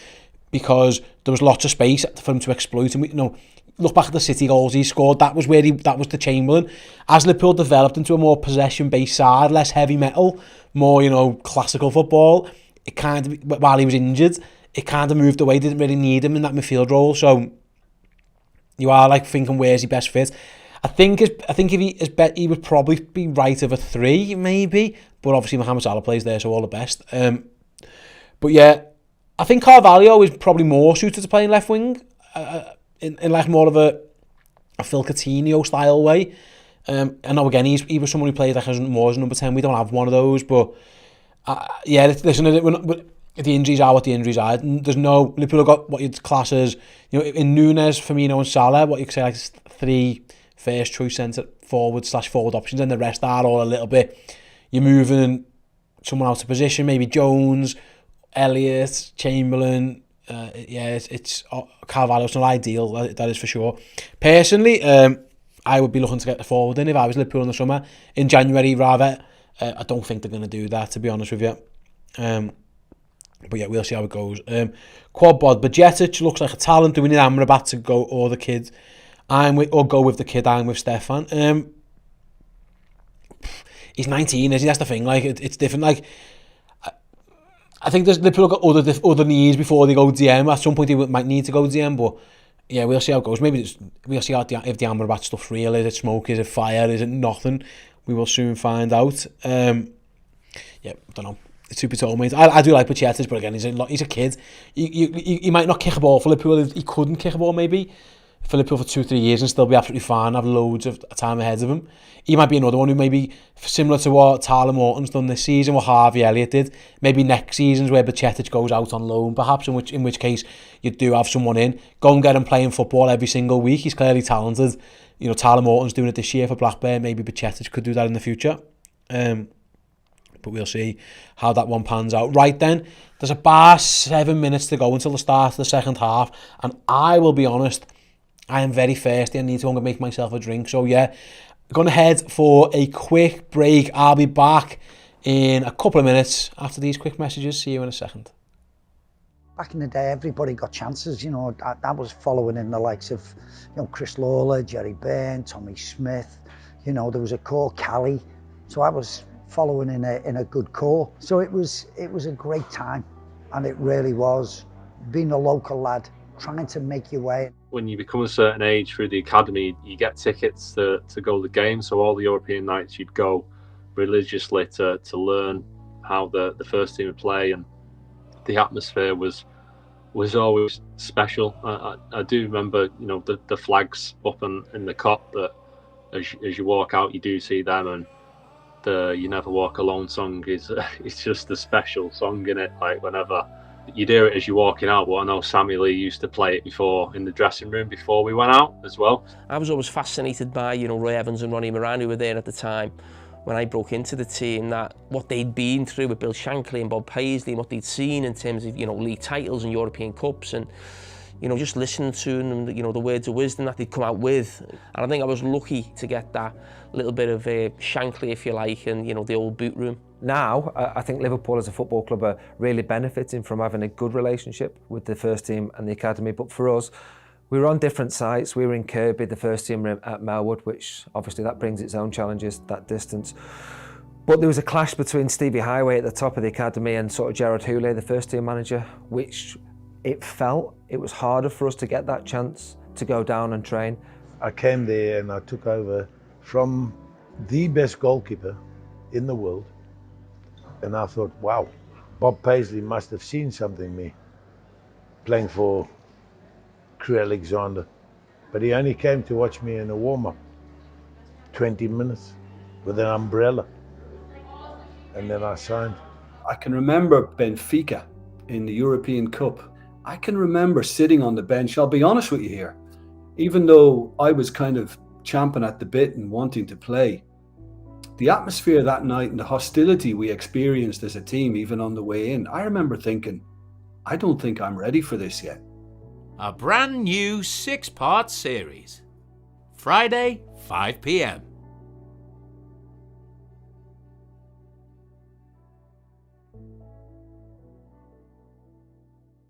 because there was lots of space for him to exploit. And look back at the City goals he scored. That was the Chamberlain. As Liverpool developed into a more possession-based side, less heavy metal, more classical football, it kind of, while he was injured, it kind of moved away. They didn't really need him in that midfield role. So you are like thinking, where's he best fit? I think if he is bet, he would probably be right of a 3, maybe. But obviously Mohamed Salah plays there, so all the best. But yeah, I think Carvalho is probably more suited to playing left wing, in like more of a Phil Coutinho style way. I know again he was someone who played like more as number 10. We don't have one of those, but yeah, listen, the injuries are what the injuries are. There's no Liverpool have got what you'd class as in Nunes, Firmino, and Salah. What you could say like 3 first choice centre forward options, and the rest are all a little bit. You're moving someone out of position, maybe Jones, Elliott, Chamberlain. It's Carvalho's not ideal. That is for sure. Personally, I would be looking to get forward in if I was Liverpool in the summer. In January, rather. I don't think they're going to do that, to be honest with you. But yeah, we'll see how it goes. Quad bod, Bajcetic looks like a talent. Do we need Amrabat to go or the kid? Or go with the kid. I'm with Stefan. He's 19, isn't he? That's the thing. Like it's different. Like I think there's Liverpool got other needs before they go DM. At some point, they might need to go DM, but yeah, we'll see how it goes. Maybe we'll see if the Amrabat stuff's real. Is it smoke? Is it fire? Is it nothing? We will soon find out. Yeah, I don't know. It's super tall, mate. I do like Bajcetic, but again, he's a kid. He might not kick a ball for Liverpool. He couldn't kick a ball maybe for Liverpool for 2-3 years and still be absolutely fine, have loads of time ahead of him. He might be another one who maybe, similar to what Tyler Morton's done this season, what Harvey Elliott did, maybe next season's where Bajcetic goes out on loan, perhaps, in which case you do have someone in. Go and get him playing football every single week. He's clearly talented. You know, Tyler Morton's doing it this year for Blackburn. Maybe Bajcetic could do that in the future. But we'll see how that one pans out. Right then, there's about 7 minutes to go until the start of the second half, and I will be honest, I am very thirsty. I need to go and make myself a drink. So yeah, going to head for a quick break. I'll be back in a couple of minutes after these quick messages. See you in a second. Back in the day, everybody got chances. You know, I was following in the likes of, you know, Chris Lawler, Jerry Byrne, Tommy Smith. You know, there was a core, Cali. So I was following in a good core. So it was a great time, and it really was. Being a local lad, trying to make your way. When you become a certain age through the academy, you get tickets to go to the game. So all the European nights you'd go religiously to learn how the first team would play, and the atmosphere was always special. I do remember, you know, the flags up in the Kop, that as you walk out you do see them, and the "You Never Walk Alone" song is it's just a special song in it. Like whenever you do it as you're walking out. But I know Sammy Lee used to play it before in the dressing room before we went out as well. I was always fascinated by, you know, Roy Evans and Ronnie Moran, who were there at the time when I broke into the team, that what they'd been through with Bill Shankly and Bob Paisley, and what they'd seen in terms of, you know, league titles and European Cups, and, you know, just listening to them, you know, the words of wisdom that they'd come out with. And I think I was lucky to get that little bit of Shankly, if you like, and, you know, the old boot room. Now, I think Liverpool as a football club are really benefiting from having a good relationship with the first team and the academy. But for us, we were on different sites. We were in Kirkby, the first team were at Melwood, which obviously that brings its own challenges, that distance. But there was a clash between Stevie Highway at the top of the academy and sort of Gerard Houllier, the first team manager, which it was harder for us to get that chance to go down and train. I came there and I took over from the best goalkeeper in the world. And I thought, wow, Bob Paisley must have seen something in me playing for Crew Alexander. But he only came to watch me in a warm-up, 20 minutes with an umbrella. And then I signed. I can remember Benfica in the European Cup. I can remember sitting on the bench. I'll be honest with you here. Even though I was kind of champing at the bit and wanting to play, the atmosphere that night and the hostility we experienced as a team, even on the way in, I remember thinking, I don't think I'm ready for this yet. A brand new 6-part series. Friday, 5 p.m.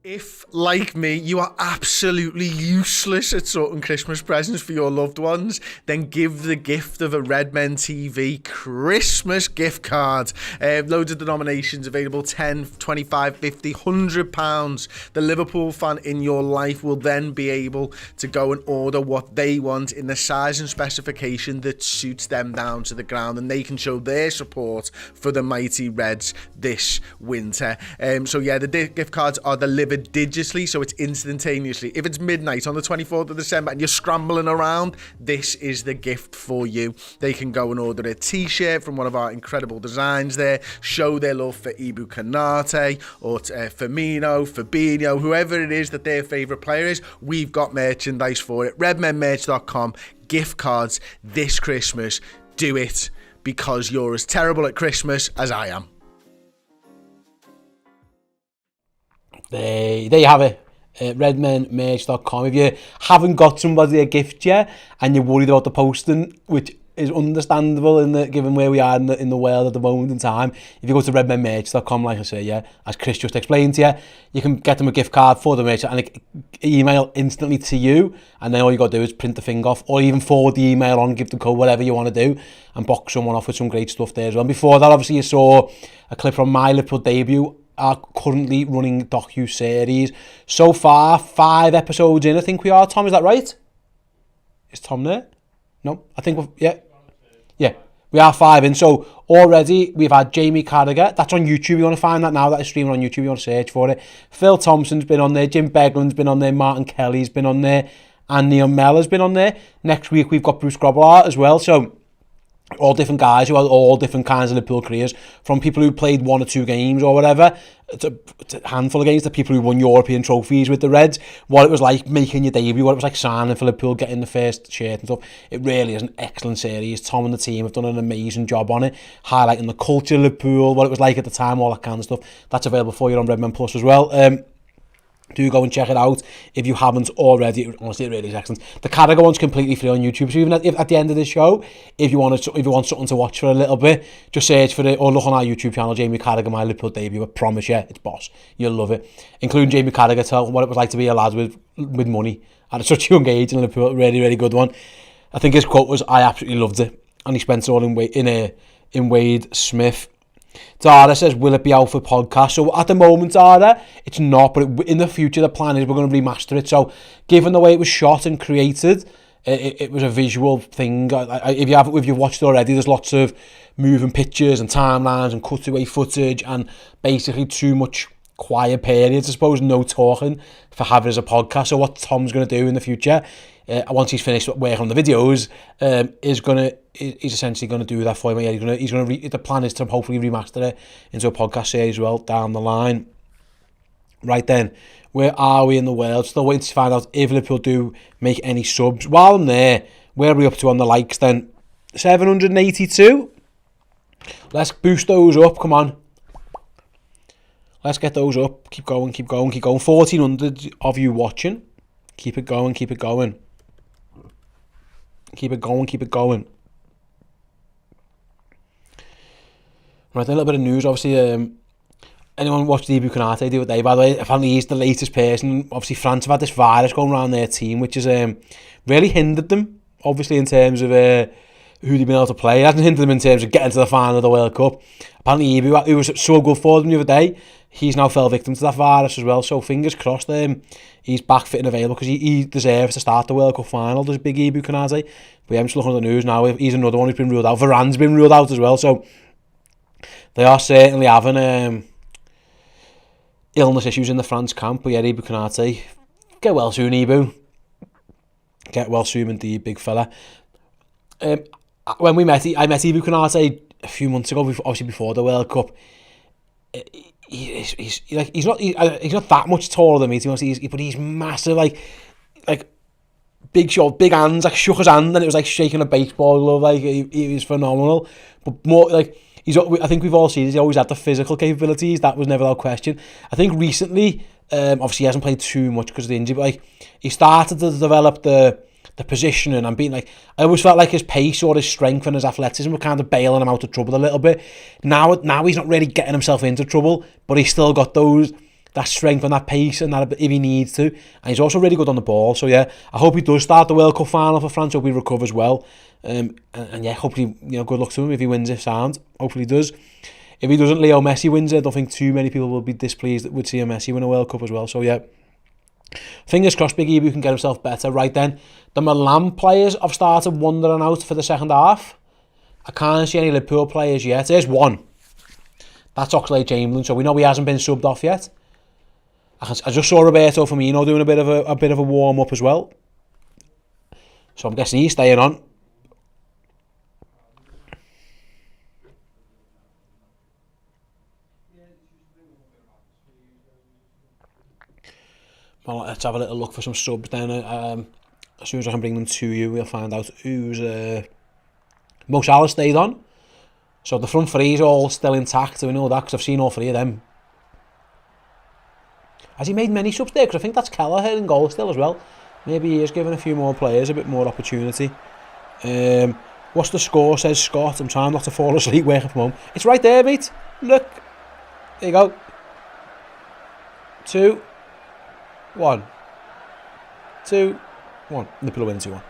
If, like me, you are absolutely useless at sorting Christmas presents for your loved ones, then give the gift of a Redmen TV Christmas gift card. Loads of denominations available, 10, 25, 50, £100. The Liverpool fan in your life will then be able to go and order what they want in the size and specification that suits them down to the ground, and they can show their support for the mighty Reds this winter. So yeah, the gift cards are delivered digitally, so it's instantaneously. If it's midnight on the 24th of December and you're scrambling around, this is the gift for you. They can go and order a t-shirt from one of our incredible designs there, show their love for Ibu Kanate or Firmino, Fabinho, whoever it is that their favourite player is. We've got merchandise for it. redmenmerch.com. Gift cards this Christmas. Do it, because you're as terrible at Christmas as I am. There you have it. redmenmerch.com. If you haven't got somebody a gift yet and you're worried about the posting, which is understandable given where we are in the world at the moment in time, if you go to redmenmerch.com, like I say, yeah, as Chris just explained to you, you can get them a gift card for the merch and email instantly to you, and then all you got to do is print the thing off, or even forward the email on, give the code, whatever you want to do, and box someone off with some great stuff there as well. And before that, obviously, you saw a clip from my Liverpool debut, our currently running docu-series. So far, 5 episodes in, I think we are. Tom, is that right? Is Tom there? No, I think yeah, we are 5 in. So already we've had Jamie Carragher. That's on YouTube. You want to find that now. That is streaming on YouTube. You want to search for it. Phil Thompson's been on there. Jim Beglin's been on there. Martin Kelly's been on there. And Neil Mellor's been on there. Next week we've got Bruce Grobbelaar as well. So all different guys who have all different kinds of Liverpool careers, from people who played 1 or 2 games or whatever, to a handful of games, to people who won European trophies with the Reds, what it was like making your debut, what it was like signing for Liverpool, getting the first shirt and stuff. It really is an excellent series. Tom and the team have done an amazing job on it, highlighting the culture of Liverpool, what it was like at the time, all that kind of stuff. That's available for you on Redmen Plus as well. Do go and check it out if you haven't already. Honestly, it really is excellent. The Carragher one's completely free on YouTube, so even at the end of the show, if you want something to watch for a little bit, just search for it or look on our YouTube channel, Jamie Carragher, my Liverpool debut. I promise you, it's boss. You'll love it. Including Jamie Carragher telling what it was like to be a lad with money at such a young age in Liverpool. Really, really good one. I think his quote was, "I absolutely loved it," and he spent it all in Wade Smith. Dara says, will it be out for podcast? So at the moment, Dara, it's not, but in the future, the plan is we're going to remaster it. So given the way it was shot and created, it was a visual thing. If you've watched it already, there's lots of moving pictures and timelines and cutaway footage and basically too much quiet periods, I suppose, no talking for having as a podcast. So what Tom's going to do in the future, once he's finished working on the videos, he's essentially going to do that for me. Yeah, the plan is to hopefully remaster it into a podcast series as well down the line. Right then, where are we in the world? Still waiting to find out if Liverpool do make any subs. While I'm there, where are we up to on the likes then? 782. Let's boost those up. Come on. Let's get those up. Keep going, keep going, keep going. 1,400 of you watching. Keep it going, keep it going. Keep it going, keep it going. Right, a little bit of news. Obviously, anyone watched Ibu Konate the other day, by the way? Apparently he's the latest person. Obviously, France have had this virus going around their team, which has really hindered them, obviously, in terms of who they've been able to play. It hasn't hindered them in terms of getting to the final of the World Cup. Apparently Ibu, who was so good for them the other day, he's now fell victim to that virus as well. So fingers crossed he's back fit and available, because he deserves to start the World Cup final, does big Ibu Konate. But yeah, I'm just looking at the news now. He's another one who's been ruled out. Varane's been ruled out as well. So they are certainly having illness issues in the France camp. But yeah, Ibu Konate, get well soon, Ibu. Get well soon indeed, big fella. When I met Ibu Konate a few months ago, obviously before the World Cup. He's not that much taller than me, to be honest, but he's massive, like big short, big hands, like shook his hand and it was like shaking a baseball glove. Like he was phenomenal, but more like I think we've all seen he's always had the physical capabilities. That was never our question. I think recently, obviously he hasn't played too much because of the injury, but like he started to develop the positioning and being like, I always felt like his pace or his strength and his athleticism were kind of bailing him out of trouble a little bit. Now he's not really getting himself into trouble, but he's still got that strength and that pace and that if he needs to. And he's also really good on the ball. So yeah, I hope he does start the World Cup final for France. Hope he recovers well. And yeah, hopefully, good luck to him if he wins it sound. Hopefully he does. If he doesn't, Leo Messi wins it. I don't think too many people will be displeased that would see a Messi win a World Cup as well. So yeah, fingers crossed Big Ibu can get himself better. Right then, the Milan players have started wandering out for the second half. I can't see any Liverpool players yet. There's one. That's Oxlade-Chamberlain, so we know he hasn't been subbed off yet. I just saw Roberto Firmino doing a bit of a warm up as well. So I'm guessing he's staying on. Well, let's have a little look for some subs then. As soon as I can bring them to you, we'll find out who's... Mo Salah stayed on. So the front three is all still intact. We know that because I've seen all three of them. Has he made many subs there? Because I think that's Kelleher in goal still as well. Maybe he is giving a few more players a bit more opportunity. What's the score, says Scott. I'm trying not to fall asleep working from home. It's right there, mate. Look. There you go. 2-1. 2-1. Liverpool win 2-1.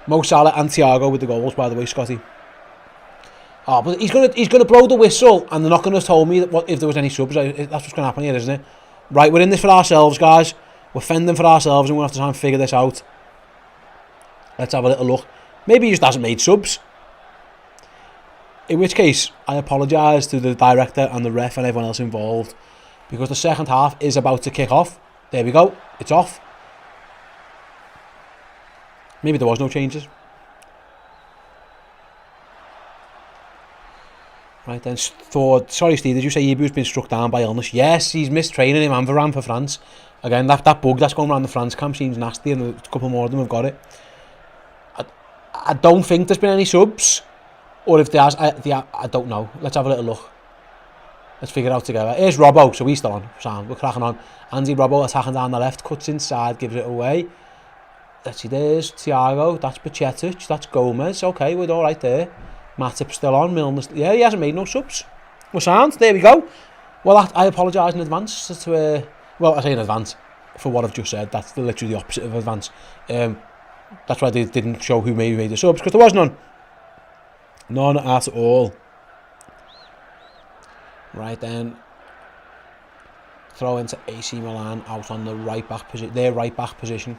Mo Salah and Thiago with the goals, by the way, Scotty. Oh, but he's gonna blow the whistle, and they're not gonna tell me that if there was any subs. That's what's gonna happen here, isn't it? Right, we're in this for ourselves, guys. We're fending for ourselves, and we're gonna have to try and figure this out. Let's have a little look. Maybe he just hasn't made subs. In which case, I apologise to the director and the ref and everyone else involved, because the second half is about to kick off. There we go. It's off. Maybe there was no changes. Right then, sorry Steve, did you say Ibu's been struck down by illness? Yes, he's missed training him and Varane for France. Again, that bug that's going around the France camp seems nasty, and a couple more of them have got it. I don't think there's been any subs, or if there has, I don't know. Let's have a little look. Let's figure it out together. Here's Robbo, so he's still on. Sam, we're cracking on. Andy Robbo attacking down the left, cuts inside, gives it away. Let's see, there's Thiago, that's Bajcetic, that's Gomez. Okay, we're all right there. Matip's still on, Milner's, yeah, he hasn't made no subs. We're sound, there we go. Well, I apologise in advance to, well, I say in advance for what I've just said. That's literally the opposite of advance. That's why they didn't show who made the subs, because there was none. None at all. Right then. Throw into AC Milan out on the right back position. Their right back position.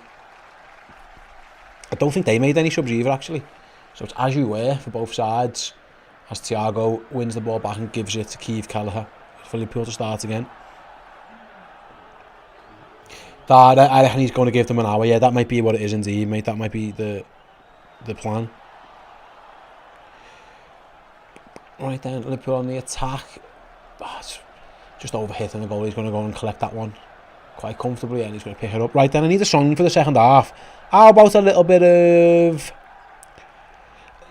I don't think they made any subs either, actually. So it's as you were for both sides, as Thiago wins the ball back and gives it to Keith Kelleher for Liverpool to start again. I reckon he's going to give them an hour. Yeah, that might be what it is indeed, mate. That might be the plan. Right then, Liverpool on the attack. Oh, it's just overhitting the goal. He's going to go and collect that one quite comfortably, and he's going to pick it up. Right then, I need a song for the second half. How about a little bit of...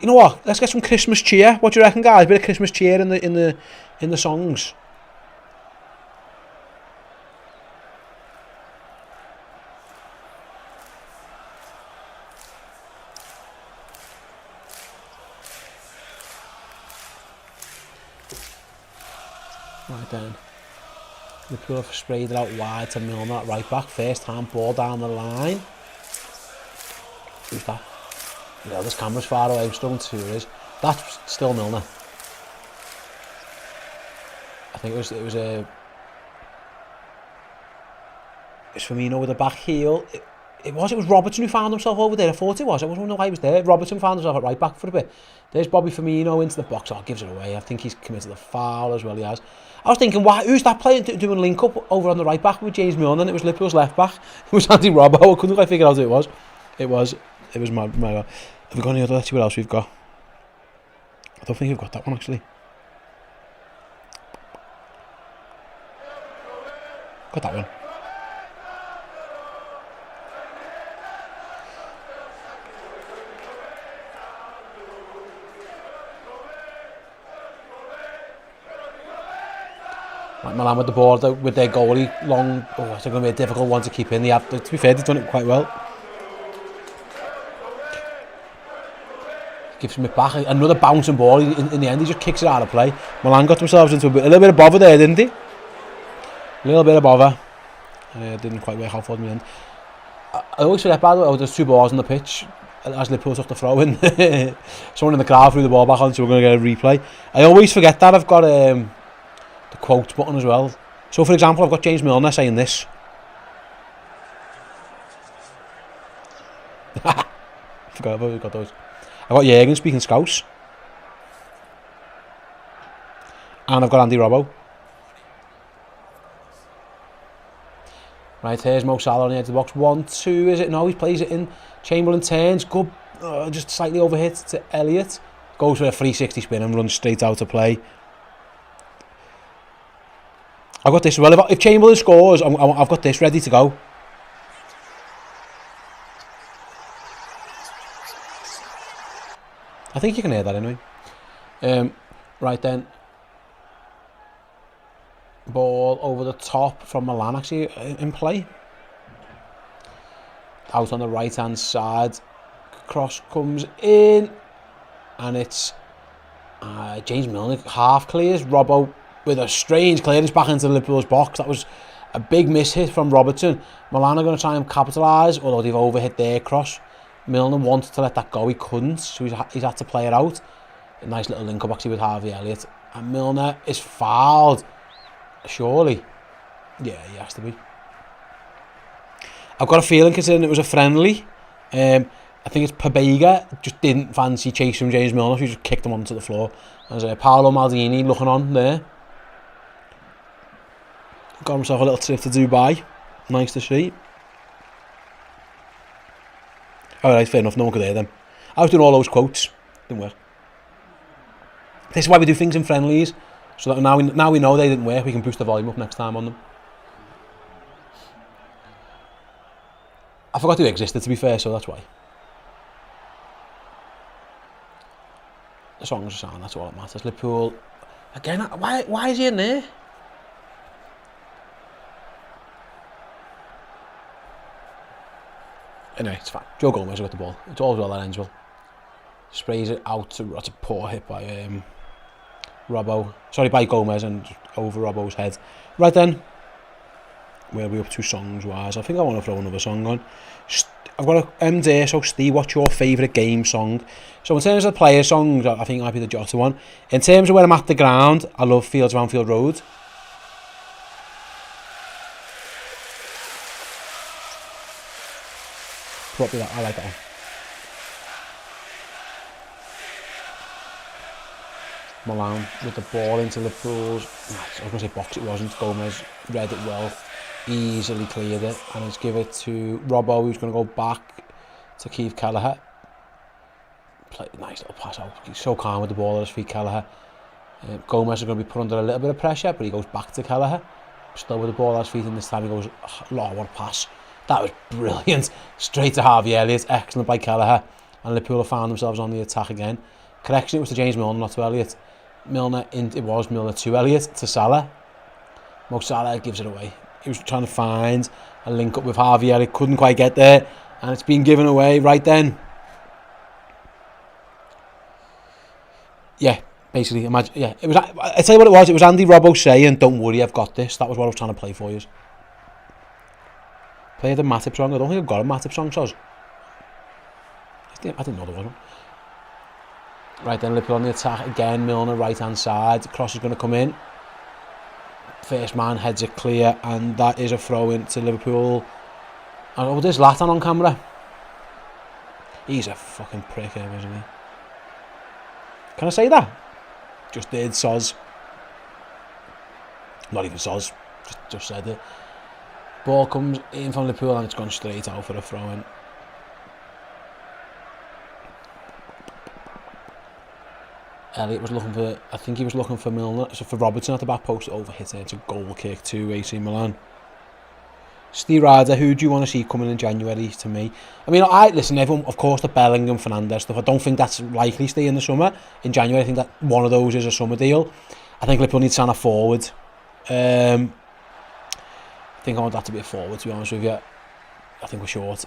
You know what? Let's get some Christmas cheer. What do you reckon, guys? A bit of Christmas cheer in the songs. Right then. Liverpool have sprayed it out wide to Milner at right back. First hand ball down the line. Who's that? Yeah, this camera's far away. I'm struggling to see who it is. That's still Milner. I think it was Firmino with the back heel. It was Robertson who found himself over there. I thought it was. I wasn't know why he was there. Robertson found himself at right back for a bit. There's Bobby Firmino into the box. Oh, gives it away. I think he's committed a foul as well. He has. I was thinking, who's that player doing link up over on the right back with James Milner? And it was Liverpool's left back. It was Andy Robbo. I couldn't quite figure out who it was. It was my. Have we got any other? Let's see what else we've got. I don't think we've got that one actually. Got that one. Right, Milan with the ball, with their goalie long. Oh, it's going to be a difficult one to keep in. To be fair, they've done it quite well. Gives him it back. Another bouncing ball. In the end, he just kicks it out of play. Milan got themselves into a little bit of bother there, didn't he? A little bit of bother. Didn't quite work out for them in the end. I always forget, by the way, there's two balls on the pitch as Liverpool took the throw in. Someone in the crowd threw the ball back on, so we're going to get a replay. I always forget that I've got the quotes button as well. So, for example, I've got James Milner saying this. Forgot about got those. I've got Jürgen speaking Scouse. And I've got Andy Robbo. Right, here's Mo Salah on the edge of the box. 1-2, is it? No, he plays it in. Chamberlain turns. Good. Just slightly overhit to Elliott. Goes for a 360 spin and runs straight out to play. I've got this. Well, if Chamberlain scores, I've got this ready to go. I think you can hear that anyway. Right then. Ball over the top from Milan, actually, in play. Out on the right-hand side. Cross comes in. And it's James Milner, half clears. Robbo with a strange clearance back into Liverpool's box. That was a big miss hit from Robertson. Milan are going to try and capitalise, although they've overhit their cross. Milner wanted to let that go, he couldn't, so he's had to play it out. A nice little link up actually with Harvey Elliott. And Milner is fouled. Surely. Yeah, he has to be. I've got a feeling, considering it was a friendly, I think it's Pabega just didn't fancy chasing James Milner, so he just kicked him onto the floor. There's Paolo Maldini looking on there. Got himself a little trip to Dubai. Nice to see. Alright, fair enough, no one could hear them. I was doing all those quotes. Didn't work. This is why we do things in friendlies, so that now we know they didn't work, we can boost the volume up next time on them. I forgot they existed, to be fair, so that's why. The songs are sound, that's all that matters. Liverpool, again, why is he in there? Anyway, it's fine. Joe Gomez with the ball. It's always well that ends well. Sprays it out to, that's a poor hit by Robbo. Sorry, by Gomez and over Robbo's head. Right then, where are we up to songs wise? I think I want to throw another song on. I've got a there, so Steve, what's your favourite game song? So in terms of the player songs, I think it might be the Jota one. In terms of when I'm at the ground, I love Fields of Anfield Road. Probably that, I like that one. Milan with the ball into Liverpool's, I was going to say box, it wasn't. Gomez read it well, easily cleared it, and he's give it to Robbo, who's going to go back to Keith Kelleher. Play a nice little pass out. He's so calm with the ball at his feet, Kelleher. Gomez is going to be put under a little bit of pressure, but he goes back to Kelleher. Still with the ball at his feet, and this time he goes, oh, what a pass. That was brilliant. Straight to Harvey Elliott. Excellent by Kelleher. And Liverpool have found themselves on the attack again. Correction, it was to James Milner, not to Elliott. It was Milner to Elliott, to Salah. Mo Salah gives it away. He was trying to find a link up with Harvey Elliott. Couldn't quite get there. And it's been given away right then. Yeah, basically, imagine. Yeah, it was. I tell you what it was. It was Andy Robbo saying, "Don't worry, I've got this." That was what I was trying to play for you. Play the Matip song. I don't think I've got a Matip song, so I didn't know there was one. Right then, Liverpool on the attack again. Milner right hand side. Cross is going to come in. First man heads it clear, and that is a throw in to Liverpool. Oh, there's Latan on camera. He's a fucking prick, isn't he? Can I say that? Just did, soz. Not even soz. Just said it. Ball comes in from Liverpool and it's gone straight out for a throw-in. Elliott was looking for, I think he was looking for Milner, so for Robertson at the back post, overhit it. It's a goal kick to AC Milan. Steve Ryder, who do you want to see coming in January to me? I mean, listen, everyone, of course, the Bellingham, Fernandes stuff, I don't think that's likely to stay in the summer. In January, I think that one of those is a summer deal. I think Liverpool needs to sign a forward. I think I want that to be a forward, to be honest with you. I think we're short.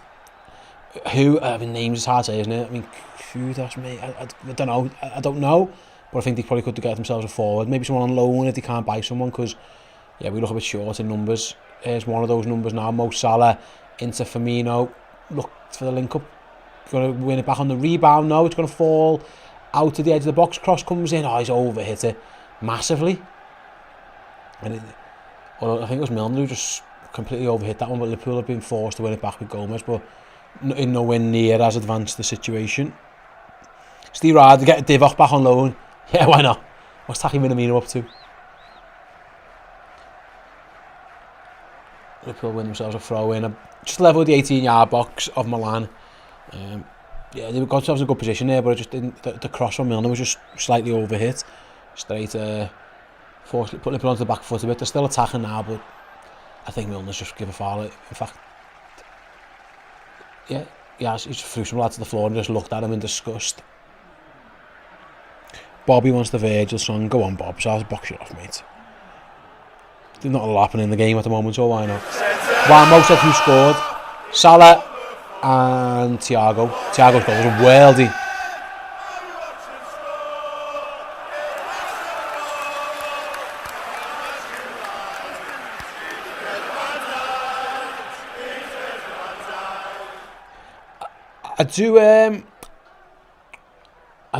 Who, I mean, names is hard to say, isn't it? I mean, who, that's me, I don't know. I don't know, but I think they probably could get themselves a forward. Maybe someone on loan if they can't buy someone, because, yeah, we look a bit short in numbers. Here's one of those numbers now. Mo Salah into Firmino. Look for the link up. Going to win it back on the rebound. No, it's going to fall out to the edge of the box. Cross comes in. Oh, he's overhit it massively. And I think it was Milner who just completely overhit that one. But Liverpool have been forced to win it back with Gomez. But in nowhere near as advanced the situation. Steve Ryder, get a Divock back on loan. Yeah, why not? What's Taki Minamino up to? Liverpool win themselves a throw-in. Just level the 18-yard box of Milan. Yeah, they got themselves in a good position there, but it just didn't. The cross from Milner was just slightly overhit. Straight, put Liverpool onto the back foot a bit. They're still attacking now, but I think Milner's just give a foul. In fact, yeah, he just threw some lad to the floor and just looked at him in disgust. Bobby wants the Virgil song. Go on, Bob. So I'll box you off, mate. There's not a lot happening in the game at the moment, so why not? Ramo said who scored. Salah and Thiago. Thiago's goal was a worldie. I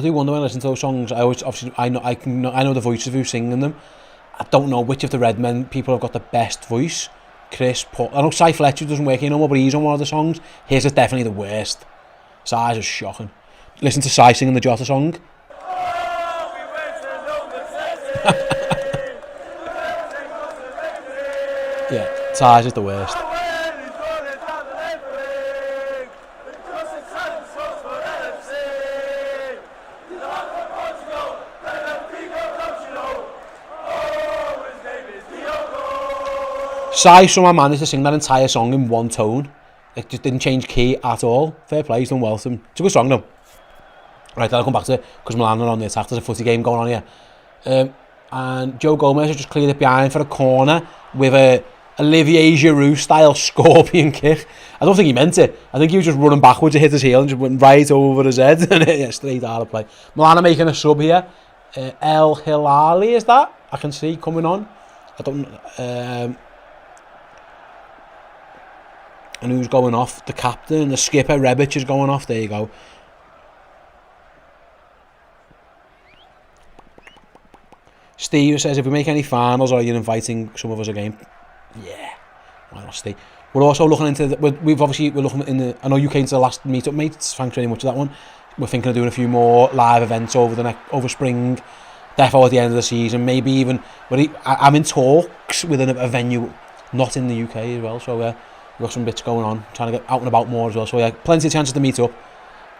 do wonder when I listen to those songs. I always, obviously, I know the voices of who's singing them. I don't know which of the Redmen people have got the best voice. Chris, Paul, I know Cy Fletcher doesn't work here no more, but he's on one of the songs. His is definitely the worst. Cy's is shocking. Listen to Cy singing the Jota song. Yeah, Cy's is the worst. Cy somehow managed to sing that entire song in one tone. It just didn't change key at all. Fair play, he's done well to him. It's a good song though. Right, then I'll come back to it, because Milan are on the attack. There's a footy game going on here. And Joe Gomez has just cleared it behind for a corner with a Olivier Giroud style scorpion kick. I don't think he meant it. I think he was just running backwards, it hit his heel and just went right over his head. And yeah, straight out of play. Milan are making a sub here. El Hilali is that? I can see coming on. I don't... and who's going off? The captain, the skipper, Rebic is going off. There you go. Steve says, if we make any finals, or are you inviting some of us again? Yeah, why not, Steve? We're also looking into we're looking in the... I know you came to the last meet-up, mates. Thanks very much for that one. We're thinking of doing a few more live events over spring, defo at the end of the season. Maybe even... I'm in talks with a venue not in the UK as well, so we've got some bits going on, trying to get out and about more as well. So yeah, plenty of chances to meet up.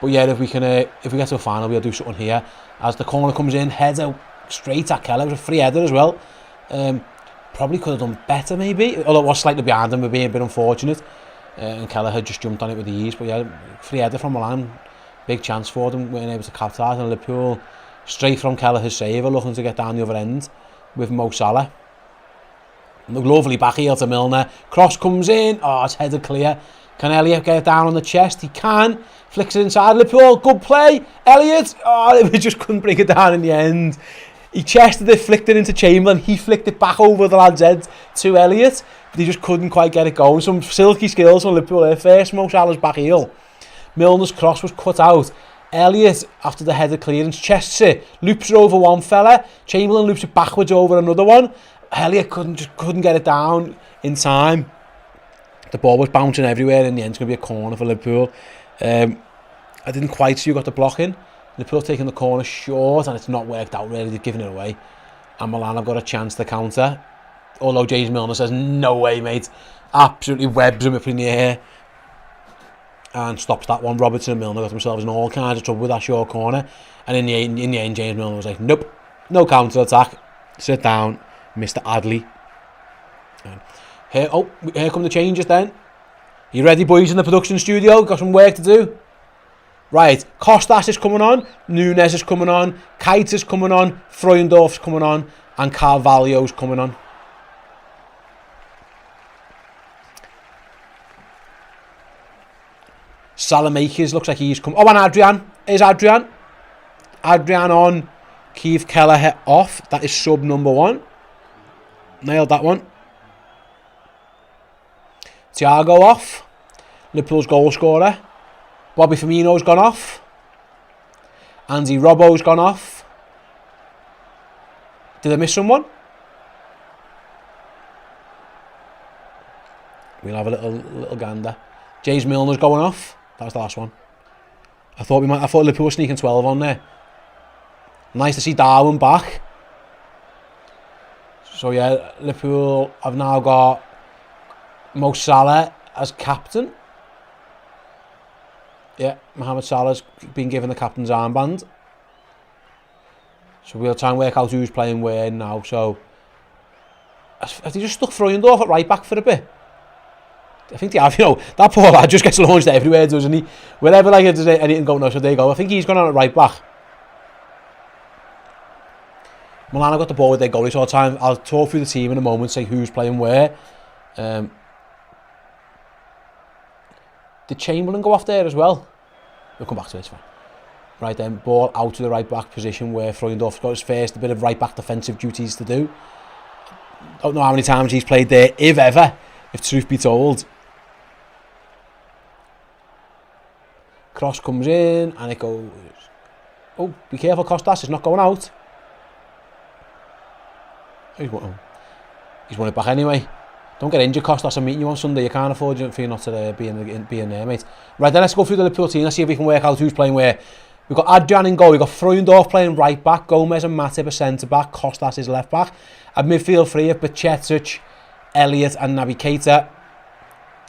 But yeah, if we get to a final, we'll do something here. As the corner comes in, heads out straight at Keller. It was a free header as well. Probably could have done better maybe, although it was slightly behind him, we're being a bit unfortunate. And Keller had just jumped on it with ease. But yeah, free header from Milan, big chance for them, weren't able to capitalise. And Liverpool, straight from Kelleher's saver, looking to get down the other end with Mo Salah. Lovely back heel to Milner. Cross comes in. Oh, it's headed clear. Can Elliott get it down on the chest? He can. Flicks it inside Liverpool. Good play. Elliott. Oh, we just couldn't bring it down in the end. He chested it, flicked it into Chamberlain. He flicked it back over the lad's head to Elliott. But he just couldn't quite get it going. Some silky skills from Liverpool there. First, Mo Salah's back heel. Milner's cross was cut out. Elliott, after the header clearance, chests it. Loops it over one fella. Chamberlain loops it backwards over another one. Elliott couldn't get it down in time. The ball was bouncing everywhere. In the end, it's going to be a corner for Liverpool. I didn't quite see who got the block in. Liverpool taking the corner short, and it's not worked out really. They've given it away. And Milan have got a chance to counter. Although James Milner says, no way, mate. Absolutely webs him up in the air. And stops that one. Robertson and Milner got themselves in all kinds of trouble with that short corner. And in the end, James Milner was like, nope, no counter attack. Sit down, Mr. Adley. Here come the changes then. You ready, boys, in the production studio? Got some work to do. Right, Kostas is coming on, Nunes is coming on, Kite is coming on, Freundorf's coming on, and Carvalho's coming on. Salamakers looks like he's come. Oh, and Adrian. Is Adrian? Adrian on. Keith Kelleher off. That is sub number 1. Nailed that one. Thiago off. Liverpool's goal scorer. Bobby Firmino's gone off. Andy Robbo's gone off. Did I miss someone? We'll have a little gander. James Milner's going off. That was the last one. I thought Liverpool were sneaking 12 on there. Nice to see Darwin back. So yeah, Liverpool have now got Mo Salah as captain. Yeah, Mohamed Salah's been given the captain's armband. So we'll try and work out who's playing where now. So have they just stuck Freundorf at right back for a bit? I think they have, that poor lad just gets launched everywhere, doesn't he? Wherever there's anything going on, so there you go. I think he's gone on at right back. Milan have got the ball with their goalie, so I'll talk through the team in a moment, say who's playing where. Did Chamberlain go off there as well? We'll come back to this. Right then, ball out to the right back position where Freundorf's got his first bit of right back defensive duties to do. Don't know how many times he's played there, if ever, if truth be told. Cross comes in and it goes. Oh, be careful, Costas, it's not going out. He's won it back anyway. Don't get injured, Costas. I'm meeting you on Sunday. You can't afford for you not to be in there, mate. Right, then let's go through the Liverpool team. Let's see if we can work out who's playing where. We've got Adrian in goal. We've got Freundorf playing right back. Gomez and Matip are centre back. Costas is left back. At midfield three of Bajcetic, Elliott and Naby Keita.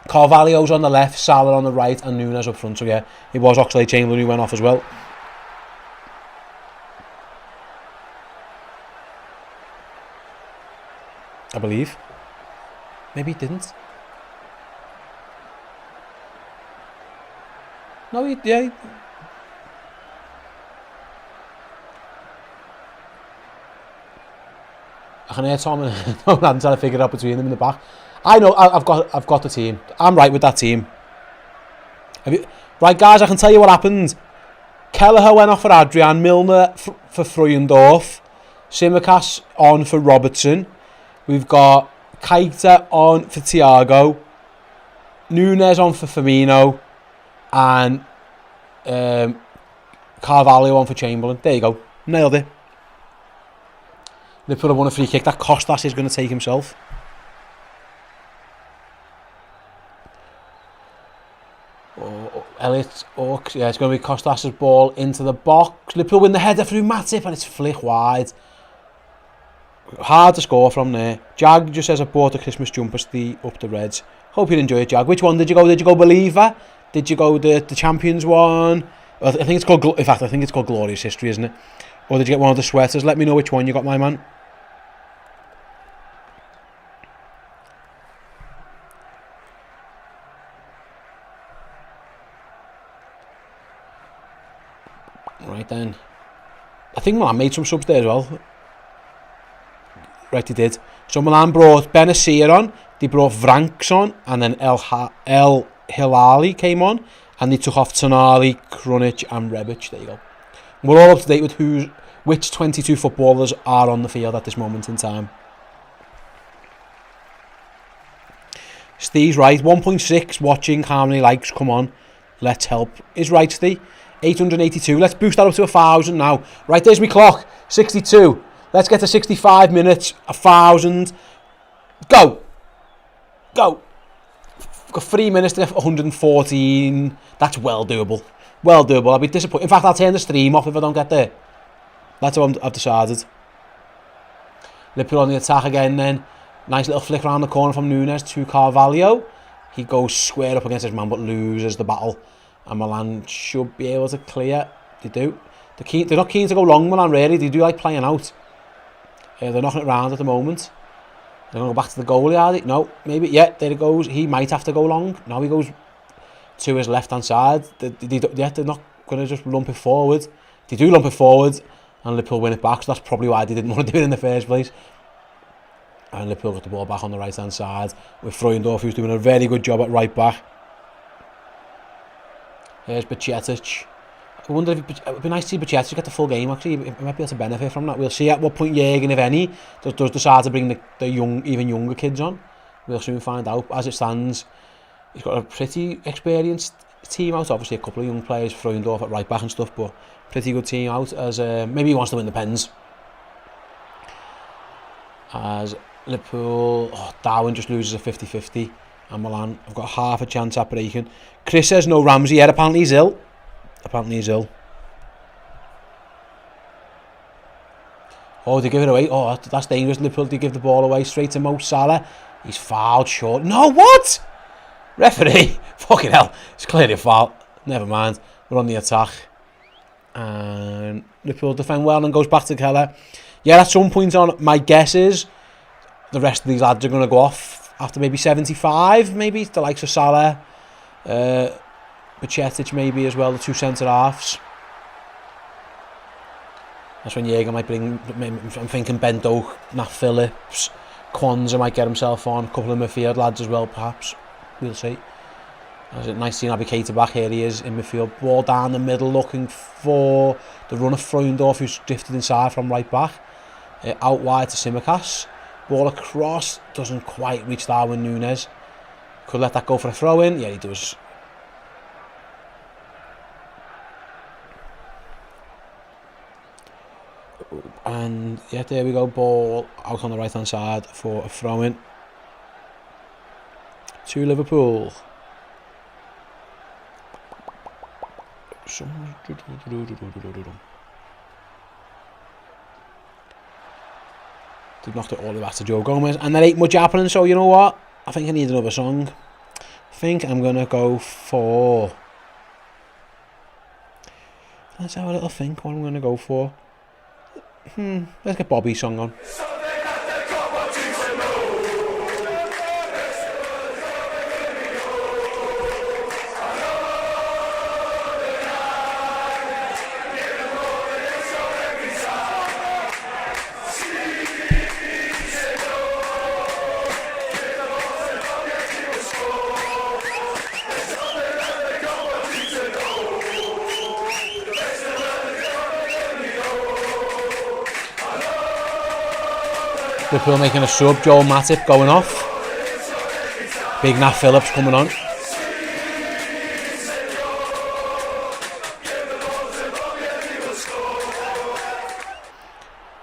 Carvalho's on the left, Salah on the right, and Nunes up front. So yeah, it was Oxlade-Chamberlain who went off as well. I believe. Maybe he didn't. No, yeah. I can hear Tom and I'm trying to figure it out between them in the back. I know, I've got the team. I'm right with that team. Right, guys, I can tell you what happened. Kelleher went off for Adrian, Milner for Freundorf, Tsimikas on for Robertson. We've got Keita on for Thiago, Nunes on for Firmino, and Carvalho on for Chamberlain. There you go. Nailed it. Liverpool have won a free kick that Costas is going to take himself. Elliott, yeah, it's going to be Costas' ball into the box. Liverpool win the header through Matip and it's flick wide. Hard to score from there. Jag just says I bought a Christmas jumper up the Reds. Hope you enjoy it, Jag. Which one did you go? Did you go Believer? Did you go the Champions one? I think it's called. In fact, I think it's called Glorious History, isn't it? Or did you get one of the sweaters? Let me know which one you got, my man. Right then. I think Milan made some subs there as well. Right, they did. So Milan brought Benacer on, they brought Vranks on, and then El Hilali came on, and they took off Tonali, Krunic and Rebic. There you go. We're all up to date with which 22 footballers are on the field at this moment in time. Steve's right, 1.6 watching, how many likes, come on. Let's help. Is right, Steve. 882. Let's boost that up to 1,000 now. Right, there's my clock. 62. Let's get to 65 minutes. 1,000. Go. Go. We've got 3 minutes to get 114. That's well doable. Well doable. I'll be disappointed. In fact, I'll turn the stream off if I don't get there. That's what I've decided. Liverpool on the attack again then. Nice little flick around the corner from Nunes to Carvalho. He goes square up against his man but loses the battle. And Milan should be able to clear. They do. They're not keen to go long, Milan, really. They do like playing out. They're knocking it around at the moment. They're going to go back to the goalie, are they? No, maybe. Yeah, there it goes. He might have to go long. Now he goes to his left-hand side. They're not going to just lump it forward. They do lump it forward, and Liverpool win it back. So that's probably why they didn't want to do it in the first place. And Liverpool got the ball back on the right-hand side with Freundorf, who's doing a very good job at right back. Here's Bajcetic. I wonder if it would be nice to see Bajcetic get the full game, actually. He might be able to benefit from that. We'll see at what point Jürgen, if any, does decide to bring the even younger kids on. We'll soon find out. As it stands, he's got a pretty experienced team out. Obviously, a couple of young players, Freundorf at right back and stuff, but pretty good team out. As maybe he wants to win the pens. As Liverpool, Darwin just loses a 50-50. And Milan, I've got half a chance at breaking. Chris says no Ramsey yet. Apparently he's ill. Oh, they give it away. Oh, that's dangerous. Liverpool, they give the ball away straight to Mo Salah. He's fouled short. No, what? Referee. Fucking hell. It's clearly a foul. Never mind. We're on the attack. And Liverpool defend well and goes back to Keller. Yeah, at some point on, my guess is the rest of these lads are going to go off after maybe 75, maybe. The likes of Salah. Bajcetic maybe as well, the two centre-halves. That's when Jaeger might bring, I'm thinking Ben Doak, Nat Phillips, Kwanzaa might get himself on, a couple of midfield lads as well perhaps, we'll see. It's nice seeing Abby Keita back, here he is in midfield, ball down the middle looking for the runner Freundorf who's drifted inside from right back, out wide to Simicas, ball across, doesn't quite reach Darwin Núñez, could let that go for a throw in, yeah he does. And yeah, there we go, ball out on the right hand side for a throw in to Liverpool. They've knocked it all the way back to Joe Gomez, and there ain't much happening, so you know what? I think I need another song. I think I'm gonna go for. Let's have a little think what I'm gonna go for. Let's get Bobby's song on. Liverpool making a sub, Joel Matip going off. Big Nat Phillips coming on.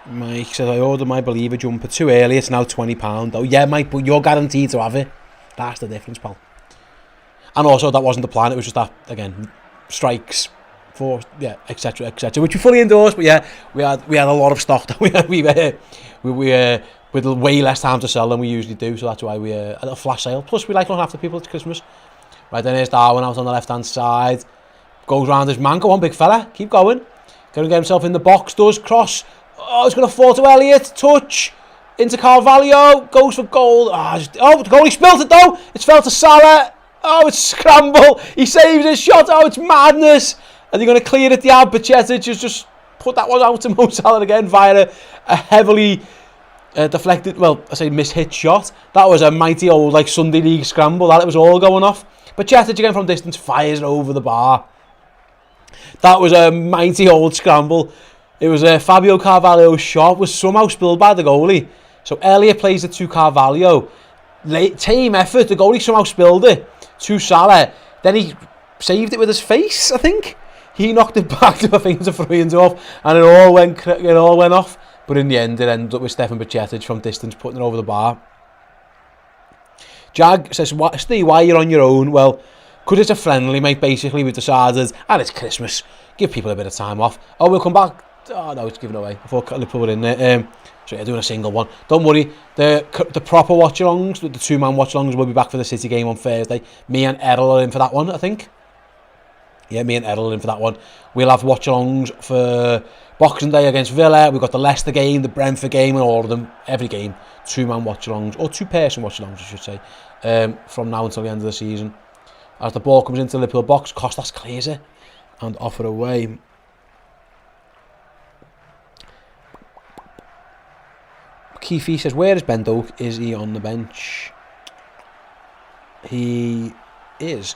Mike says, I ordered my Believer jumper too early, it's now £20. Oh yeah Mike, but you're guaranteed to have it. That's the difference, pal. And also that wasn't the plan, it was just that, again, strikes, for, yeah, etc, etc, which we fully endorse. But yeah, we had a lot of stock that we with way less time to sell than we usually do, so that's why we a little flash sale. Plus we like looking after people, it's Christmas. Right, then here's Darwin out on the left hand side, goes round his man, go on big fella, keep going, gonna get himself in the box, does cross, oh it's gonna fall to Elliott, touch into Carvalho, goes for goal, the goalie spilt it though, it's fell to Salah, oh it's scramble, he saves his shot, oh it's madness. Are they going to clear it? The Bajcetic has just put that one out to Mo Salah again via a heavily deflected, well, I say mishit shot. That was a mighty old like Sunday League scramble. That it was all going off. Bajcetic again from distance fires it over the bar. That was a mighty old scramble. It was Fabio Carvalho's shot was somehow spilled by the goalie. So Elliott plays it to Carvalho. Tame effort. The goalie somehow spilled it to Salah. Then he saved it with his face, I think. He knocked it back to, I think, to Freundorf, and it all went off. But in the end, it ended up with Stefan Bajcetic from distance putting it over the bar. Jag says, Steve, why you're on your own? Well, because it's a friendly, mate, basically. We've decided, and it's Christmas, give people a bit of time off. Oh, we'll come back. Oh, no, it's given away. I thought Liverpool were in there. So yeah, doing a single one. Don't worry, the proper watch-alongs, the two-man watch-alongs will be back for the City game on Thursday. Me and Errol are in for that one, I think. Yeah, me and Errol in for that one. We'll have watch-alongs for Boxing Day against Villa. We've got the Leicester game, the Brentford game, and all of them. Every game, two-man watch-alongs, or two-person watch-alongs, I should say, from now until the end of the season. As the ball comes into the Liverpool box, Costas clears it and off it away. Keefe says, where is Ben Doak? Is he on the bench? He is.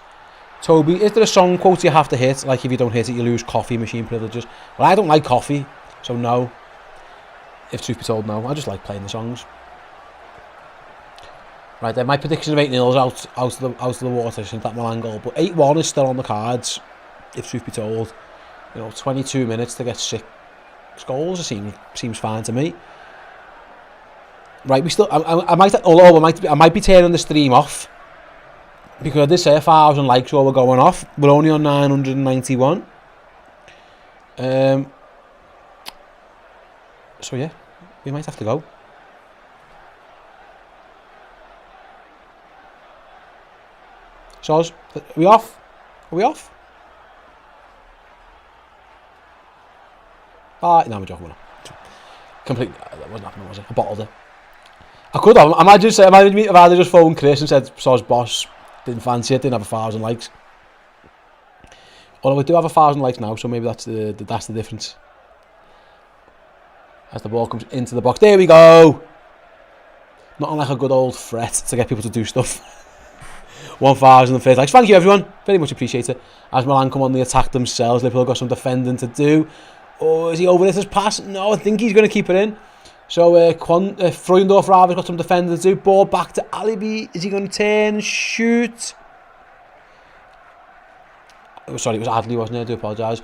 Toby, is there a song quote you have to hit? Like if you don't hit it, you lose coffee machine privileges. Well, I don't like coffee, so no. If truth be told, no. I just like playing the songs. Right then, my prediction of 8-0 is out of the water since that Milan goal. But 8-1 is still on the cards, if truth be told. You know, 22 minutes to get 6 goals, it seems fine to me. Right, we still. I might be turning the stream off because I did say 1,000 likes while we're going off. We're only on 991. So yeah, we might have to go. Soz, are we off? Are we off? No, I'm joking. Completely. That wasn't happening, was it? I bottled it. I could have. Imagine if I had just phoned Chris and said, Soz boss, didn't fancy it, didn't have 1,000 likes. Although we do have 1,000 likes now, so maybe that's the difference. as the ball comes into the box. There we go. Not unlike a good old threat to get people to do stuff. 1,000 first likes. Thank you, everyone. Very much appreciate it. As Milan come on the attack themselves, Liverpool got some defending to do. Oh, is he over this pass? No, I think he's going to keep it in. So Freundorf rather got some defending to do. Ball back to Alibi. Is he going to turn and shoot? Oh, sorry, it was Adley, wasn't it? I do apologise.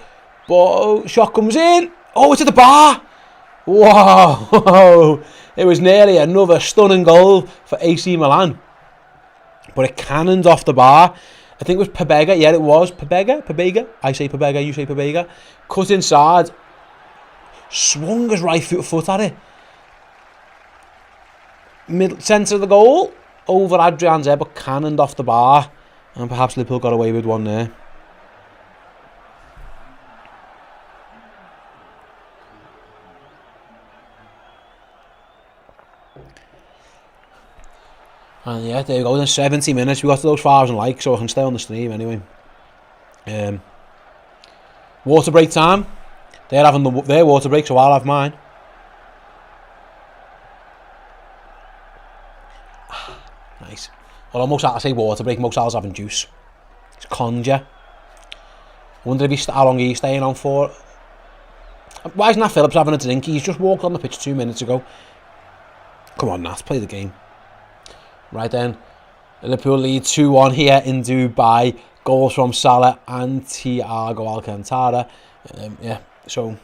But shot comes in. Oh, it's at the bar. Whoa. It was nearly another stunning goal for AC Milan. But it cannoned off the bar. I think it was Pabega. Yeah, it was. Pabega. I say Pabega, you say Pabega. Cut inside. Swung his right foot at it. Middle centre of the goal. Over Adrian's head, but cannoned off the bar. And perhaps Liverpool got away with one there. And yeah, there you go. In 70 minutes, we got to those 1,000 likes, so I can stay on the stream anyway. Water break time. They're having their water break, so I'll have mine. Nice. Well, almost I say water break. Most Al's having juice. It's conja. Wonder if how long he's staying on for. Why isn't that Phillips having a drink? He's just walked on the pitch 2 minutes ago. Come on, Nat, play the game. Right then, Liverpool lead 2-1 here in Dubai. Goals from Salah and Thiago Alcantara. Yeah, so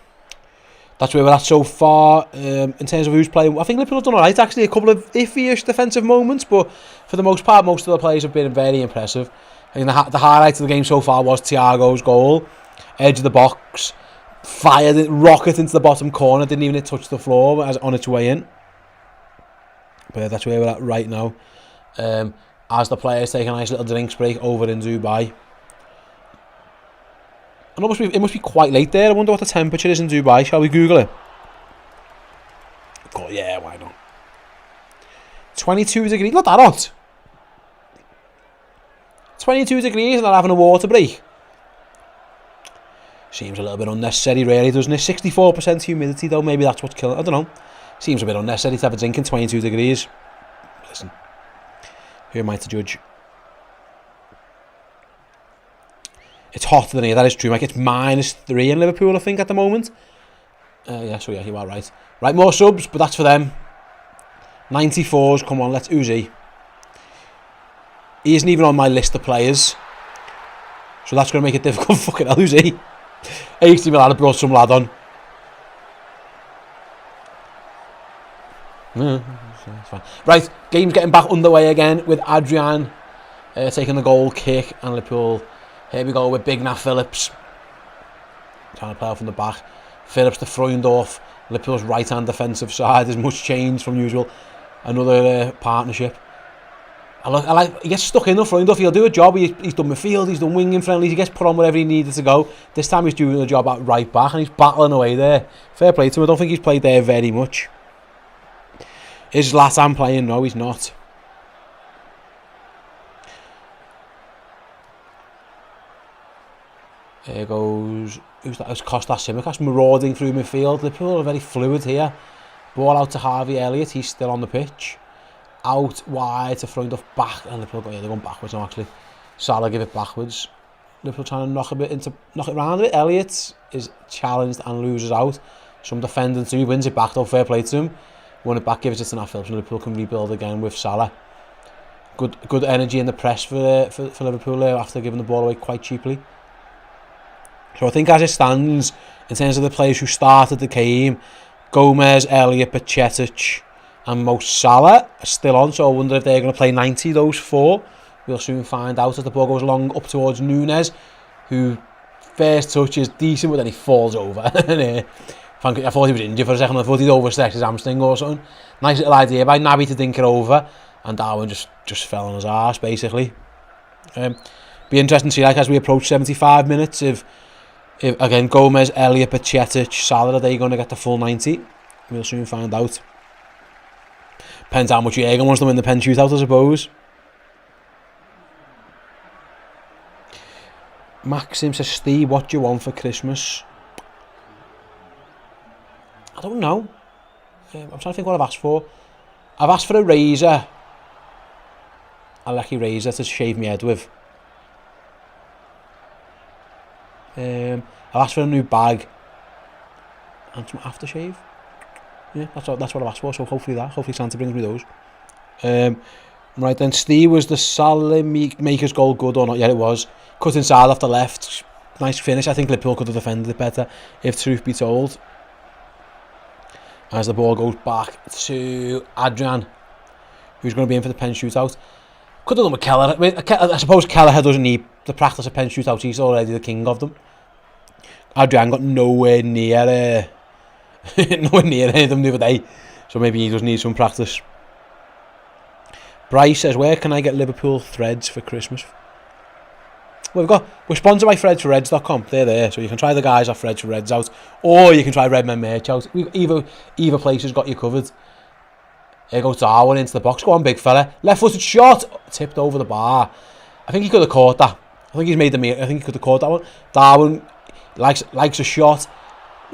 that's where we're at so far. In terms of who's playing, I think Liverpool have done alright actually. A couple of iffy-ish defensive moments, but for the most part, most of the players have been very impressive. I think the highlight of the game so far was Thiago's goal. Edge of the box, fired it, rocket into the bottom corner, didn't even touch the floor as on its way in. But that's where we're at right now. As the players take a nice little drinks break over in Dubai. And it must be quite late there. I wonder what the temperature is in Dubai. Shall we Google it? God, yeah, why not? 22 degrees. Not that hot. 22 degrees and they're having a water break. Seems a little bit unnecessary, really, doesn't it? 64% humidity, though. Maybe that's what's killing it. I don't know. Seems a bit unnecessary to have a drink in 22 degrees. Listen. Who am I to judge? It's hotter than here, that is true. Like, it's -3 in Liverpool, I think, at the moment. Yeah, so yeah, you are right. Right, more subs, but that's for them. 94s, come on, let's Uzi. He isn't even on my list of players. So that's going to make it difficult. Fucking hell, Uzi. AC Milan have brought some lad on. Fine. Right, game's getting back underway again with Adrian taking the goal kick and Liverpool. Here we go with Big Nat Phillips trying to play out from the back. Phillips to Freundorf. Liverpool's right hand defensive side. There's much change from usual. Another partnership. I like he gets stuck in the Freundorf. He'll do a job. He's done midfield. He's done winging friendlies. He gets put on wherever he needed to go. This time he's doing the job at right back and he's battling away there. Fair play to him. I don't think he's played there very much. Is Zlatan playing? No, he's not. There goes... Who's that? It's Kostas Tsimikas marauding through midfield. Liverpool are very fluid here. Ball out to Harvey Elliott. He's still on the pitch. Out wide to Freundorf back. And Liverpool they're going backwards now actually. Salah give it backwards. Liverpool trying to knock it around a bit. Elliott is challenged and loses out. Some defending too. He wins it back though. Fair play to him. Won it back, gives it to Nat Phillips, and Liverpool can rebuild again with Salah. Good energy in the press for Liverpool there after giving the ball away quite cheaply. So I think as it stands, in terms of the players who started the game, Gomez, Elliott, Bajcetic and Mo Salah are still on, so I wonder if they're going to play 90, those four. We'll soon find out as the ball goes along up towards Nunes, who first touch is decent, but then he falls over. I thought he was injured for a second. I thought he'd overstretched his hamstring or something. Nice little idea by Naby to dink it over, and Darwin just fell on his arse basically. Be interesting to see, like, as we approach 75 minutes, if again Gomez, Elliott, Bajcetic, Salah, are they going to get the full 90? We'll soon find out. Depends how much Jürgen wants to win the pen shootout, I suppose. Maxim says, Steve, what do you want for Christmas? I don't know. I'm trying to think what I've asked for. I've asked for a razor. A lucky razor to shave my head with. I've asked for a new bag. And some aftershave. Yeah, that's what I've asked for, so hopefully Santa brings me those. Right then, Steve, was the Salah maker's goal good or not? Yeah, it was. Cut inside off the left. Nice finish. I think Liverpool could have defended it better, if truth be told. As the ball goes back to Adrian, who's going to be in for the pen shootout. Could have done with Keller. I suppose Kelleher doesn't need to practice a pen shootout. He's already the king of them. Adrian got nowhere near them the other day, so maybe he does need some practice. Bryce says, where can I get Liverpool threads for Christmas? Well, we're sponsored by threadsforreds.com. They're there, so you can try the guys off Threads for Reds out, or you can try Redmen merch out. Either place has got you covered. Here goes Darwin into the box. Go on, big fella. Left-footed shot, tipped over the bar. I think he could have caught that. I think he could have caught that one. Darwin likes a shot.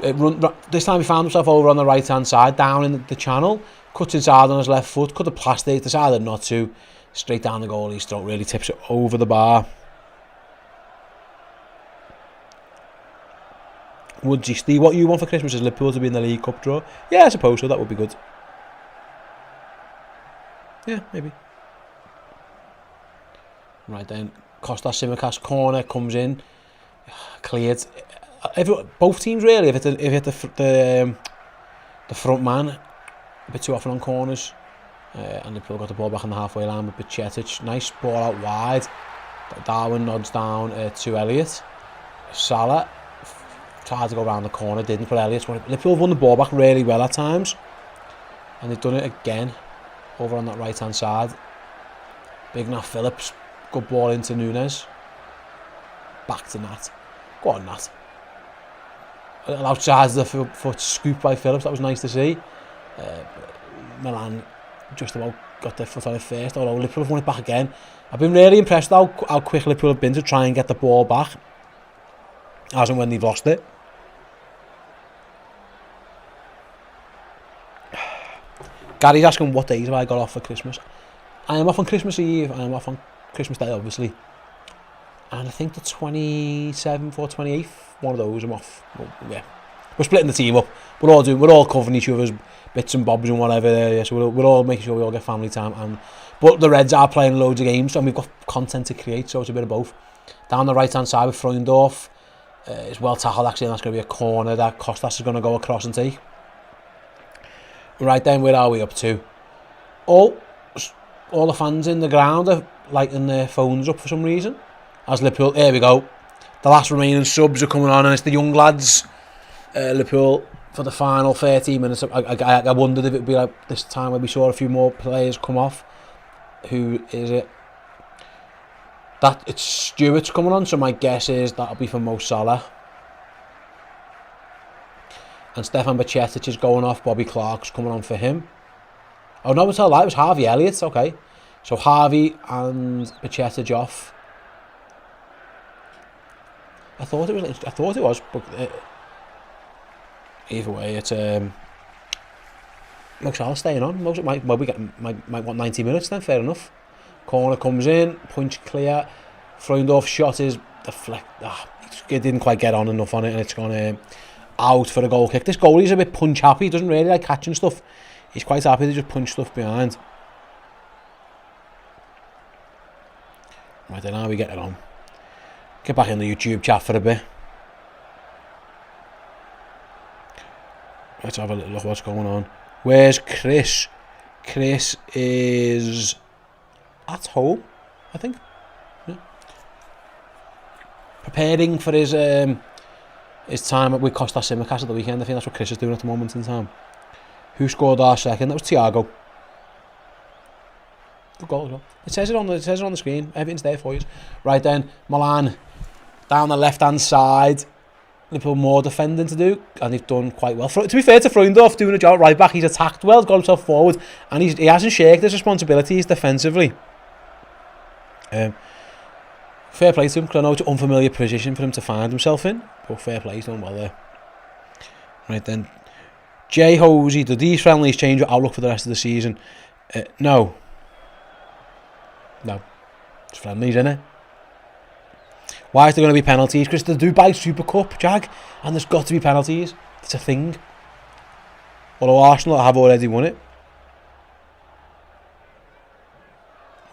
This time he found himself over on the right-hand side, down in the channel. Cuts inside on his left foot. Could have passed it. Decided not to. Straight down the goalie's throat. Really tips it over the bar. Woodsy Steve, what you want for Christmas is Liverpool to be in the League Cup draw? Yeah, I suppose so. That would be good. Yeah, maybe. Right then, Kostas Tsimikas corner comes in, cleared. Both teams really. If it the front man, a bit too often on corners, and Liverpool got the ball back on the halfway line with Bajcetic. Nice ball out wide. Darwin nods down to Elliott. Salah tried to go around the corner, didn't, but Elliott. Liverpool have won the ball back really well at times, and they've done it again over on that right hand side. Big Nat Phillips, good ball into Nunes. Back to Nat. Go on, Nat. A little outside the foot scoop by Phillips. That was nice to see. Milan just about got their foot on it first, although Liverpool have won it back again. I've been really impressed how quick Liverpool have been to try and get the ball back, as and when they've lost it. Gary's asking what days have I got off for Christmas. I am off on Christmas Eve, I am off on Christmas Day obviously, and I think the 27th or 28th, one of those I'm off. Well, yeah, we're splitting the team up. We're all covering each other's bits and bobs and whatever. Yeah, so we're all making sure we all get family time. But the Reds are playing loads of games, and we've got content to create, so it's a bit of both. Down the right hand side with Freundorf, it's well tackled actually, and that's going to be a corner that Kostas is going to go across and take. Right then, where are we up to? All the fans in the ground are lighting their phones up for some reason. As Liverpool, here we go. The last remaining subs are coming on, and it's the young lads. Liverpool for the final 13 minutes. I wondered if it would be like this time where we saw a few more players come off. Who is it? It's Stewart's coming on, so my guess is that'll be for Mo Salah. And Stefan Bajcetic is going off. Bobby Clark's coming on for him. Oh no, it's all right. It was Harvey Elliott. Okay, so Harvey and Bajcetic off. I thought it was, but either way, it's Mo Salah staying on. Mo might want 90 minutes then. Fair enough. Corner comes in, punch clear. Freundorf's shot is deflect. It didn't quite get on enough on it, and it's gone out for a goal kick. This goalie's a bit punch happy. He doesn't really like catching stuff. He's quite happy to just punch stuff behind. Right then, how we get it on? Get back in the YouTube chat for a bit. Let's have a little look what's going on. Where's Chris? Chris is at home, I think. Yeah. Preparing for his time with Kostas Tsimikas at the weekend. I think that's what Chris is doing at the moment in time. Who scored our second? That was Thiago. Good goal as well. It says it on the screen. Everything's there for you. Right then, Milan down the left hand side. Liverpool more defending to do, and they've done quite well. To be fair to Freundorf, doing a job right back, he's attacked well, got himself forward, and he hasn't shirked his responsibilities defensively. Fair play to him, because I know it's an unfamiliar position for him to find himself in, but fair play, he's done well there. Right then, Jay Hosey, do these friendlies change your outlook for the rest of the season? No. No. It's friendlies, innit? Why is there going to be penalties? Because the Dubai Super Cup, Jag, and there's got to be penalties. It's a thing. Although Arsenal have already won it.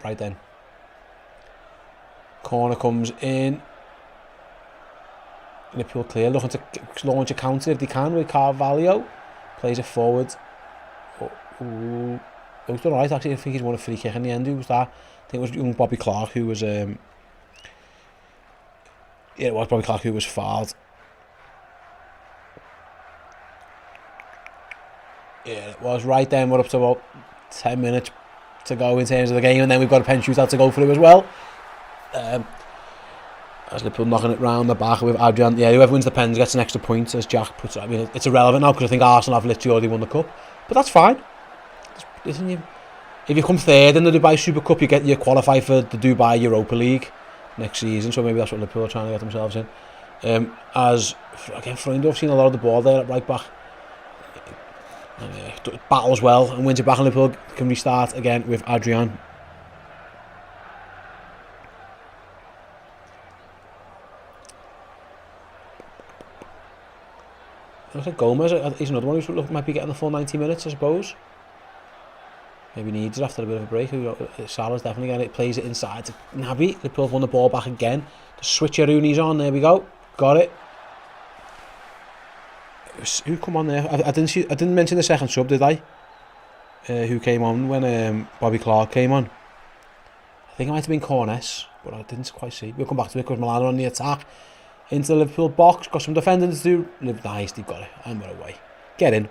Right then. Corner comes in. Liverpool clear, looking to launch a counter if they can with Carvalho. Plays it forward. Oh, he's done alright actually. I think he's won a free kick in the end. Who was that? I think it was young Bobby Clark who was yeah, it was Bobby Clark who was fouled. Yeah, it was. Right then. We're up to about 10 minutes to go in terms of the game, and then we've got a pen shootout to go through as well. As Liverpool knocking it round the back with Adrian. Yeah, whoever wins the pens gets an extra point, as Jack puts it. I mean, it's irrelevant now because I think Arsenal have literally already won the cup, but that's fine. Isn't you? If you come third in the Dubai Super Cup, you qualify for the Dubai Europa League next season. So maybe that's what Liverpool are trying to get themselves in. As again, Freundorf's seen a lot of the ball there at right back. Battles well and wins it back, and Liverpool can restart again with Adrian. I think Gomez, he's another one who might be getting the full 90 minutes, I suppose. Maybe needs it after a bit of a break. Salah's definitely getting it, plays it inside to Naby. Liverpool won the ball back again. The switcheroonies on, there we go. Got it. Who come on there? I didn't mention the second sub, did I? Who came on when Bobby Clark came on? I think it might have been Cornes, but I didn't quite see. We'll come back to it because Milan are on the attack. Into the Liverpool box, got some defending to do. Nice, they've got it. And we're away. Get in.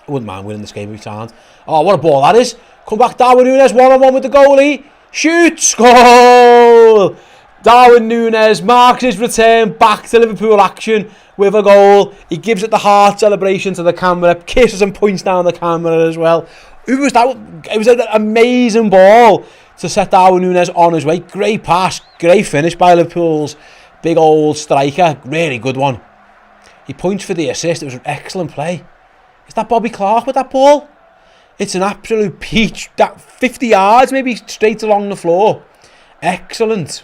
I wouldn't mind winning this game if we can't. Oh, what a ball that is. Come back, Darwin Núñez, one-on-one with the goalie. Shoots! Goal! Darwin Núñez marks his return back to Liverpool action with a goal. He gives it the heart celebration to the camera. Kisses and points down the camera as well. Who was that? It was an amazing ball to set Darwin Núñez on his way. Great pass. Great finish by Liverpool's big old striker. Really good one. He points for the assist. It was an excellent play. Is that Bobby Clark with that ball? It's an absolute peach. That 50 yards, maybe straight along the floor. Excellent.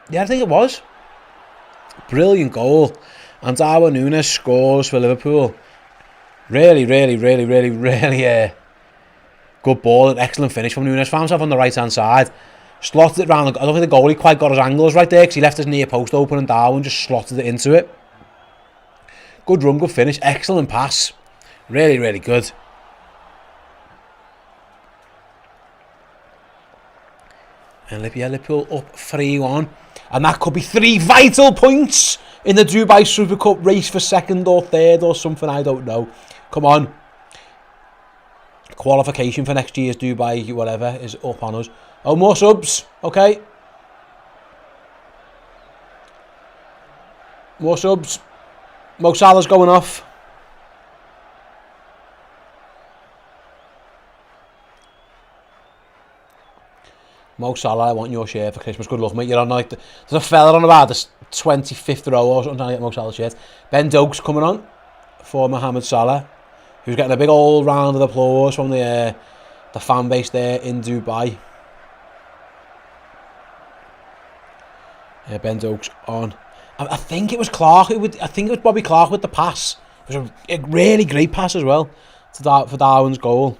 Yeah, I think it was. Brilliant goal. And Darwin Núñez scores for Liverpool. Really good ball. An excellent finish from Núñez. Found himself on the right-hand side. Slotted it round. I don't think the goalie quite got his angles right there because he left his near post open and Darwin just slotted it into it. Good run, good finish. Excellent pass. Really good. And Liverpool up 3-1. And that could be 3 vital points in the Dubai Super Cup race for second or third or something, I don't know. Come on. Qualification for next year's Dubai, whatever, is up on us. Oh, more subs. Okay. More subs. Mo Salah's going off. Mo Salah, I want your shirt for Christmas. Good luck, mate. You're on like there's a fella on about the 25th row or something trying to get Mo Salah's shirt. Ben Doak's coming on for Mohamed Salah, who's getting a big old round of applause from the fan base there in Dubai. Yeah, Ben Doak's on. I think it was Clark. I think it was Bobby Clark with the pass. It was a really great pass as well for Darwin's goal.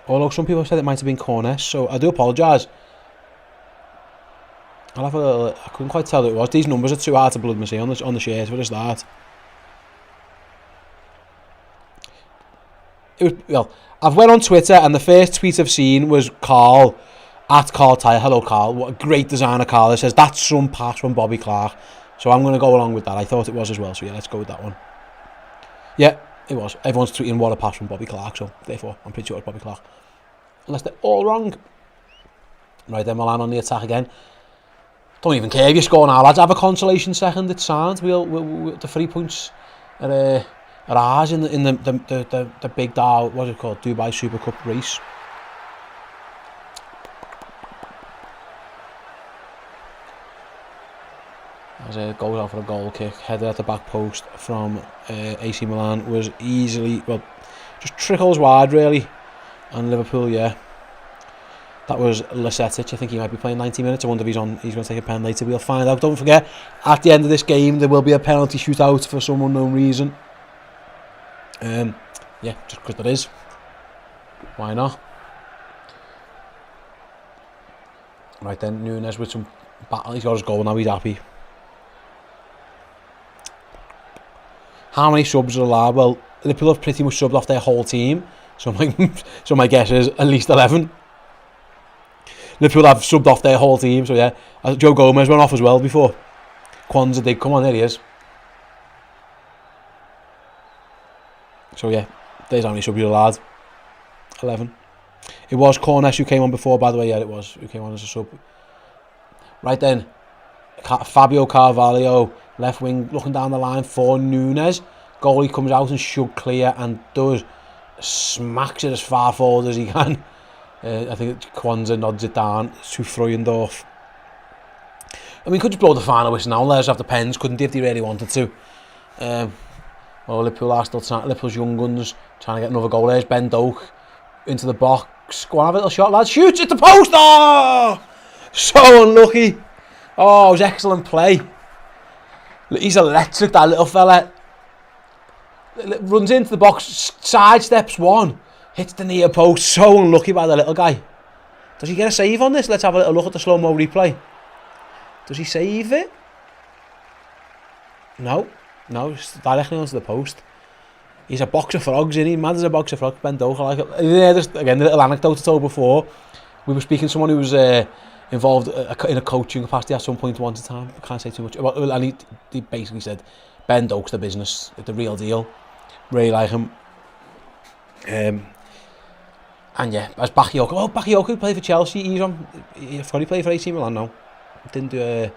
Although some people said it might have been Cornes, so I do apologise. I'll have a little, I couldn't quite tell who it was. These numbers are too hard to blood me see on the shirt for a start. It was, well, I've went on Twitter and the first tweet I've seen was Carl, at Carl Tyre. Hello Carl, what a great designer Carl. It says that's some pass from Bobby Clark. So I'm going to go along with that. I thought it was as well, so yeah, let's go with that one. Yeah, it was. Everyone's tweeting what a pass from Bobby Clark, so therefore I'm pretty sure it's Bobby Clark. Unless they're all wrong. Right then, Milan on the attack again. Don't even care if you score now, lads. Have a consolation second. It's signed. We'll the 3 points are ours in the big what's it called? Dubai Super Cup race. as it goes out for a goal kick, headed at the back post from AC Milan, was easily, well, just trickles wide really, and Liverpool, yeah. That was Lasetic. I think he might be playing 90 minutes. I wonder if he's going to take a pen later. We'll find out. Don't forget, at the end of this game, there will be a penalty shootout for some unknown reason. Yeah, just because there is. Why not? Right then, Nunes with some battle. He's got his goal now. He's happy. How many subs are allowed? Well, Liverpool have pretty much subbed off their whole team. So my guess is at least 11. Liverpool have subbed off their whole team, so yeah. Joe Gomez went off as well before. Kwanzaa did. Come on, there he is. So yeah, there's how many subs you're allowed. 11. It was Cornish who came on before, by the way. Yeah, it was. Who came on as a sub. Right then, Fabio Carvalho, left wing, looking down the line for Nunes. Goalie comes out and should clear and does. Smacks it as far forward as he can. I think Kwanzaa nods it down to Freuendorf. I mean, could just blow the final whistle now, let us have the pens, couldn't he, if they really wanted to. Well, Liverpool are still trying, Liverpool's young guns trying to get another goal. There's Ben Doak into the box. Go on, have a little shot, lads. Shoots at the post! Oh! So unlucky. Oh, it was excellent play. He's electric, that little fella. Runs into the box, sidesteps one. Hits the near post, so unlucky by the little guy. Does he get a save on this? Let's have a little look at the slow-mo replay. Does he save it? No, it's directly onto the post. He's a box of frogs, isn't he? Mad as a box of frogs, Ben Doak. Like it. Yeah, just, again, the little anecdote I told before. We were speaking to someone who was involved in a coaching capacity at some point once at a time. I can't say too much. And he basically said, Ben Doak's the business, the real deal. Really like him. And yeah, as Bakayoko. Oh, Bakayoko played for Chelsea. He played for AC Milan now. Didn't do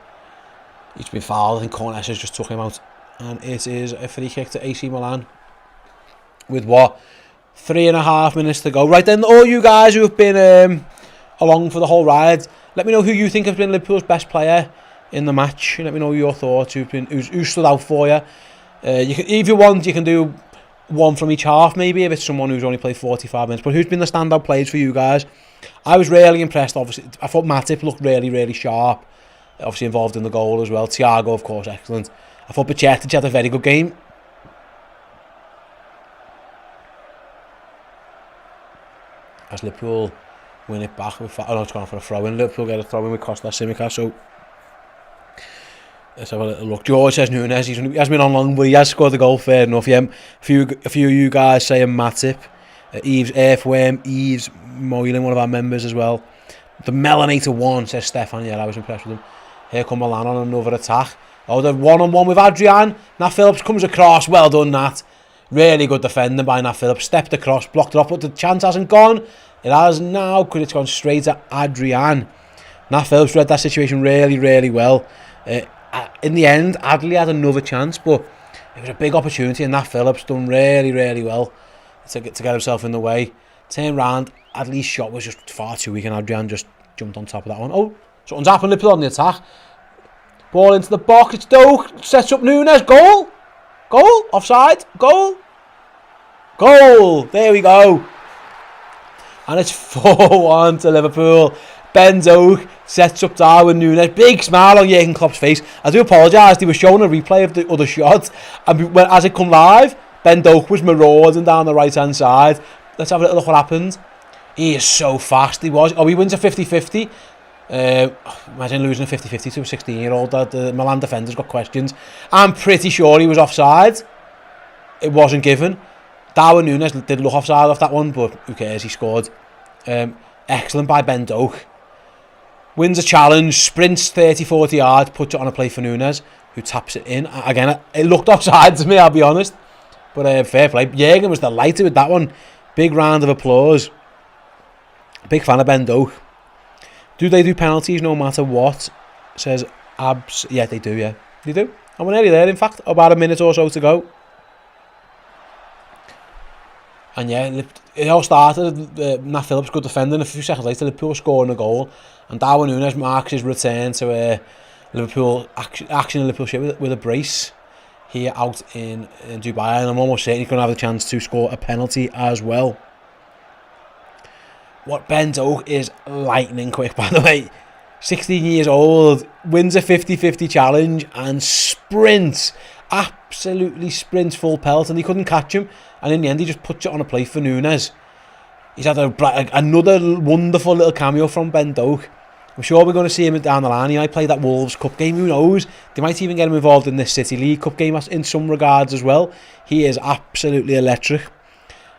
he's been fouled. I think Cornish has just took him out. And it is a free kick to AC Milan. With what? 3.5 minutes to go. Right then, all you guys who have been along for the whole ride, let me know who you think has been Liverpool's best player in the match. Let me know your thoughts. Who stood out for you. If you want, you can do one from each half, maybe, if it's someone who's only played 45 minutes. But who's been the standout players for you guys? I was really impressed, obviously. I thought Matip looked really, really sharp. Obviously involved in the goal as well. Thiago, of course, excellent. I thought Bajcetic had a very good game. As Liverpool win it back with... Oh no, it's gone for a throw-in. Liverpool get a throw-in with Costa Simica, so... Let's have a little look. George says Nunes. He hasn't been on long, but he has scored the goal. Fair enough. Yeah, a few of you guys saying Matip. Eves, Earthworm, Eves, Moylan, one of our members as well. The Melanator 1, says Stefan. Yeah, I was impressed with him. Here come Milan on another attack. Oh, the one-on-one with Adrian. Nat Phillips comes across. Well done, Nat. Really good defending by Nat Phillips. Stepped across, blocked it up, but the chance hasn't gone. It has now, because it's gone straight to Adrian. Nat Phillips read that situation really, really well. In the end, Adley had another chance, but it was a big opportunity, and Nat Phillips done really, really well to get himself in the way. Turned round, Adley's shot was just far too weak, and Adrian just jumped on top of that one. Oh, something's happened. Liverpool on the attack. Ball into the box. It's Doak. Sets up Nunes. Goal. Goal. Offside. Goal. Goal. There we go. And it's 4-1 to Liverpool. Ben Doak sets up Darwin Nunes. Big smile on Jurgen Klopp's face. I do apologise. They were showing a replay of the other shot. And as it come live, Ben Doak was marauding down the right-hand side. Let's have a little look what happened. He is so fast. He was. Oh, he wins a 50-50. Imagine losing a 50-50 to a 16-year-old. The Milan defender's got questions. I'm pretty sure he was offside. It wasn't given. Darwin Nunes did look offside off that one, but who cares? He scored. Excellent by Ben Doak. Wins a challenge, sprints 30-40 yards, puts it on a play for Nunes, who taps it in. Again, it looked offside to me, I'll be honest. But fair play. Jurgen was delighted with that one. Big round of applause. Big fan of Ben Doak. Do they do penalties no matter what? Says Abs. Yeah, they do, yeah. They do. And we're nearly there, in fact. About a minute or so to go. And yeah, it all started. Nat Phillips good defending. A few seconds later, Liverpool scoring a goal. And Darwin Nunes marks his return to Liverpool action in Liverpool ship with a brace here out in Dubai, and I'm almost certain he's going to have the chance to score a penalty as well. What Ben Doak is lightning quick, by the way. 16 years old, wins a 50-50 challenge and sprints, absolutely sprints full pelt, and he couldn't catch him, and in the end he just puts it on a plate for Nunes. He's had another wonderful little cameo from Ben Doak. I'm sure we're going to see him down the line. He might play that Wolves Cup game, who knows? They might even get him involved in this City League Cup game in some regards as well. He is absolutely electric.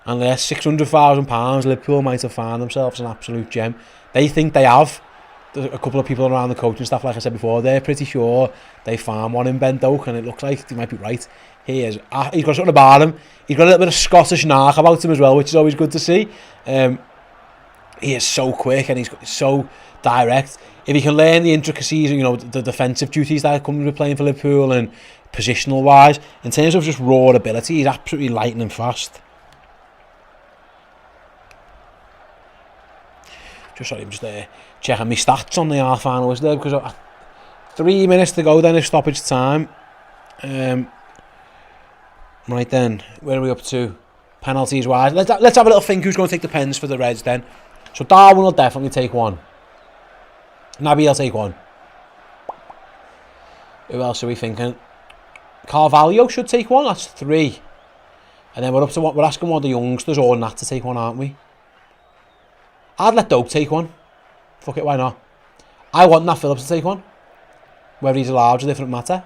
And there's £600,000 Liverpool might have found themselves an absolute gem. They think they have. There's a couple of people around the coaching staff, like I said before, they're pretty sure they found one in Ben Doak, and it looks like they might be right. He's got something about him. He's got a little bit of Scottish narc about him as well, which is always good to see. He is so quick and he's so direct. If he can learn the intricacies, the defensive duties that come with playing for Liverpool and positional wise, in terms of just raw ability, he's absolutely lightning fast. Just checking my stats on the half final there, because 3 minutes to go then is stoppage time. Right then, where are we up to? Penalties wise, let's have a little think who's going to take the pens for the Reds then. So Darwin will definitely take one. Naby will take one. Who else are we thinking? Carvalho should take one. That's 3. And then we're asking one of the youngsters or Nat to take one, aren't we? I'd let Doak take one. Fuck it, why not? I want Nat Phillips to take one. Whether he's allowed is a different matter.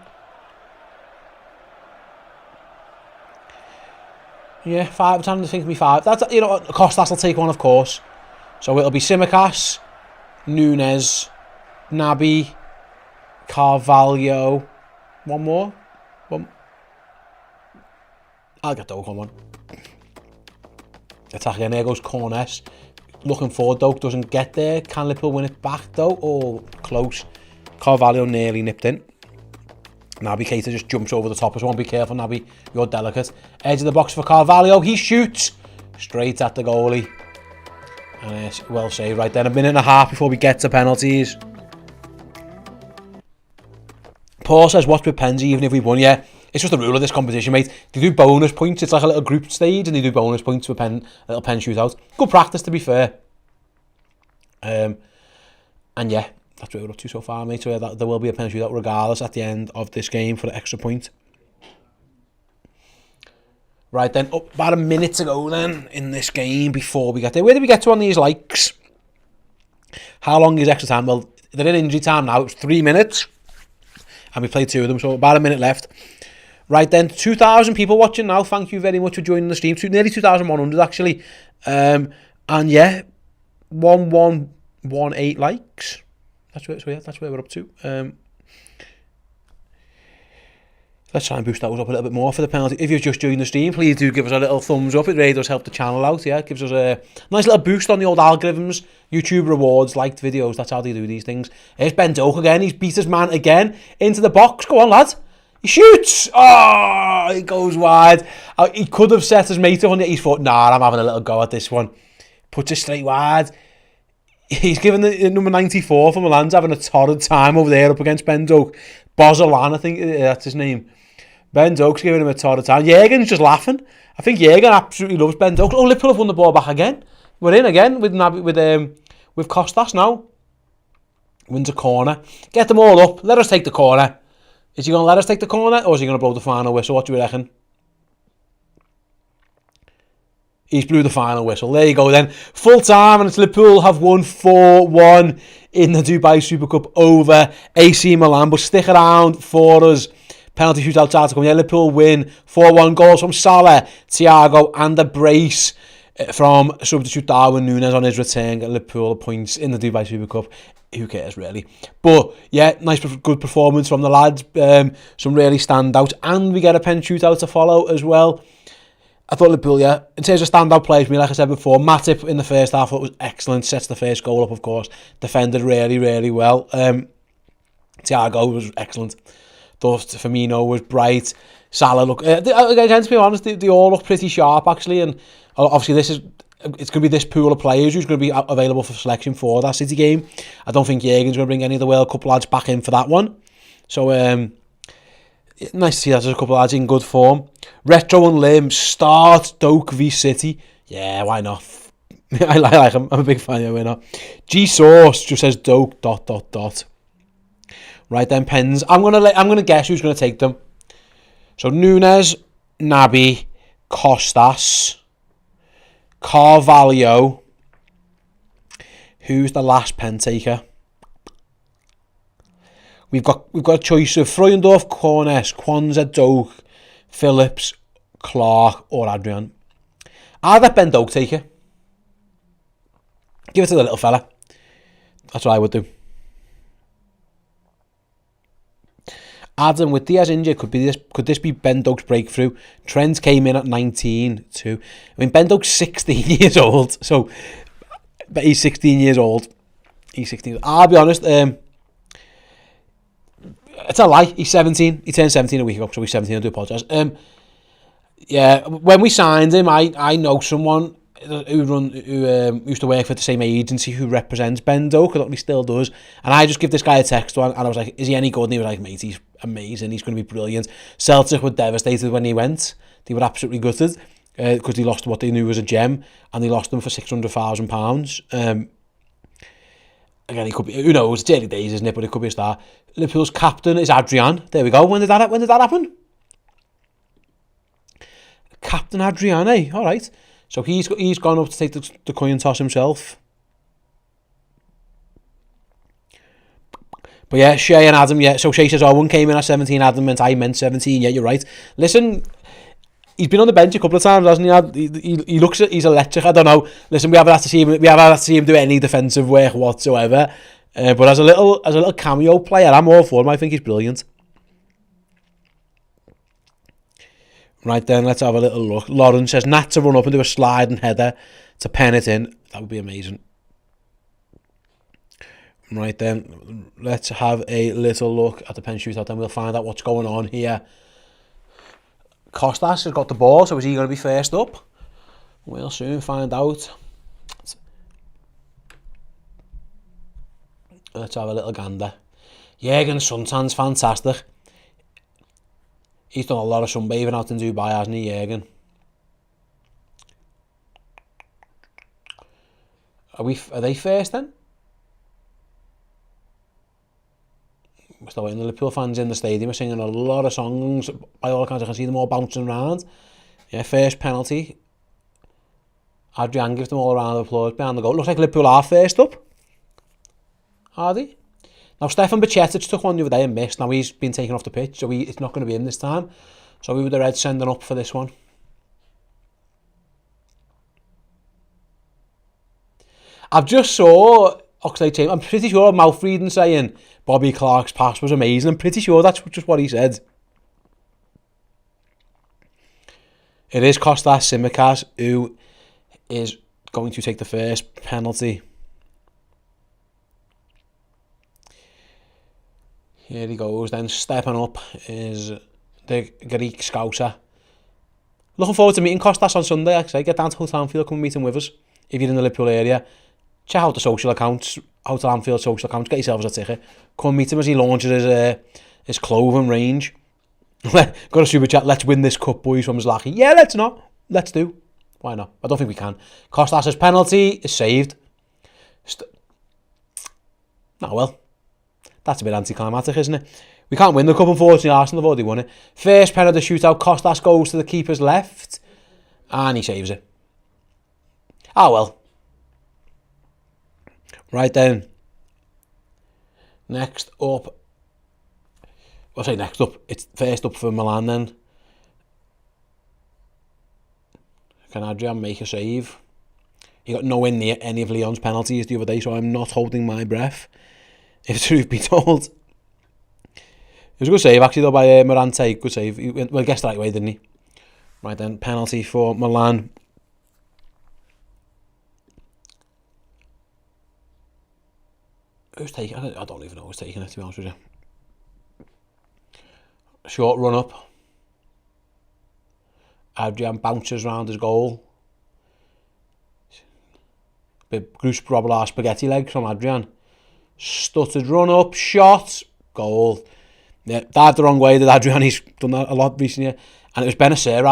Yeah, 5. I'm trying to think of me 5. That's, Costas will take one, of course. So it'll be Tsimikas, Nunes, Naby, Carvalho. One more. I'll get Doak on one. Attack again. There goes Cornes. Looking forward, Doak doesn't get there. Can Liverpool win it back though? Oh, close. Carvalho nearly nipped in. Naby Keita just jumps over the top as well. Be careful, Naby. You're delicate. Edge of the box for Carvalho. He shoots straight at the goalie. And it's well saved right then. 1.5 minutes before we get to penalties. Paul says, watch with pens even if we won. Yeah, it's just the rule of this competition, mate. They do bonus points. It's like a little group stage and they do bonus points for a little pen shootout. Good practice, to be fair. And yeah, that's what we're up to so far, mate. So there will be a pen shootout regardless at the end of this game for the extra point. Right then, about 1 minute to go then in this game before we get there. Where did we get to on these likes? How long is extra time? Well, they're in injury time now. It's 3 minutes. And we played 2 of them, so about 1 minute left. Right then, 2,000 people watching now. Thank you very much for joining the stream. Nearly 2,100 actually. And yeah, 1118 likes. That's where we're up to. Let's try and boost that up a little bit more for the penalty. If you've just joined the stream, please do give us a little thumbs up. It really does help the channel out. Yeah, it gives us a nice little boost on the old algorithms. YouTube rewards, liked videos. That's how they do these things. Here's Ben Doak again. He's beat his man again into the box. Go on, lad. He shoots. Oh, it goes wide. He could have set his mate up on it. He's thought, nah, I'm having a little go at this one. Puts it straight wide. He's given the number 94 for Milan's having a torrid time over there up against Ben Doak. Bozolan, I think that's his name. Ben Doak's giving him a torrid time. Jürgen's just laughing. I think Jürgen absolutely loves Ben Doak. Oh, Liverpool have won the ball back again. We're in again with Costas now. Wins a corner. Get them all up. Let us take the corner. Is he going to let us take the corner or is he going to blow the final whistle? What do you reckon? He's blew the final whistle. There you go then. Full time and it's Liverpool have won 4-1 in the Dubai Super Cup over AC Milan. But stick around for us. Penalty shootout to come. Yeah, Liverpool win 4-1. Goals from Salah, Thiago and a brace from substitute Darwin Nunes on his return. Get Liverpool points in the Dubai Super Cup. Who cares really? But yeah, good performance from the lads. Some really standouts. And we get a pen shootout to follow as well. I thought Liverpool, yeah, in terms of standout players, like I said before, Matip in the first half was excellent. Sets the first goal up, of course. Defended really, really well. Thiago was excellent. Thought Firmino was bright. Salah again, to be honest, they all look pretty sharp actually. And obviously it's going to be this pool of players who's going to be available for selection for that City game. I don't think Jürgen's going to bring any of the World Cup lads back in for that one. So, nice to see that there's a couple of lads in good form. Retro and Lim start Doak v City. Yeah, why not? I like him. I'm a big fan of winner. G Source just says Doak ... Right then, pens. I'm gonna guess who's gonna take them. So Nunes, Naby, Costas, Carvalho. Who's the last pen taker? We've got a choice of Freundorf, Cornes, Kwanzaa, Doak, Phillips, Clark, or Adrian. I'll let Ben Doak take it. Give it to the little fella. That's what I would do. Adam, with Diaz injured, could this be Ben Doak's breakthrough? Trent came in at 19 too. I mean, Ben Doak's 16 years old, so but he's 16 years old. He's 16. I'll be honest. It's a lie. He's 17. He turned 17 a week ago, so he's 17. I do apologise. Yeah, when we signed him, I know someone who used to work for the same agency who represents Ben Doak. I don't know if he still does. And I just give this guy a text one, and I was like, "Is he any good?" And he was like, "Mate, he's amazing. He's going to be brilliant." Celtic were devastated when he went. They were absolutely gutted because they lost what they knew was a gem, and they lost him for £600,000. Again, he could be. Who knows? It's early days, isn't it? But it could be a star. Liverpool's captain is Adrian. There we go. When did that happen? Captain Adrian, eh? All right. So he's gone up to take the coin toss himself. But yeah, Shay and Adam, yeah. So Shay says, one came in at 17, Adam meant I meant 17. Yeah, you're right. Listen, he's been on the bench a couple of times, hasn't he? He looks, he's electric. I don't know. Listen, we haven't had to see him do any defensive work whatsoever. But as a little cameo player, I'm all for him. I think he's brilliant. Right then, let's have a little look. Lauren says, Nat to run up and do a sliding header to pen it in. That would be amazing. Right then, let's have a little look at the pen shootout, then we'll find out what's going on here. Costas has got the ball, so is he going to be first up? We'll soon find out. Let's have a little gander. Jürgen's suntan's fantastic. He's done a lot of sunbathing out in Dubai, hasn't he, Jürgen? Are they first then? We're still waiting. The Liverpool fans in the stadium are singing a lot of songs. By all accounts, I can see them all bouncing around. Yeah, first penalty. Adrian gives them all a round of applause behind the goal. Looks like Liverpool are first up. Are they? Now, Stefan Baccetic took one the other day and missed. Now, he's been taken off the pitch, so it's not going to be in this time. So we were the Reds sending up for this one. I've just saw Oxlade Chamberlain. I'm pretty sure mouth reading saying Bobby Clark's pass was amazing. I'm pretty sure that's just what he said. It is Kostas Tsimikas who is going to take the first penalty. Here he goes, then stepping up is the Greek Scouser. Looking forward to meeting Kostas on Sunday, actually. Get down to Hotel Anfield, come and meet him with us. If you're in the Liverpool area, check out the social accounts, Hotel Anfield social accounts, get yourselves a ticket. Come meet him as he launches his clothing range. Got a super chat, let's win this cup, boys, from Zlaki. Yeah, let's not. Let's do. Why not? I don't think we can. Kostas' penalty is saved. Well. That's a bit anticlimactic, isn't it? We can't win the cup, unfortunately. Arsenal have already won it. First pen of the shootout, Kostas goes to the keeper's left. And he saves it. Well. Right then. Next up. I'll say next up. It's first up for Milan then. Can Adrian make a save? He got nowhere near any of Leon's penalties the other day, so I'm not holding my breath. If the truth be told. It was a good save actually though by Morante. Good save. He guessed the right way, didn't he? Right then, penalty for Milan. Who's taking it? I don't even know who's taking it, to be honest with you. Short run up. Adrian bounces round his goal. Bit Grush Broblar spaghetti legs from Adrian. Stuttered run up, shot, goal. Yeah, dived the wrong way. Did Adrian? He's done that a lot recently. And it was Benacer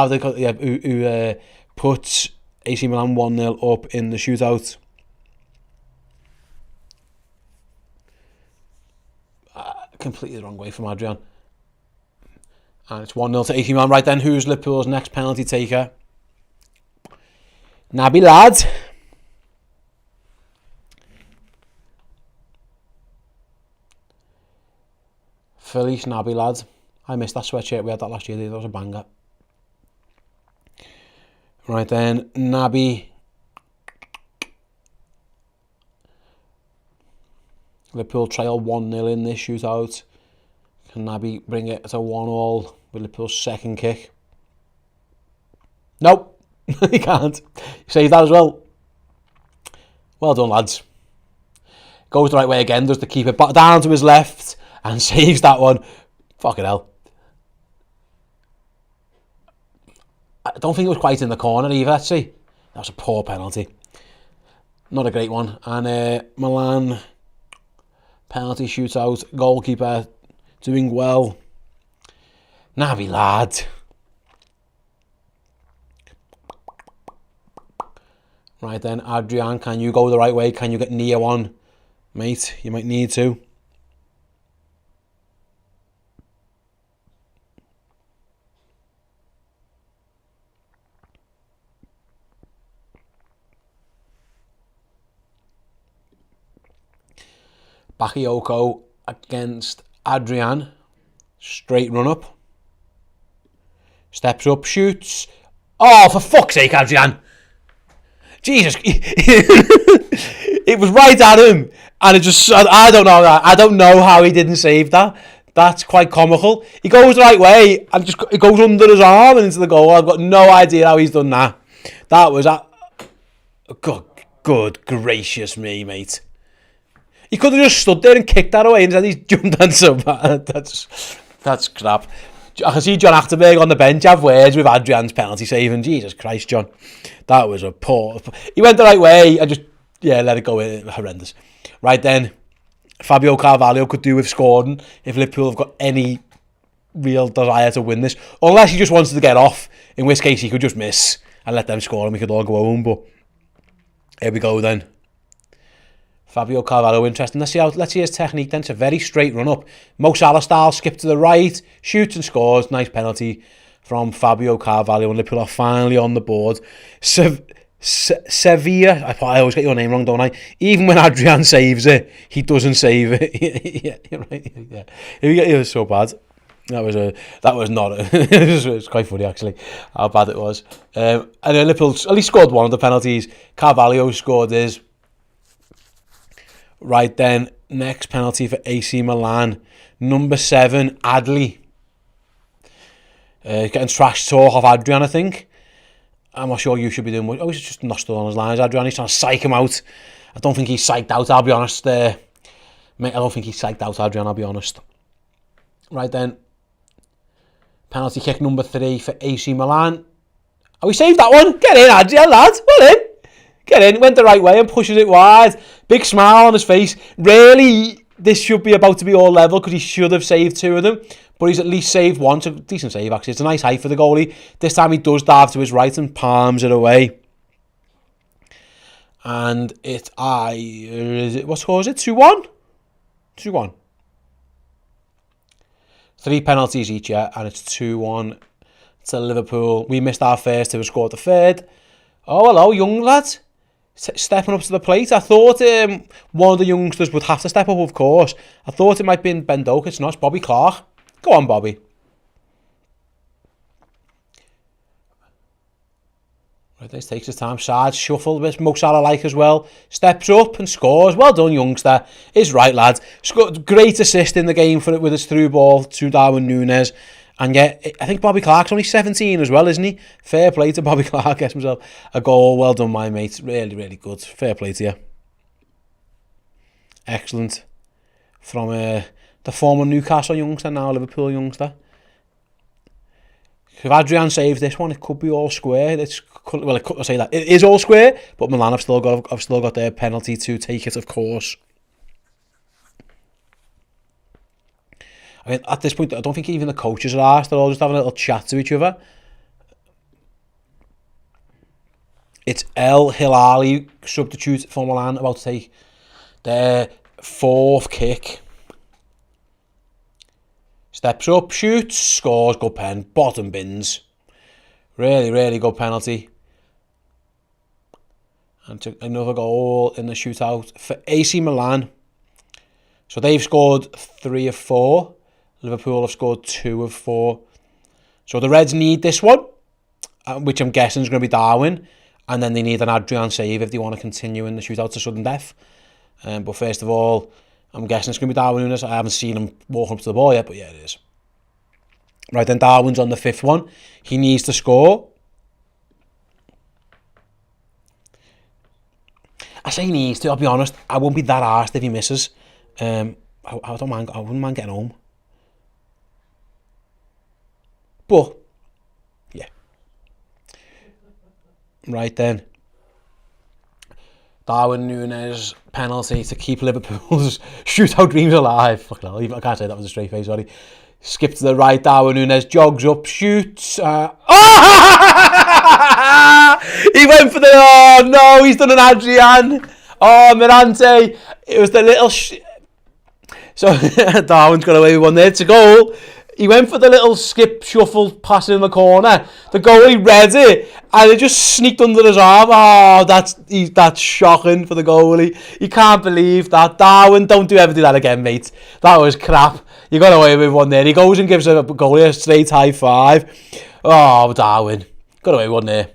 who put AC Milan 1-0 up in the shootout. Completely the wrong way from Adrian. And it's 1-0 to AC Milan. Right then, who's Liverpool's next penalty taker? Naby lad. Felice Naby lad. I missed that sweatshirt. We had that last year. That was a banger. Right then, Naby. Liverpool trail 1-0 in this shootout. Can Naby bring it to 1-1 with Liverpool's second kick? Nope, he can't. He saved that as well. Well done, lads. Goes the right way again, does the keeper down to his left and saves that one. Fucking hell. I don't think it was quite in the corner either, let's see. That was a poor penalty. Not a great one. And Milan penalty shootout, goalkeeper doing well. Naby lad. Right then, Adrian, can you go the right way? Can you get Neo on, mate? You might need to. Bakayoko against Adrian. Straight run up. Steps up, shoots. Oh, for fuck's sake, Adrian. Jesus. It was right at him. And it just, I don't know that. I don't know how he didn't save that. That's quite comical. He goes the right way and just it goes under his arm and into the goal. I've got no idea how he's done that. That was good gracious me, mate. He could have just stood there and kicked that away and said he's jumped on so bad. That's crap. I can see John Achterberg on the bench have words with Adrian's penalty saving. Jesus Christ, John. That was a poor... He went the right way and just, let it go in. Horrendous. Right then, Fabio Carvalho could do with scoring if Liverpool have got any real desire to win this. Unless he just wants to get off, in which case he could just miss and let them score and we could all go home. But here we go then. Fabio Carvalho, interesting. Let's see his technique then. It's a very straight run up. Mo Salah style, skip to the right, shoots and scores. Nice penalty from Fabio Carvalho and Liverpool are finally on the board. Sevilla, I always get your name wrong, don't I? Even when Adrian saves it, he doesn't save it. Yeah, you're right. Yeah, it was so bad. That was not. It was quite funny actually how bad it was. And then Liverpool at least scored one of the penalties. Carvalho scored his. Right then, next penalty for AC Milan. Number 7, Adli. Getting trash talk off Adrian, I think. I'm not sure you should be doing much. Oh, he's just not stood on his lines, Adrian. He's trying to psych him out. I don't think he's psyched out, I'll be honest. Mate, I don't think he's psyched out, Adrian, I'll be honest. Right then. Penalty kick number 3 for AC Milan. Oh, he saved that one. Get in, Adrian, lad. Well in. Get in, went the right way and pushes it wide. Big smile on his face. Really, this should be about to be all level because he should have saved 2 of them. But he's at least saved 1. It's a decent save, actually. It's a nice height for the goalie. This time he does dive to his right and palms it away. And what score is it? 2-1? 2-1. 3 penalties each, yeah, and it's 2-1 to Liverpool. We missed our first, who scored the third. Oh, hello, young lad. Stepping up to the plate. I thought one of the youngsters would have to step up, of course. I thought it might have been Ben Doak. It's not. It's Bobby Clark. Go on, Bobby. Right, this takes his time. Side shuffle a bit. Mo Salah like as well. Steps up and scores. Well done, youngster. Is right, lad. Great assist in the game for it with his through ball to Darwin Núñez. And yet, I think Bobby Clark's only 17 as well, isn't he? Fair play to Bobby Clark. Gets himself a goal. Well done, my mate. Really, really good. Fair play to you. Excellent. From the former Newcastle youngster, now Liverpool youngster. If Adrian saves this one, it could be all square. I say that. It is all square, but Milan have still got their penalty to take it, of course. I mean, at this point, I don't think even the coaches are asked. They're all just having a little chat to each other. It's El Hilali, substitute for Milan, about to take their 4th kick. Steps up, shoots, scores, good pen, bottom bins. Really, really good penalty. And took another goal in the shootout for AC Milan. So they've scored 3 of 4. Liverpool have scored 2 of 4. So the Reds need this one, which I'm guessing is going to be Darwin. And then they need an Adrian save if they want to continue in the shootout to sudden death. But first of all, I'm guessing it's going to be Darwin Núñez. I haven't seen him walking up to the ball yet, but yeah, it is. Right, then Darwin's on the 5th one. He needs to score. I say he needs to, I'll be honest. I won't be that arsed if he misses. I don't mind. I wouldn't mind getting home. But, yeah. Right then. Darwin Núñez penalty to keep Liverpool's shootout dreams alive. Fuck no, I can't say that was a straight face, sorry. Skip to the right, Darwin Núñez jogs up, shoots. He went for the... Oh no, he's done an Adrian. Oh, Mirante. It was the little... So Darwin's got away with one there. It's a goal. He went for the little skip, shuffle, passing in the corner. The goalie read it, and it just sneaked under his arm. Oh, that's shocking for the goalie. You can't believe that. Darwin, don't ever do that again, mate. That was crap. You got away with one there. He goes and gives a goalie a straight high five. Oh, Darwin. Got away with one there.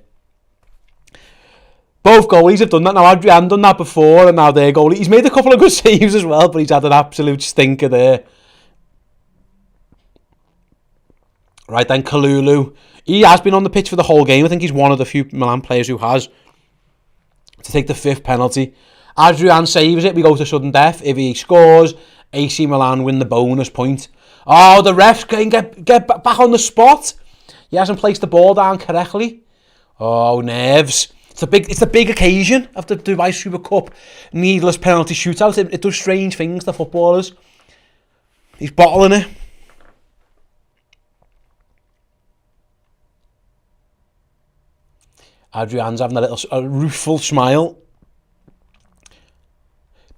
Both goalies have done that now. Adrian done that before, and now their goalie. He's made a couple of good saves as well, but he's had an absolute stinker there. Right then, Kalulu. He has been on the pitch for the whole game. I think he's one of the few Milan players who has. To take the 5th penalty. Adrian saves it. We go to sudden death. If he scores, AC Milan win the bonus point. Oh, the refs can get back on the spot. He hasn't placed the ball down correctly. Oh, nerves. It's a big occasion of the Dubai Super Cup. Needless penalty shootout. It does strange things to footballers. He's bottling it. Adrian's having a rueful smile.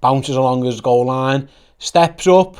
Bounces along his goal line. Steps up.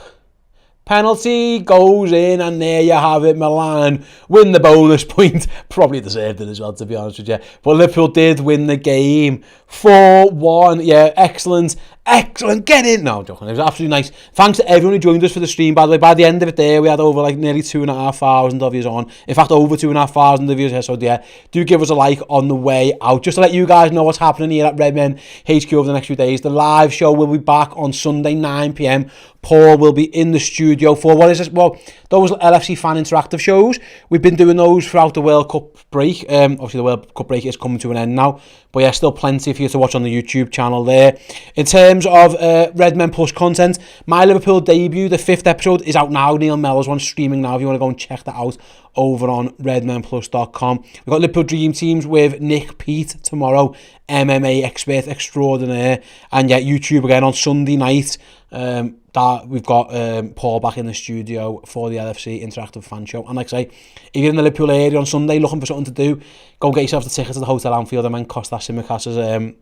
Penalty goes in, and there you have it. Milan win the bonus point. Probably deserved it as well, to be honest with you. But Liverpool did win the game. 4-1. Yeah, excellent. Excellent. Get in. No, I'm joking. It was absolutely nice. Thanks to everyone who joined us for the stream, by the way. By the end of it there, we had over nearly 2,500 of you on. In fact, over 2,500 of you here. So yeah, do give us a like on the way out. Just to let you guys know what's happening here at Redmen HQ over the next few days. The live show will be back on Sunday, 9 p.m. Paul will be in the studio for, what is this? Well, those LFC fan interactive shows. We've been doing those throughout the World Cup break. Obviously, the World Cup break is coming to an end now. But yeah, still plenty for you to watch on the YouTube channel there. In terms of Redmen Plus content, my Liverpool debut, the 5th episode, is out now. Neil Mellor's one streaming now if you want to go and check that out over on redmenplus.com. We've got Liverpool Dream Teams with Nick Pete tomorrow, MMA expert extraordinaire. And yeah, YouTube again on Sunday night. That we've got Paul back in the studio for the LFC Interactive Fan Show. And like I say, if you're in the Liverpool area on Sunday looking for something to do, go get yourself the ticket to the Hotel Anfield and then Kostas Simicas's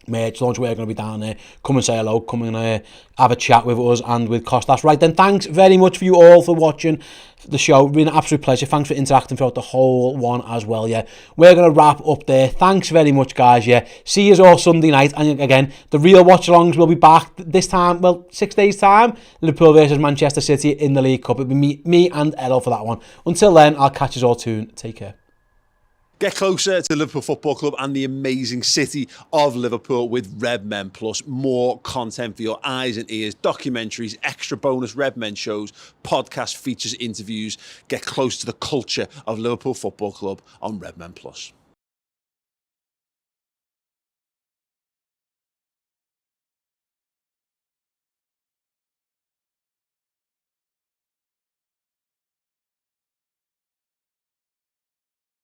merch launch. We're going to be down there. Come and say hello. Come and have a chat with us and with Kostas. Right then, thanks very much for you all for watching the show. It's been an absolute pleasure. Thanks for interacting throughout the whole one as well. Yeah, we're going to wrap up there. Thanks very much, guys. Yeah, see you all Sunday night. And again, the real watch-alongs will be back this time. Well, 6 days time. Liverpool versus Manchester City in the League Cup. It'll be me and Errol for that one. Until then, I'll catch you all soon. Take care. Get closer to Liverpool Football Club and the amazing city of Liverpool with Redmen Plus. More content for your eyes and ears, documentaries, extra bonus Redmen shows, podcast features, interviews. Get close to the culture of Liverpool Football Club on Redmen Plus.